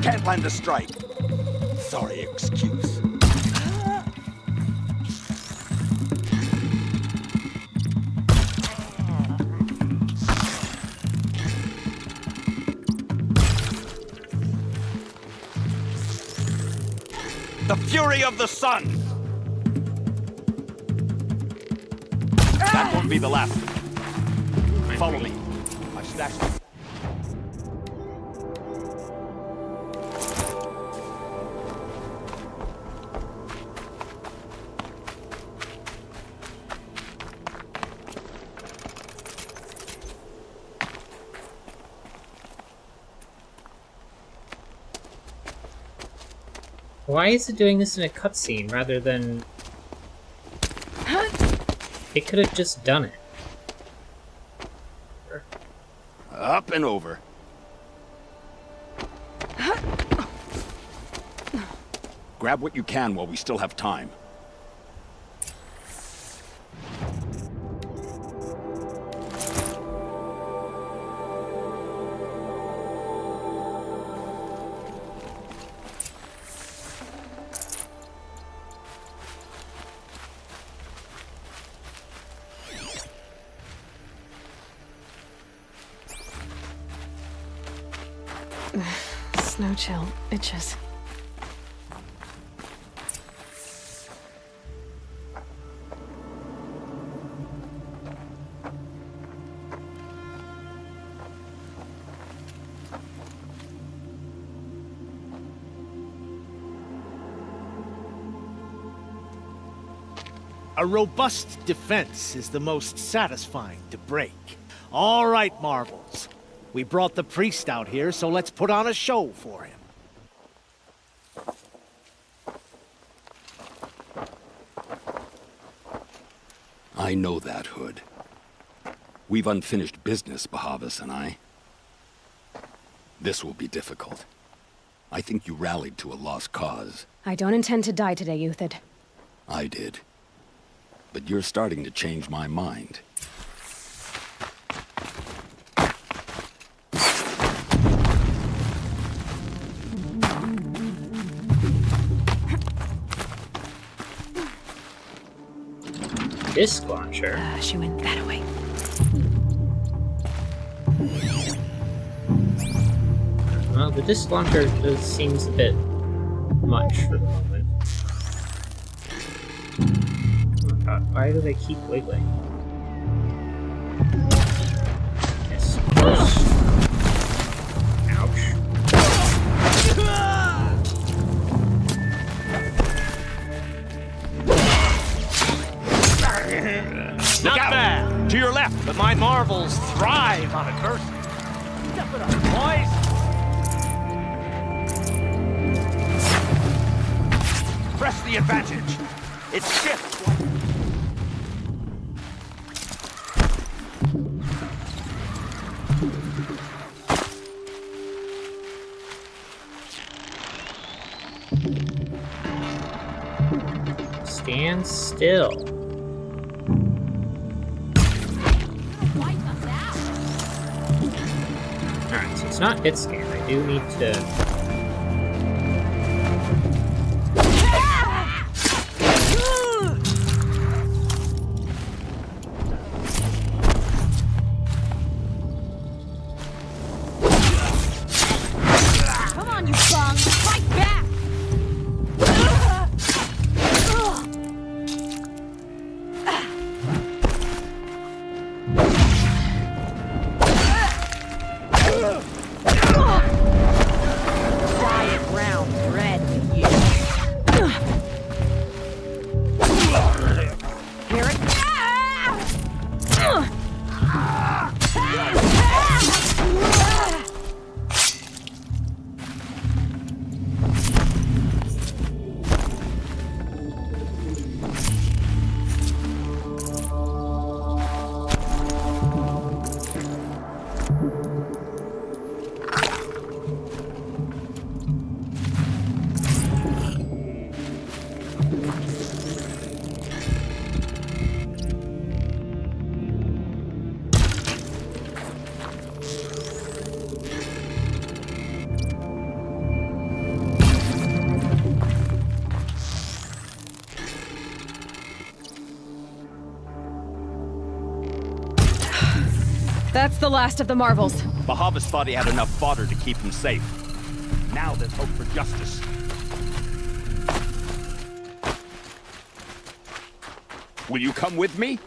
Can't land a strike. Sorry, excuse. The fury of the sun! That won't be the last. Follow me. I stashed it. Why is it doing this in a cutscene rather than... It could have just done it. Up and over. Grab what you can while we still have time. Snow chill itches. A robust defense is the most satisfying to break. All right, Marvels. We brought the priest out here, so let's put on a show for him. I know that, Hood. We've unfinished business, Bahavas and I. This will be difficult. I think you rallied to a lost cause. I don't intend to die today, Euthid. I did. But you're starting to change my mind. Disc launcher? She went that way. Well, the disc launcher just seems a bit much for the moment. Oh my god, why do they keep wiggling? Yes, of course. Ouch. Not bad. To your left, but my marvels thrive on adversity. Step it up, boys. Press the advantage. It's shift. stand still. Alright, so it's not hit scan. I do need to... Come on, you bum! Fight back! Quiet round red with you. Here it That's the last of the marvels. Bahavas thought he had enough fodder to keep him safe. Now there's hope for justice. Will you come with me?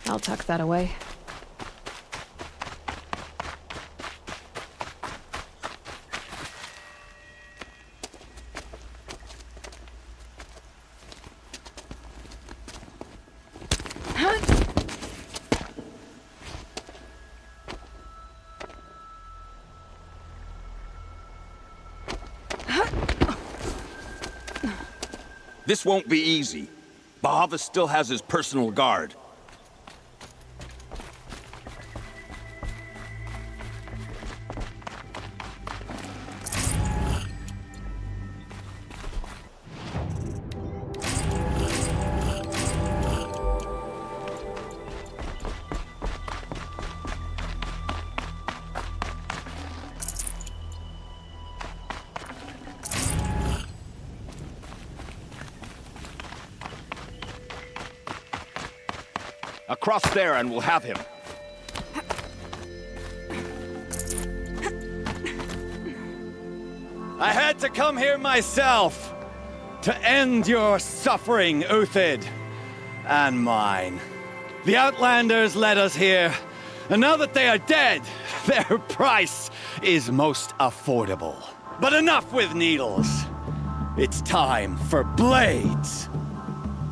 I'll tuck that away. This won't be easy. Bahavas still has his personal guard. Across there and we'll have him. I had to come here myself to end your suffering, Uthid, and mine. The Outlanders led us here, and now that they are dead, their price is most affordable. But enough with needles. It's time for blades.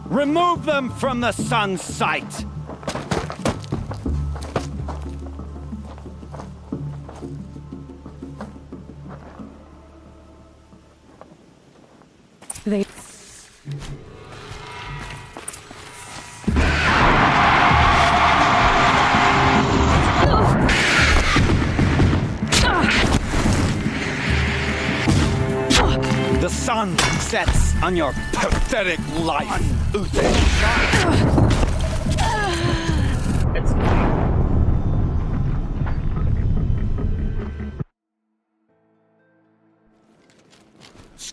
Remove them from the sun's sight. They... The sun sets on your pathetic life, Uthid.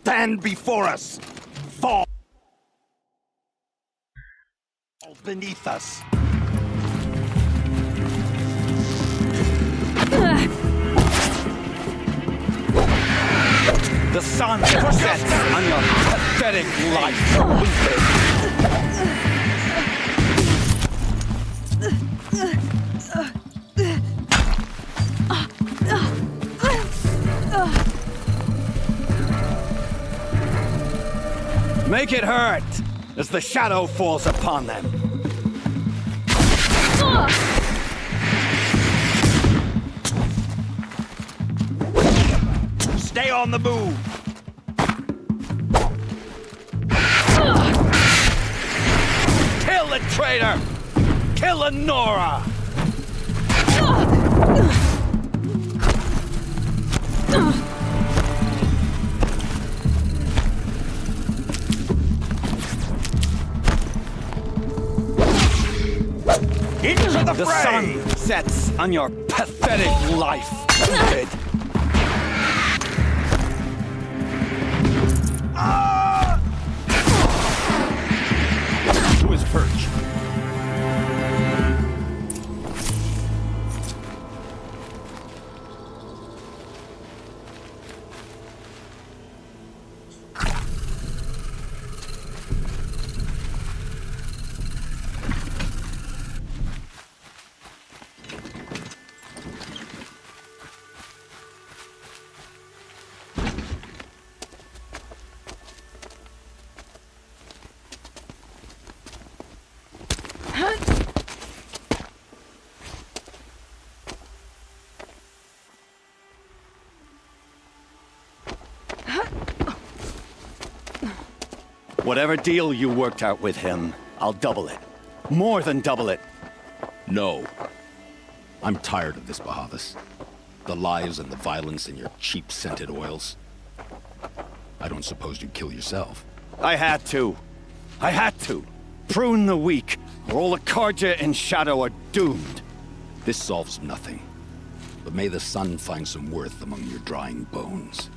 Stand before us! Fall beneath us! The sun sets on your pathetic life, Make it hurt as the shadow falls upon them. Stay on the move! Kill the traitor! Kill Nora! Into the The fray! sun sets on your pathetic life, Uthid. To his perch. Whatever deal you worked out with him, I'll double it. More than double it. No. I'm tired of this, Bahavas. The lies and the violence in your cheap scented oils. I don't suppose you'd kill yourself. I had to. I had to. Prune the weak, or all the Karja in Shadow are doomed. This solves nothing. But may the sun find some worth among your drying bones.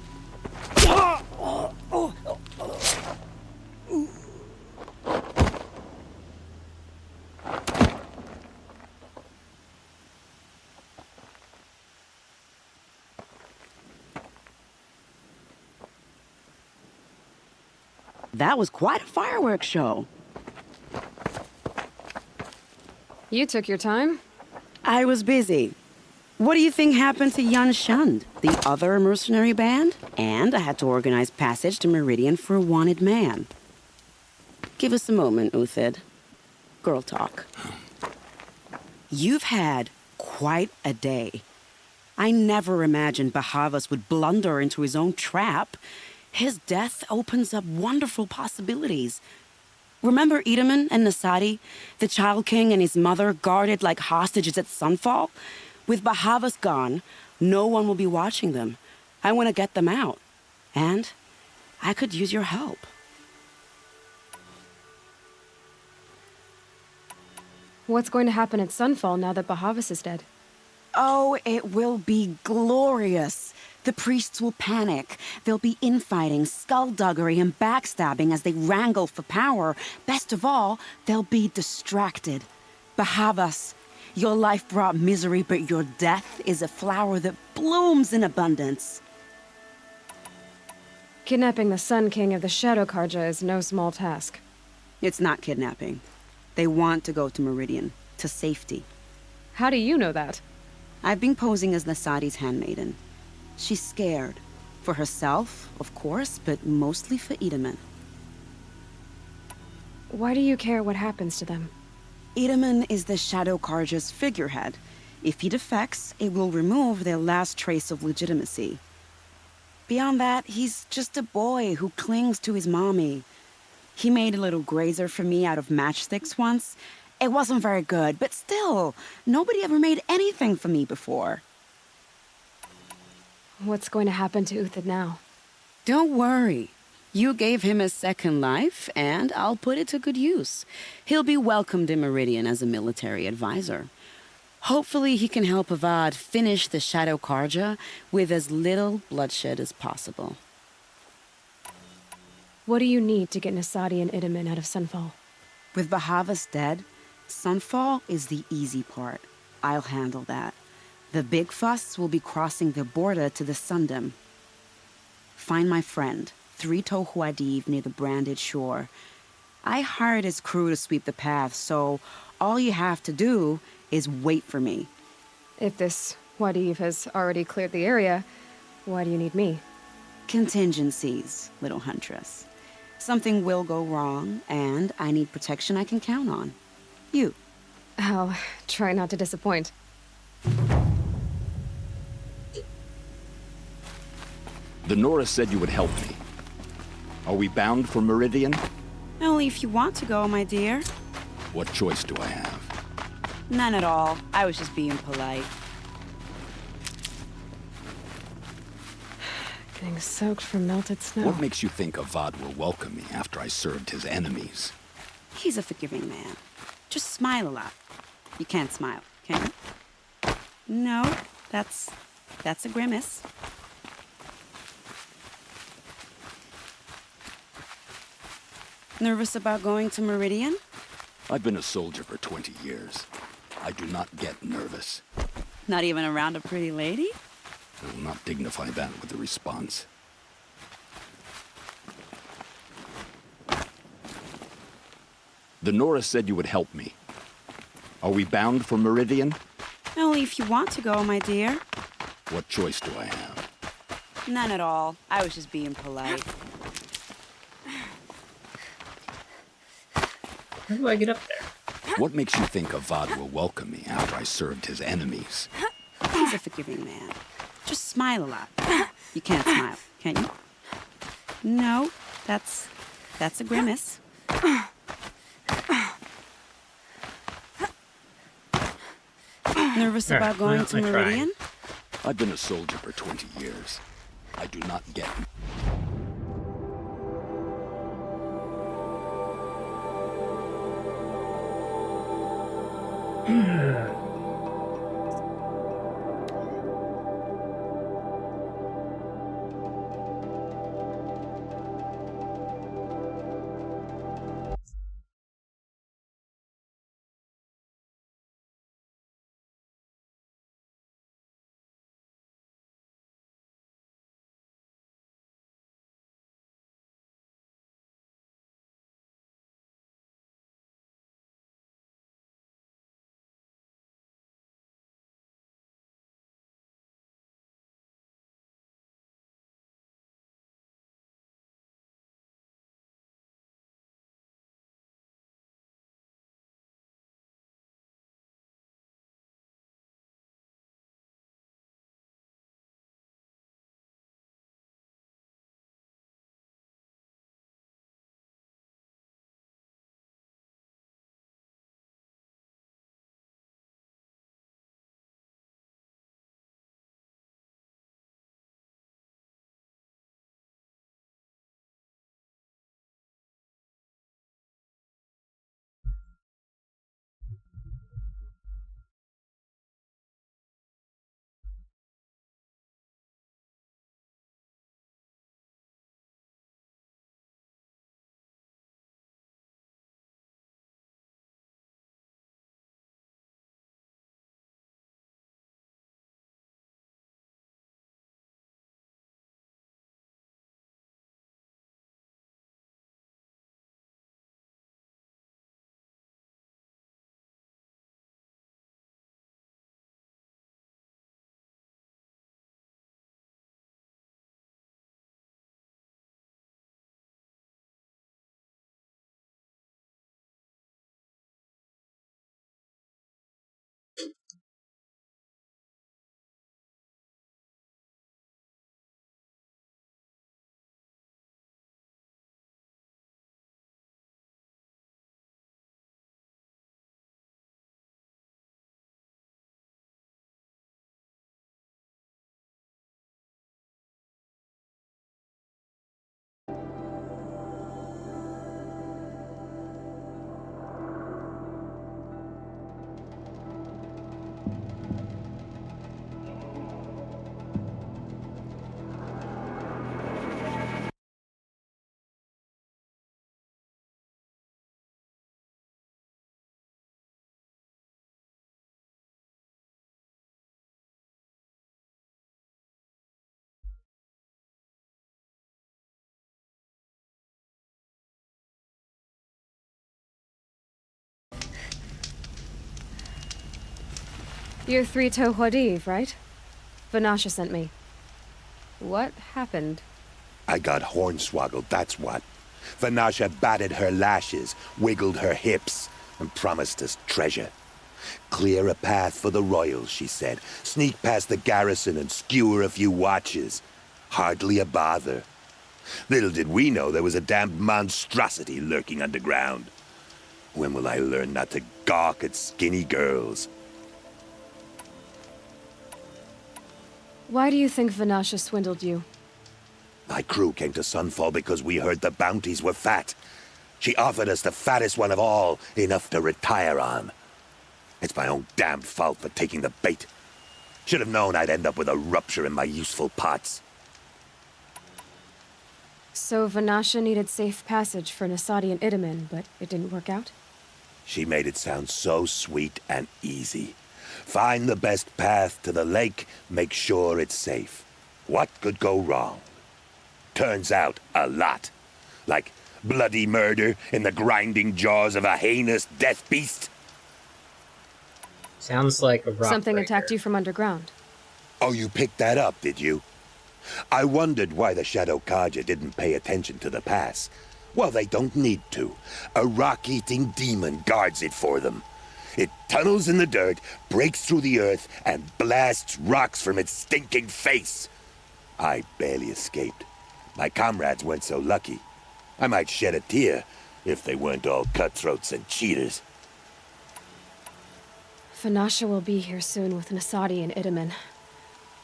That was quite a fireworks show. You took your time. I was busy. What do you think happened to Yan Shund, the other mercenary band? And I had to organize passage to Meridian for a wanted man. Give us a moment, Uthid. Girl talk. You've had quite a day. I never imagined Bahavas would blunder into his own trap. His death opens up wonderful possibilities. Remember Edaman and Nasadi, the Child King and his mother guarded like hostages at Sunfall? With Bahavas gone, no one will be watching them. I want to get them out. And I could use your help. What's going to happen at Sunfall now that Bahavas is dead? Oh, it will be glorious. The priests will panic. There'll be infighting, skullduggery, and backstabbing as they wrangle for power. Best of all, they'll be distracted. Bahavas, your life brought misery, but your death is a flower that blooms in abundance. Kidnapping the Sun King of the Shadow Karja is no small task. It's not kidnapping. They want to go to Meridian, to safety. How do you know that? I've been posing as Nasadi's handmaiden. She's scared. For herself, of course, but mostly for Edaman. Why do you care what happens to them? Edaman is the Shadow Karja's figurehead. If he defects, it will remove their last trace of legitimacy. Beyond that, he's just a boy who clings to his mommy. He made a little grazer for me out of matchsticks once. It wasn't very good, but still, nobody ever made anything for me before. What's going to happen to Uthid now? Don't worry. You gave him a second life, and I'll put it to good use. He'll be welcomed in Meridian as a military advisor. Hopefully he can help Avad finish the Shadow Karja with as little bloodshed as possible. What do you need to get Nasadi and Edaman out of Sunfall? With Bahavas dead, Sunfall is the easy part. I'll handle that. The big fuss will be crossing the border to the Sundom. Find my friend, 3 Tohuadiv near the Branded Shore. I hired his crew to sweep the path, so all you have to do is wait for me. If this Wadiv has already cleared the area, why do you need me? Contingencies, little huntress. Something will go wrong, and I need protection I can count on. You. I'll try not to disappoint. The Nora said you would help me. Are we bound for Meridian? Only if you want to go, my dear. What choice do I have? None at all. I was just being polite. Being soaked from melted snow. What makes you think Avad will welcome me after I served his enemies? He's a forgiving man. Just smile a lot. You can't smile, can you? No, that's a grimace. Nervous about going to Meridian? I've been a soldier for 20 years. I do not get nervous. Not even around a pretty lady? I will not dignify that with a response. The Nora said you would help me. Are we bound for Meridian? Only if you want to go, my dear. What choice do I have? None at all. I was just being polite. How do I get up there? What makes you think Avad will welcome me after I served his enemies? He's a forgiving man. Just smile a lot. You can't smile, can you? No, that's a grimace. Nervous about going to Meridian? I've been a soldier for 20 years. I do not get... You're Three Toe Huadiv, right? Vanasha sent me. What happened? I got hornswoggled, that's what. Vanasha batted her lashes, wiggled her hips, and promised us treasure. Clear a path for the royals, she said. Sneak past the garrison and skewer a few watches. Hardly a bother. Little did we know there was a damned monstrosity lurking underground. When will I learn not to gawk at skinny girls? Why do you think Vanasha swindled you? My crew came to Sunfall because we heard the bounties were fat. She offered us the fattest one of all, enough to retire on. It's my own damned fault for taking the bait. Should have known I'd end up with a rupture in my useful parts. So Vanasha needed safe passage for Nasadi and Itamen, but it didn't work out? She made it sound so sweet and easy. Find the best path to the lake, make sure it's safe. What could go wrong? Turns out, a lot. Like bloody murder in the grinding jaws of a heinous death beast. Sounds like a rock Something breaker. attacked you from underground. Oh, you picked that up, did you? I wondered why the Shadow Carja didn't pay attention to the pass. Well, they don't need to. A rock-eating demon guards it for them. It tunnels in the dirt, breaks through the earth, and blasts rocks from its stinking face. I barely escaped. My comrades weren't so lucky. I might shed a tear if they weren't all cutthroats and cheaters. Vanasha will be here soon with Nasadi and Itamen.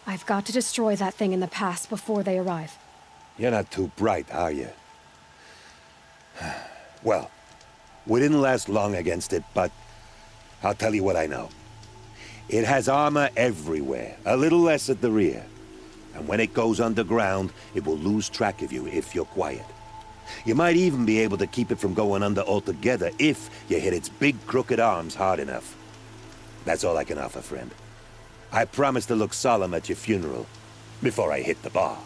I've got to destroy that thing in the pass before they arrive. You're not too bright, are you? Well, we didn't last long against it, but I'll tell you what I know. It has armor everywhere, a little less at the rear. And when it goes underground, it will lose track of you if you're quiet. You might even be able to keep it from going under altogether if you hit its big crooked arms hard enough. That's all I can offer, friend. I promise to look solemn at your funeral before I hit the bar.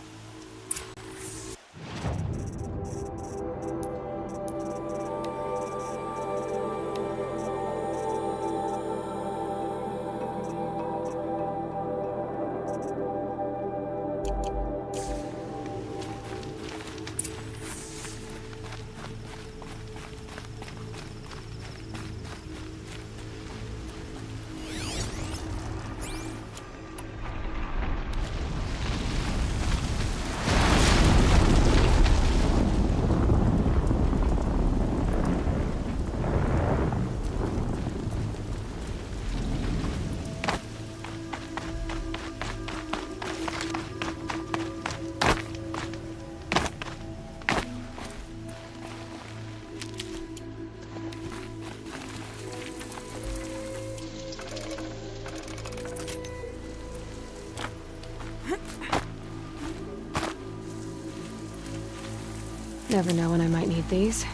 Never know when I might need these.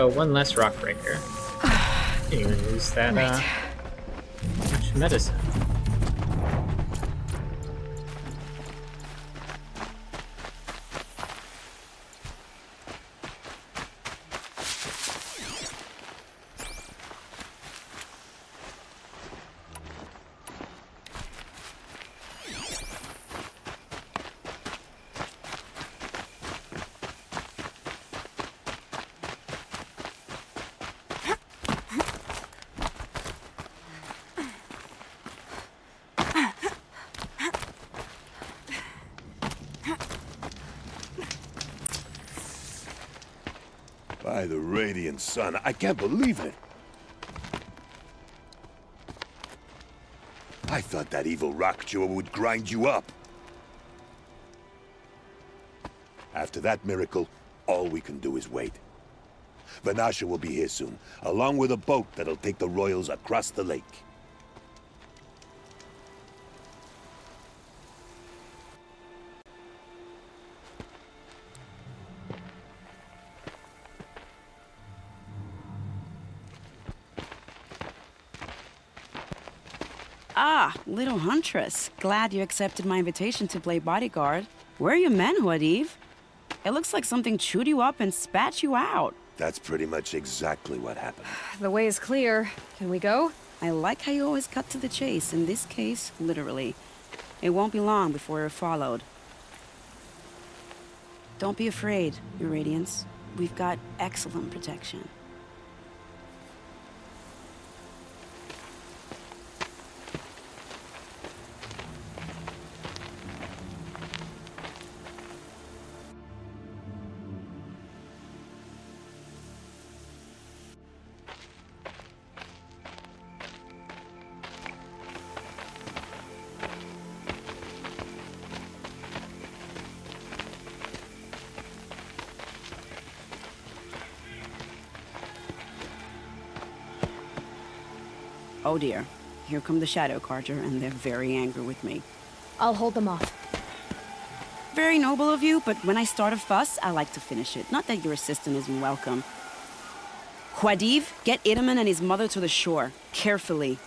So, one less rock breaker. Didn't even use that much medicine. By the radiant sun, I can't believe it. I thought that evil rock chewer would grind you up. After that miracle, all we can do is wait. Vanasha will be here soon, along with a boat that'll take the royals across the lake. Ah, little huntress. Glad you accepted my invitation to play bodyguard. Where are your men, Huadiv? It looks like something chewed you up and spat you out. That's pretty much exactly what happened. The way is clear. Can we go? I like how you always cut to the chase. In this case, literally. It won't be long before we're followed. Don't be afraid, Your Radiance. We've got excellent protection. Oh dear, here come the Shadow Carter, and they're very angry with me. I'll hold them off. Very noble of you, but when I start a fuss, I like to finish it. Not that your assistant isn't welcome. Huadiv, get Itaman and his mother to the shore. Carefully.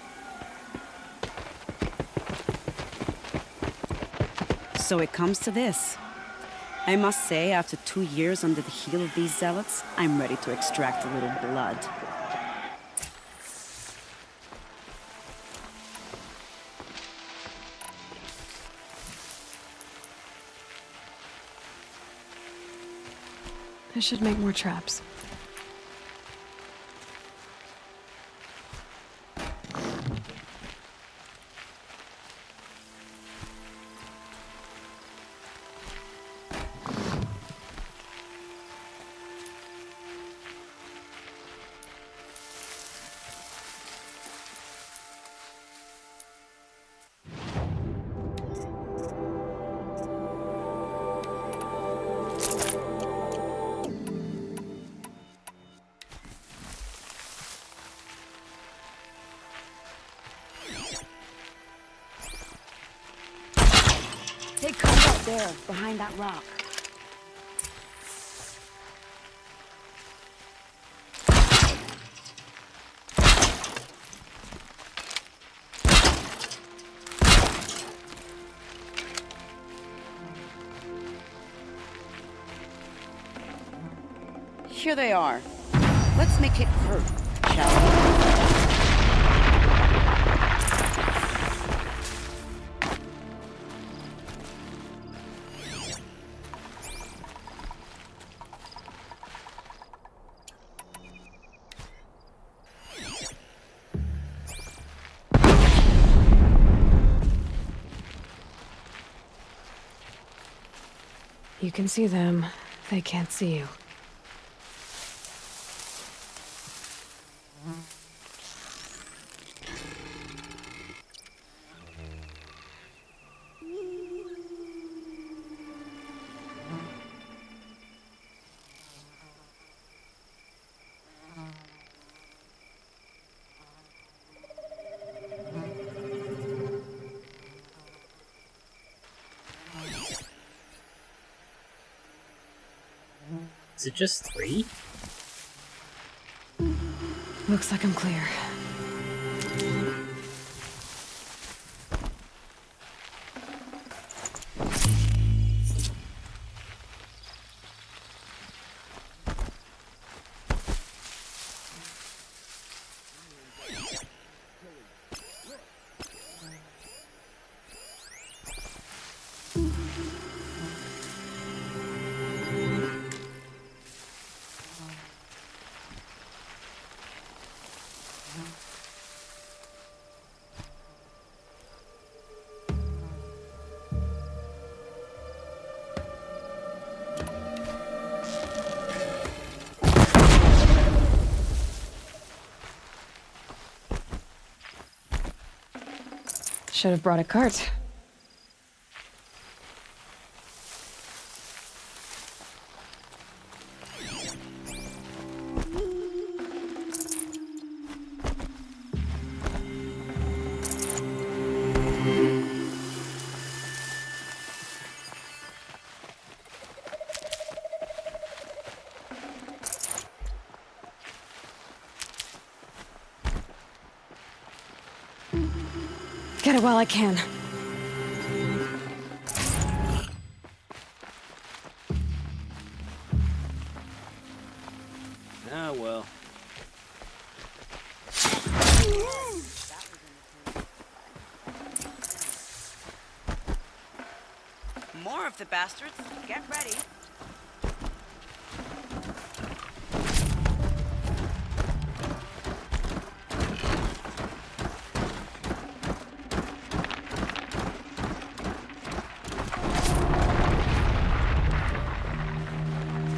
So it comes to this. I must say, after 2 years under the heel of these zealots, I'm ready to extract a little blood. I should make more traps. They come up there, behind that rock. Here they are. Let's make it hurt, shall we? You can see them. They can't see you. Is it just 3? Looks like I'm clear. Should have brought a cart. Get it while I can. Ah, well. More of the bastards. Get ready.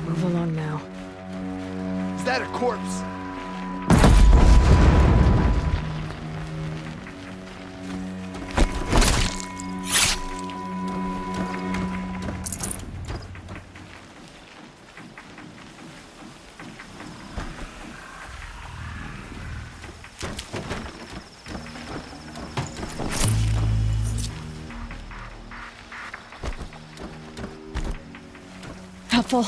Move along now. Is that a corpse? Helpful.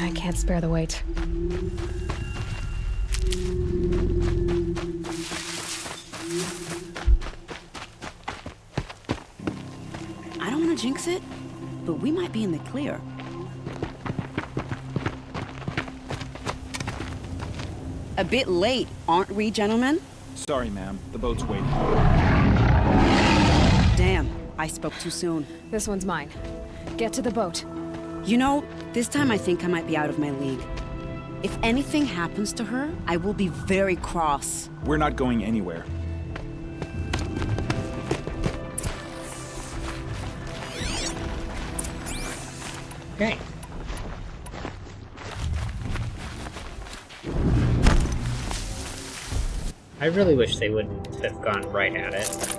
I can't spare the weight. I don't want to jinx it, but we might be in the clear. A bit late, aren't we, gentlemen? Sorry, ma'am. The boat's waiting. Damn, I spoke too soon. This one's mine. Get to the boat. You know, this time I think I might be out of my league. If anything happens to her, I will be very cross. We're not going anywhere. Okay. I really wish they wouldn't have gone right at it.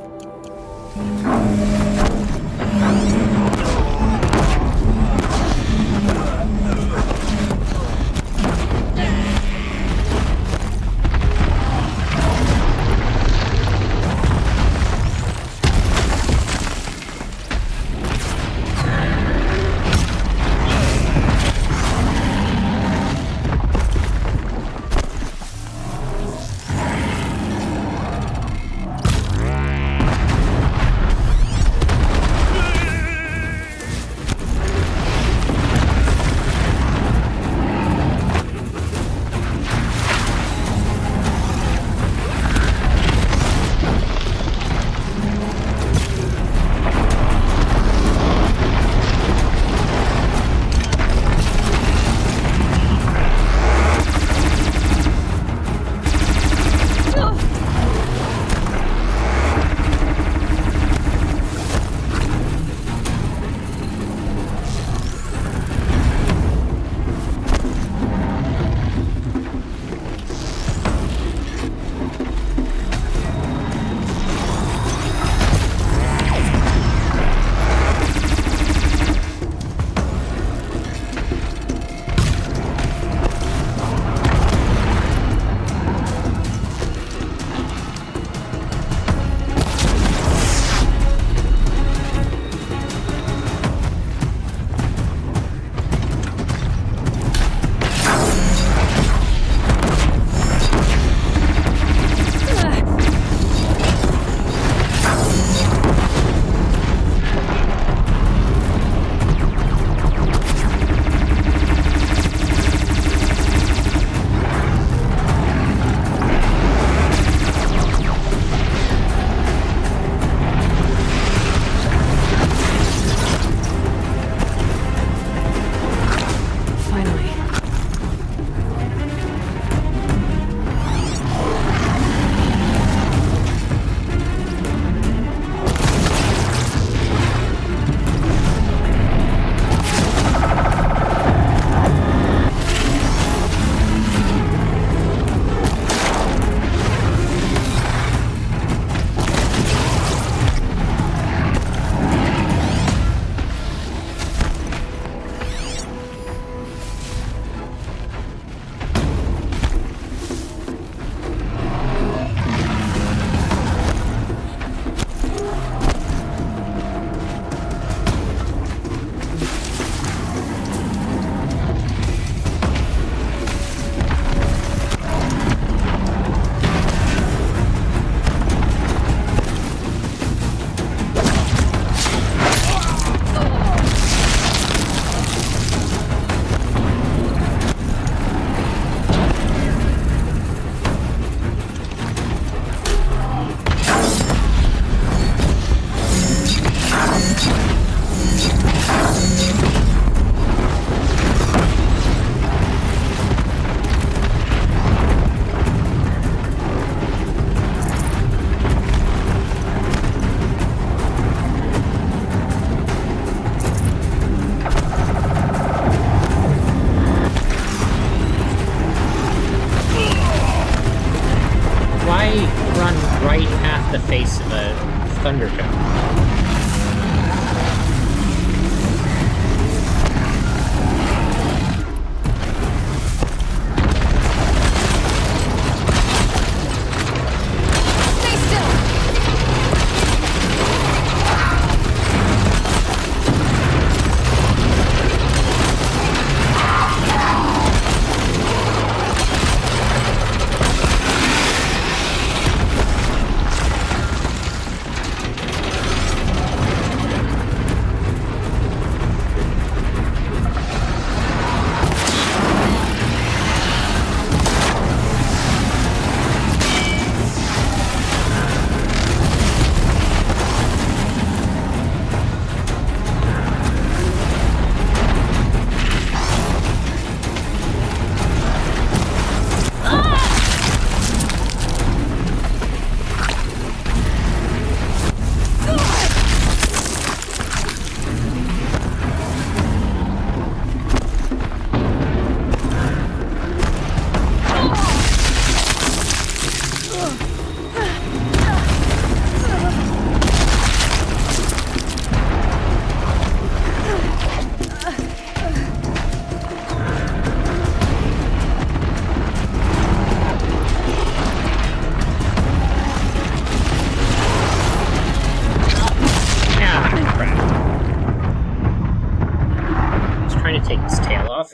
run right at the face of a thunderdome.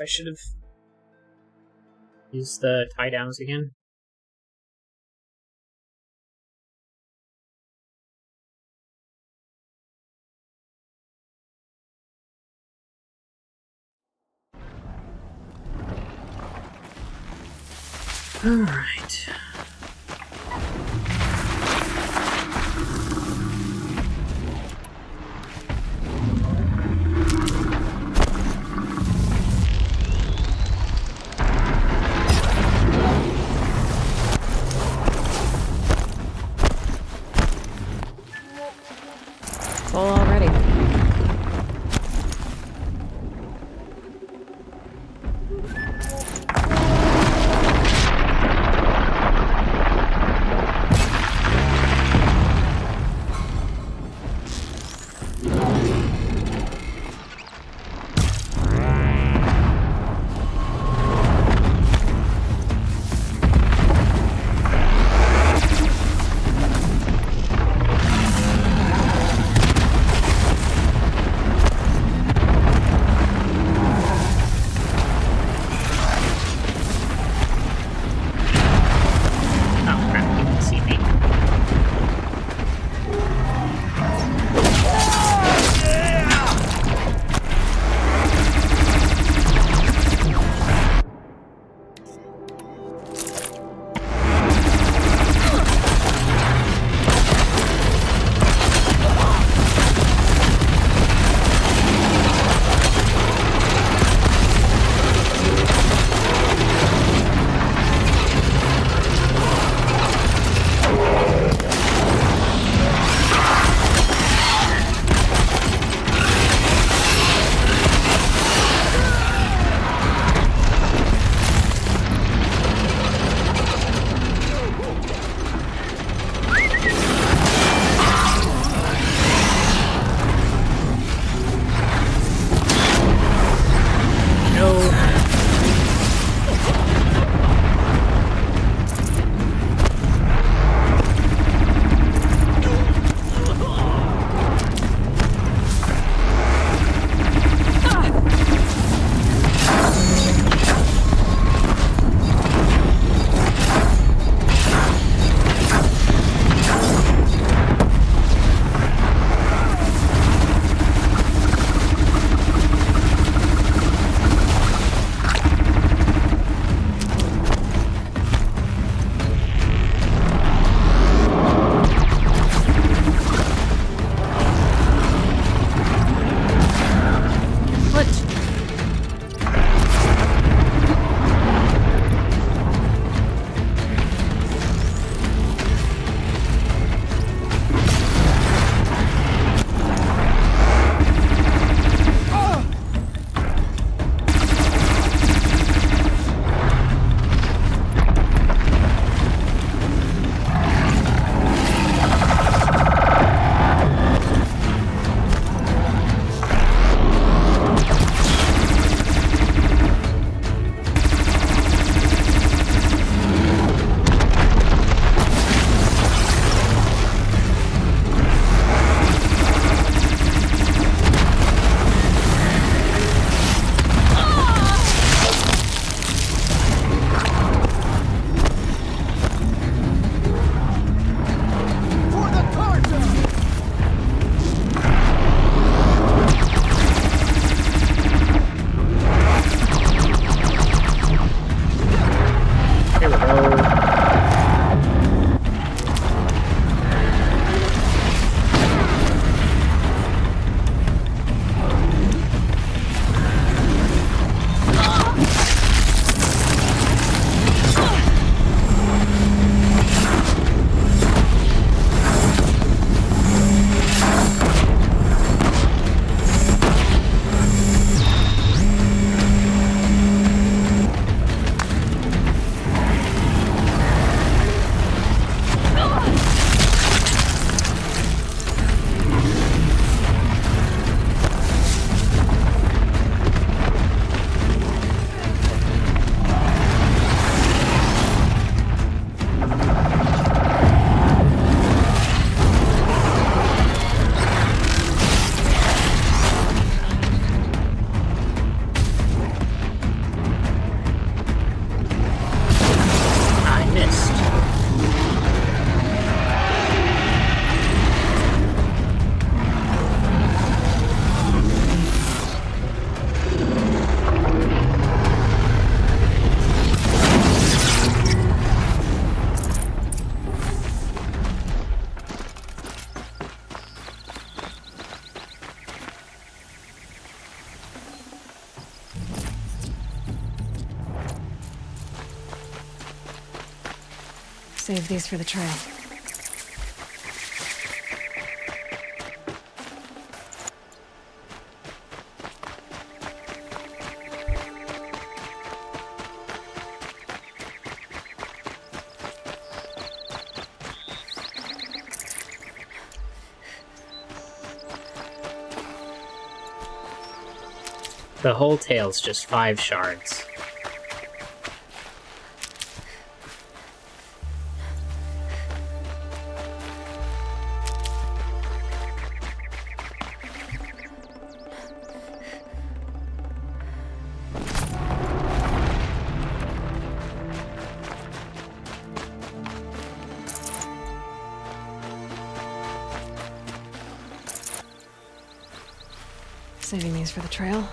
I should have used the tie downs again. All right. Full already. Save these for the trail. The whole tale's just 5 shards. Saving these for the trail.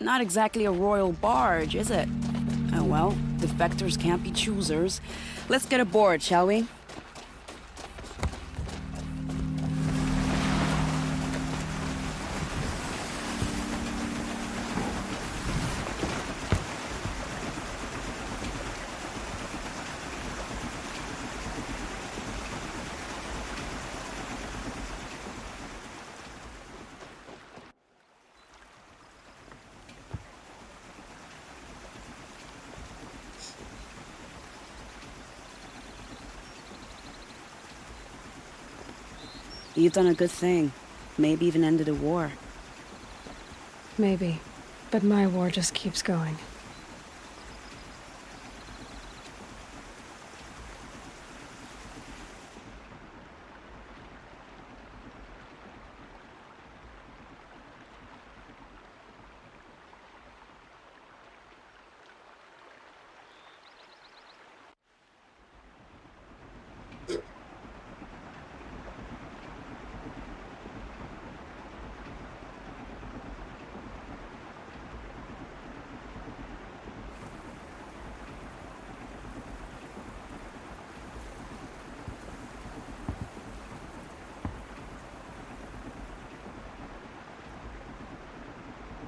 Not exactly a royal barge, is it? Oh well, defectors can't be choosers. Let's get aboard, shall we? You've done a good thing. Maybe even ended a war. Maybe. But my war just keeps going.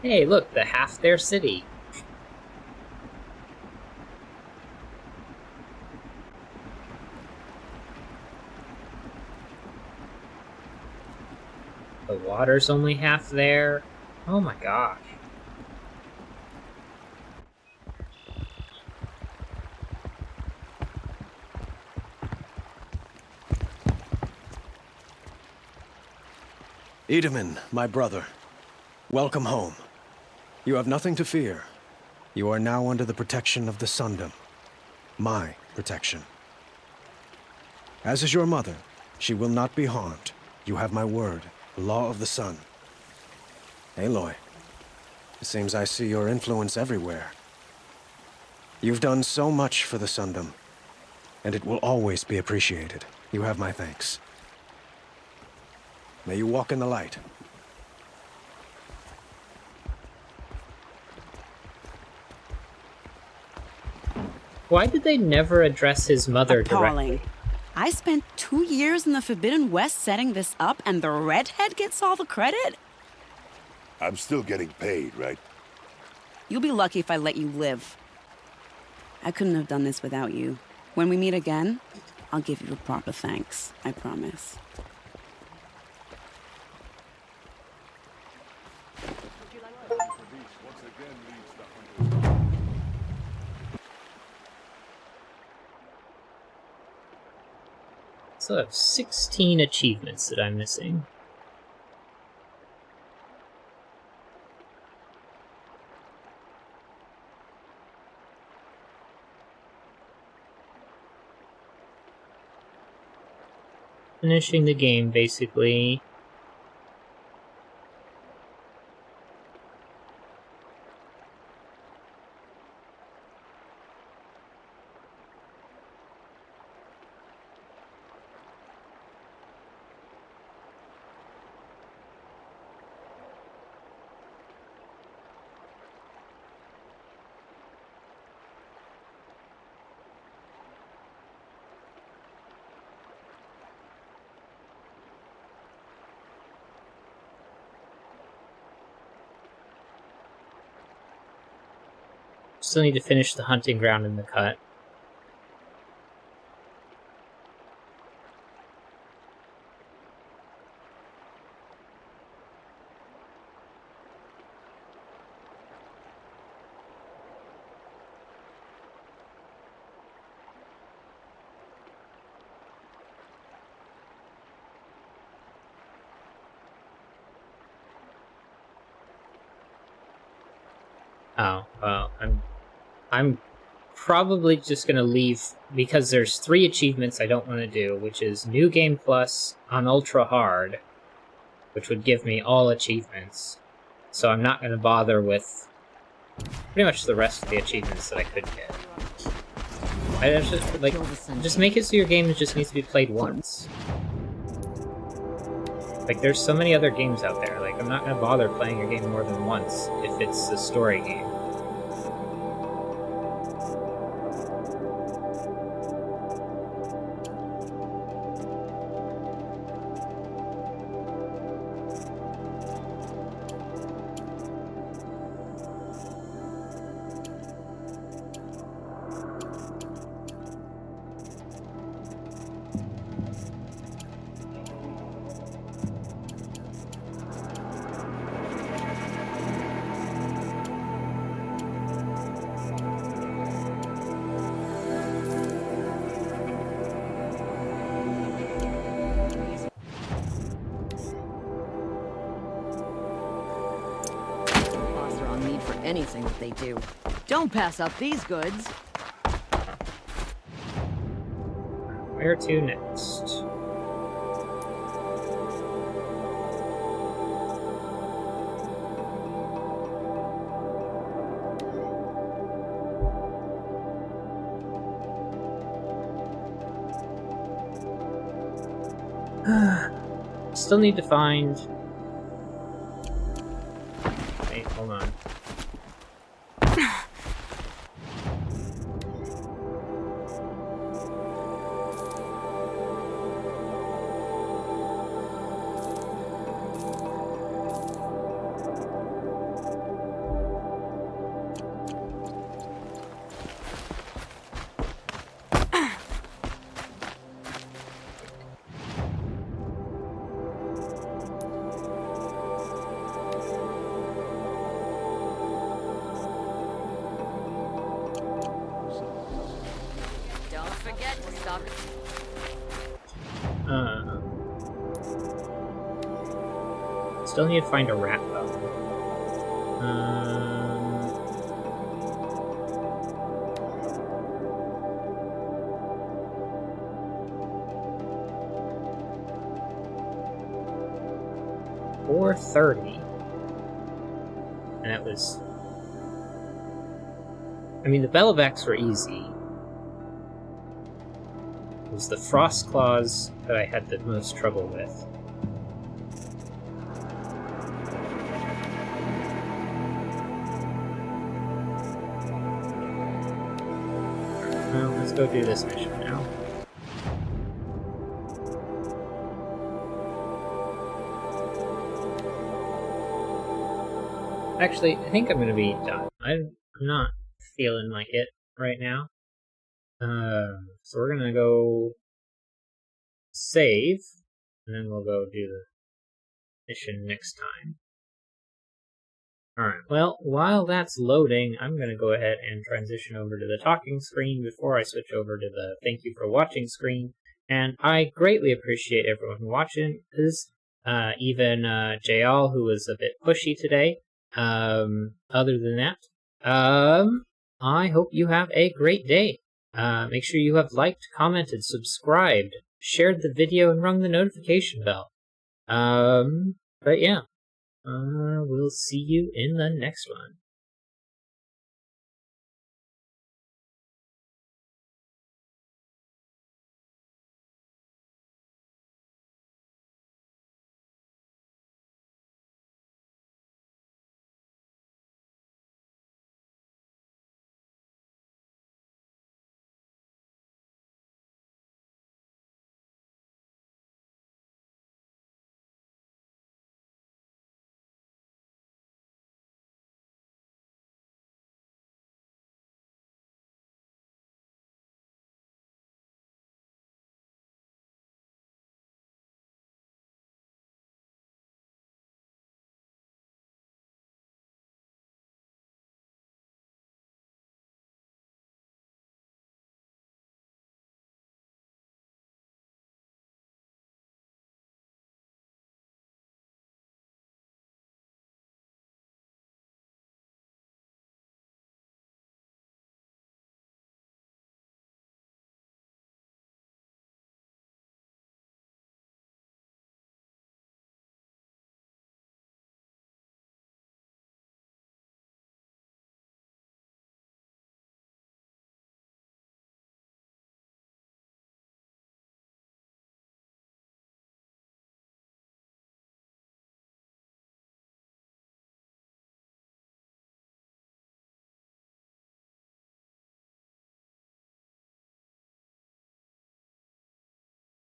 Hey, look, the Half-Their City. The water's only half there. Oh my gosh. Edaman, my brother, welcome home. You have nothing to fear. You are now under the protection of the Sundom. My protection. As is your mother, she will not be harmed. You have my word, the law of the sun. Aloy, it seems I see your influence everywhere. You've done so much for the Sundom, and it will always be appreciated. You have my thanks. May you walk in the light. Why did they never address his mother Appalling. directly? I spent 2 years in the Forbidden West setting this up, and the redhead gets all the credit? I'm still getting paid, right? You'll be lucky if I let you live. I couldn't have done this without you. When we meet again, I'll give you a proper thanks. I promise. So I have 16 achievements that I'm missing. finishing the game, basically. Still need to finish the hunting ground in the cut. Oh, well, I'm probably just gonna leave, because there's 3 achievements I don't want to do, which is New Game Plus on Ultra Hard, which would give me all achievements. So I'm not gonna bother with pretty much the rest of the achievements that I could get. I just, like, just make it so your game just needs to be played once. Like, there's so many other games out there, like, I'm not gonna bother playing your game more than once if it's a story game. Anything that they do. Don't pass up these goods. Where to next? Still need to find... Wait, hold on. Still need to find a rat bone. $430. And that was... I mean, the Bellovacs were easy. It was the Frost Claws that I had the most trouble with. Well, let's go do this mission now. Actually, I think I'm gonna be done. I'm not feeling like it right now. So we're gonna go save, and then we'll go do the mission next time. Alright, well, while that's loading, I'm going to go ahead and transition over to the talking screen before I switch over to the thank you for watching screen. And I greatly appreciate everyone watching this, even Jayal, who was a bit pushy today. Other than that, I hope you have a great day. Make sure you have liked, commented, subscribed, shared the video, and rung the notification bell. But yeah, we'll see you in the next one.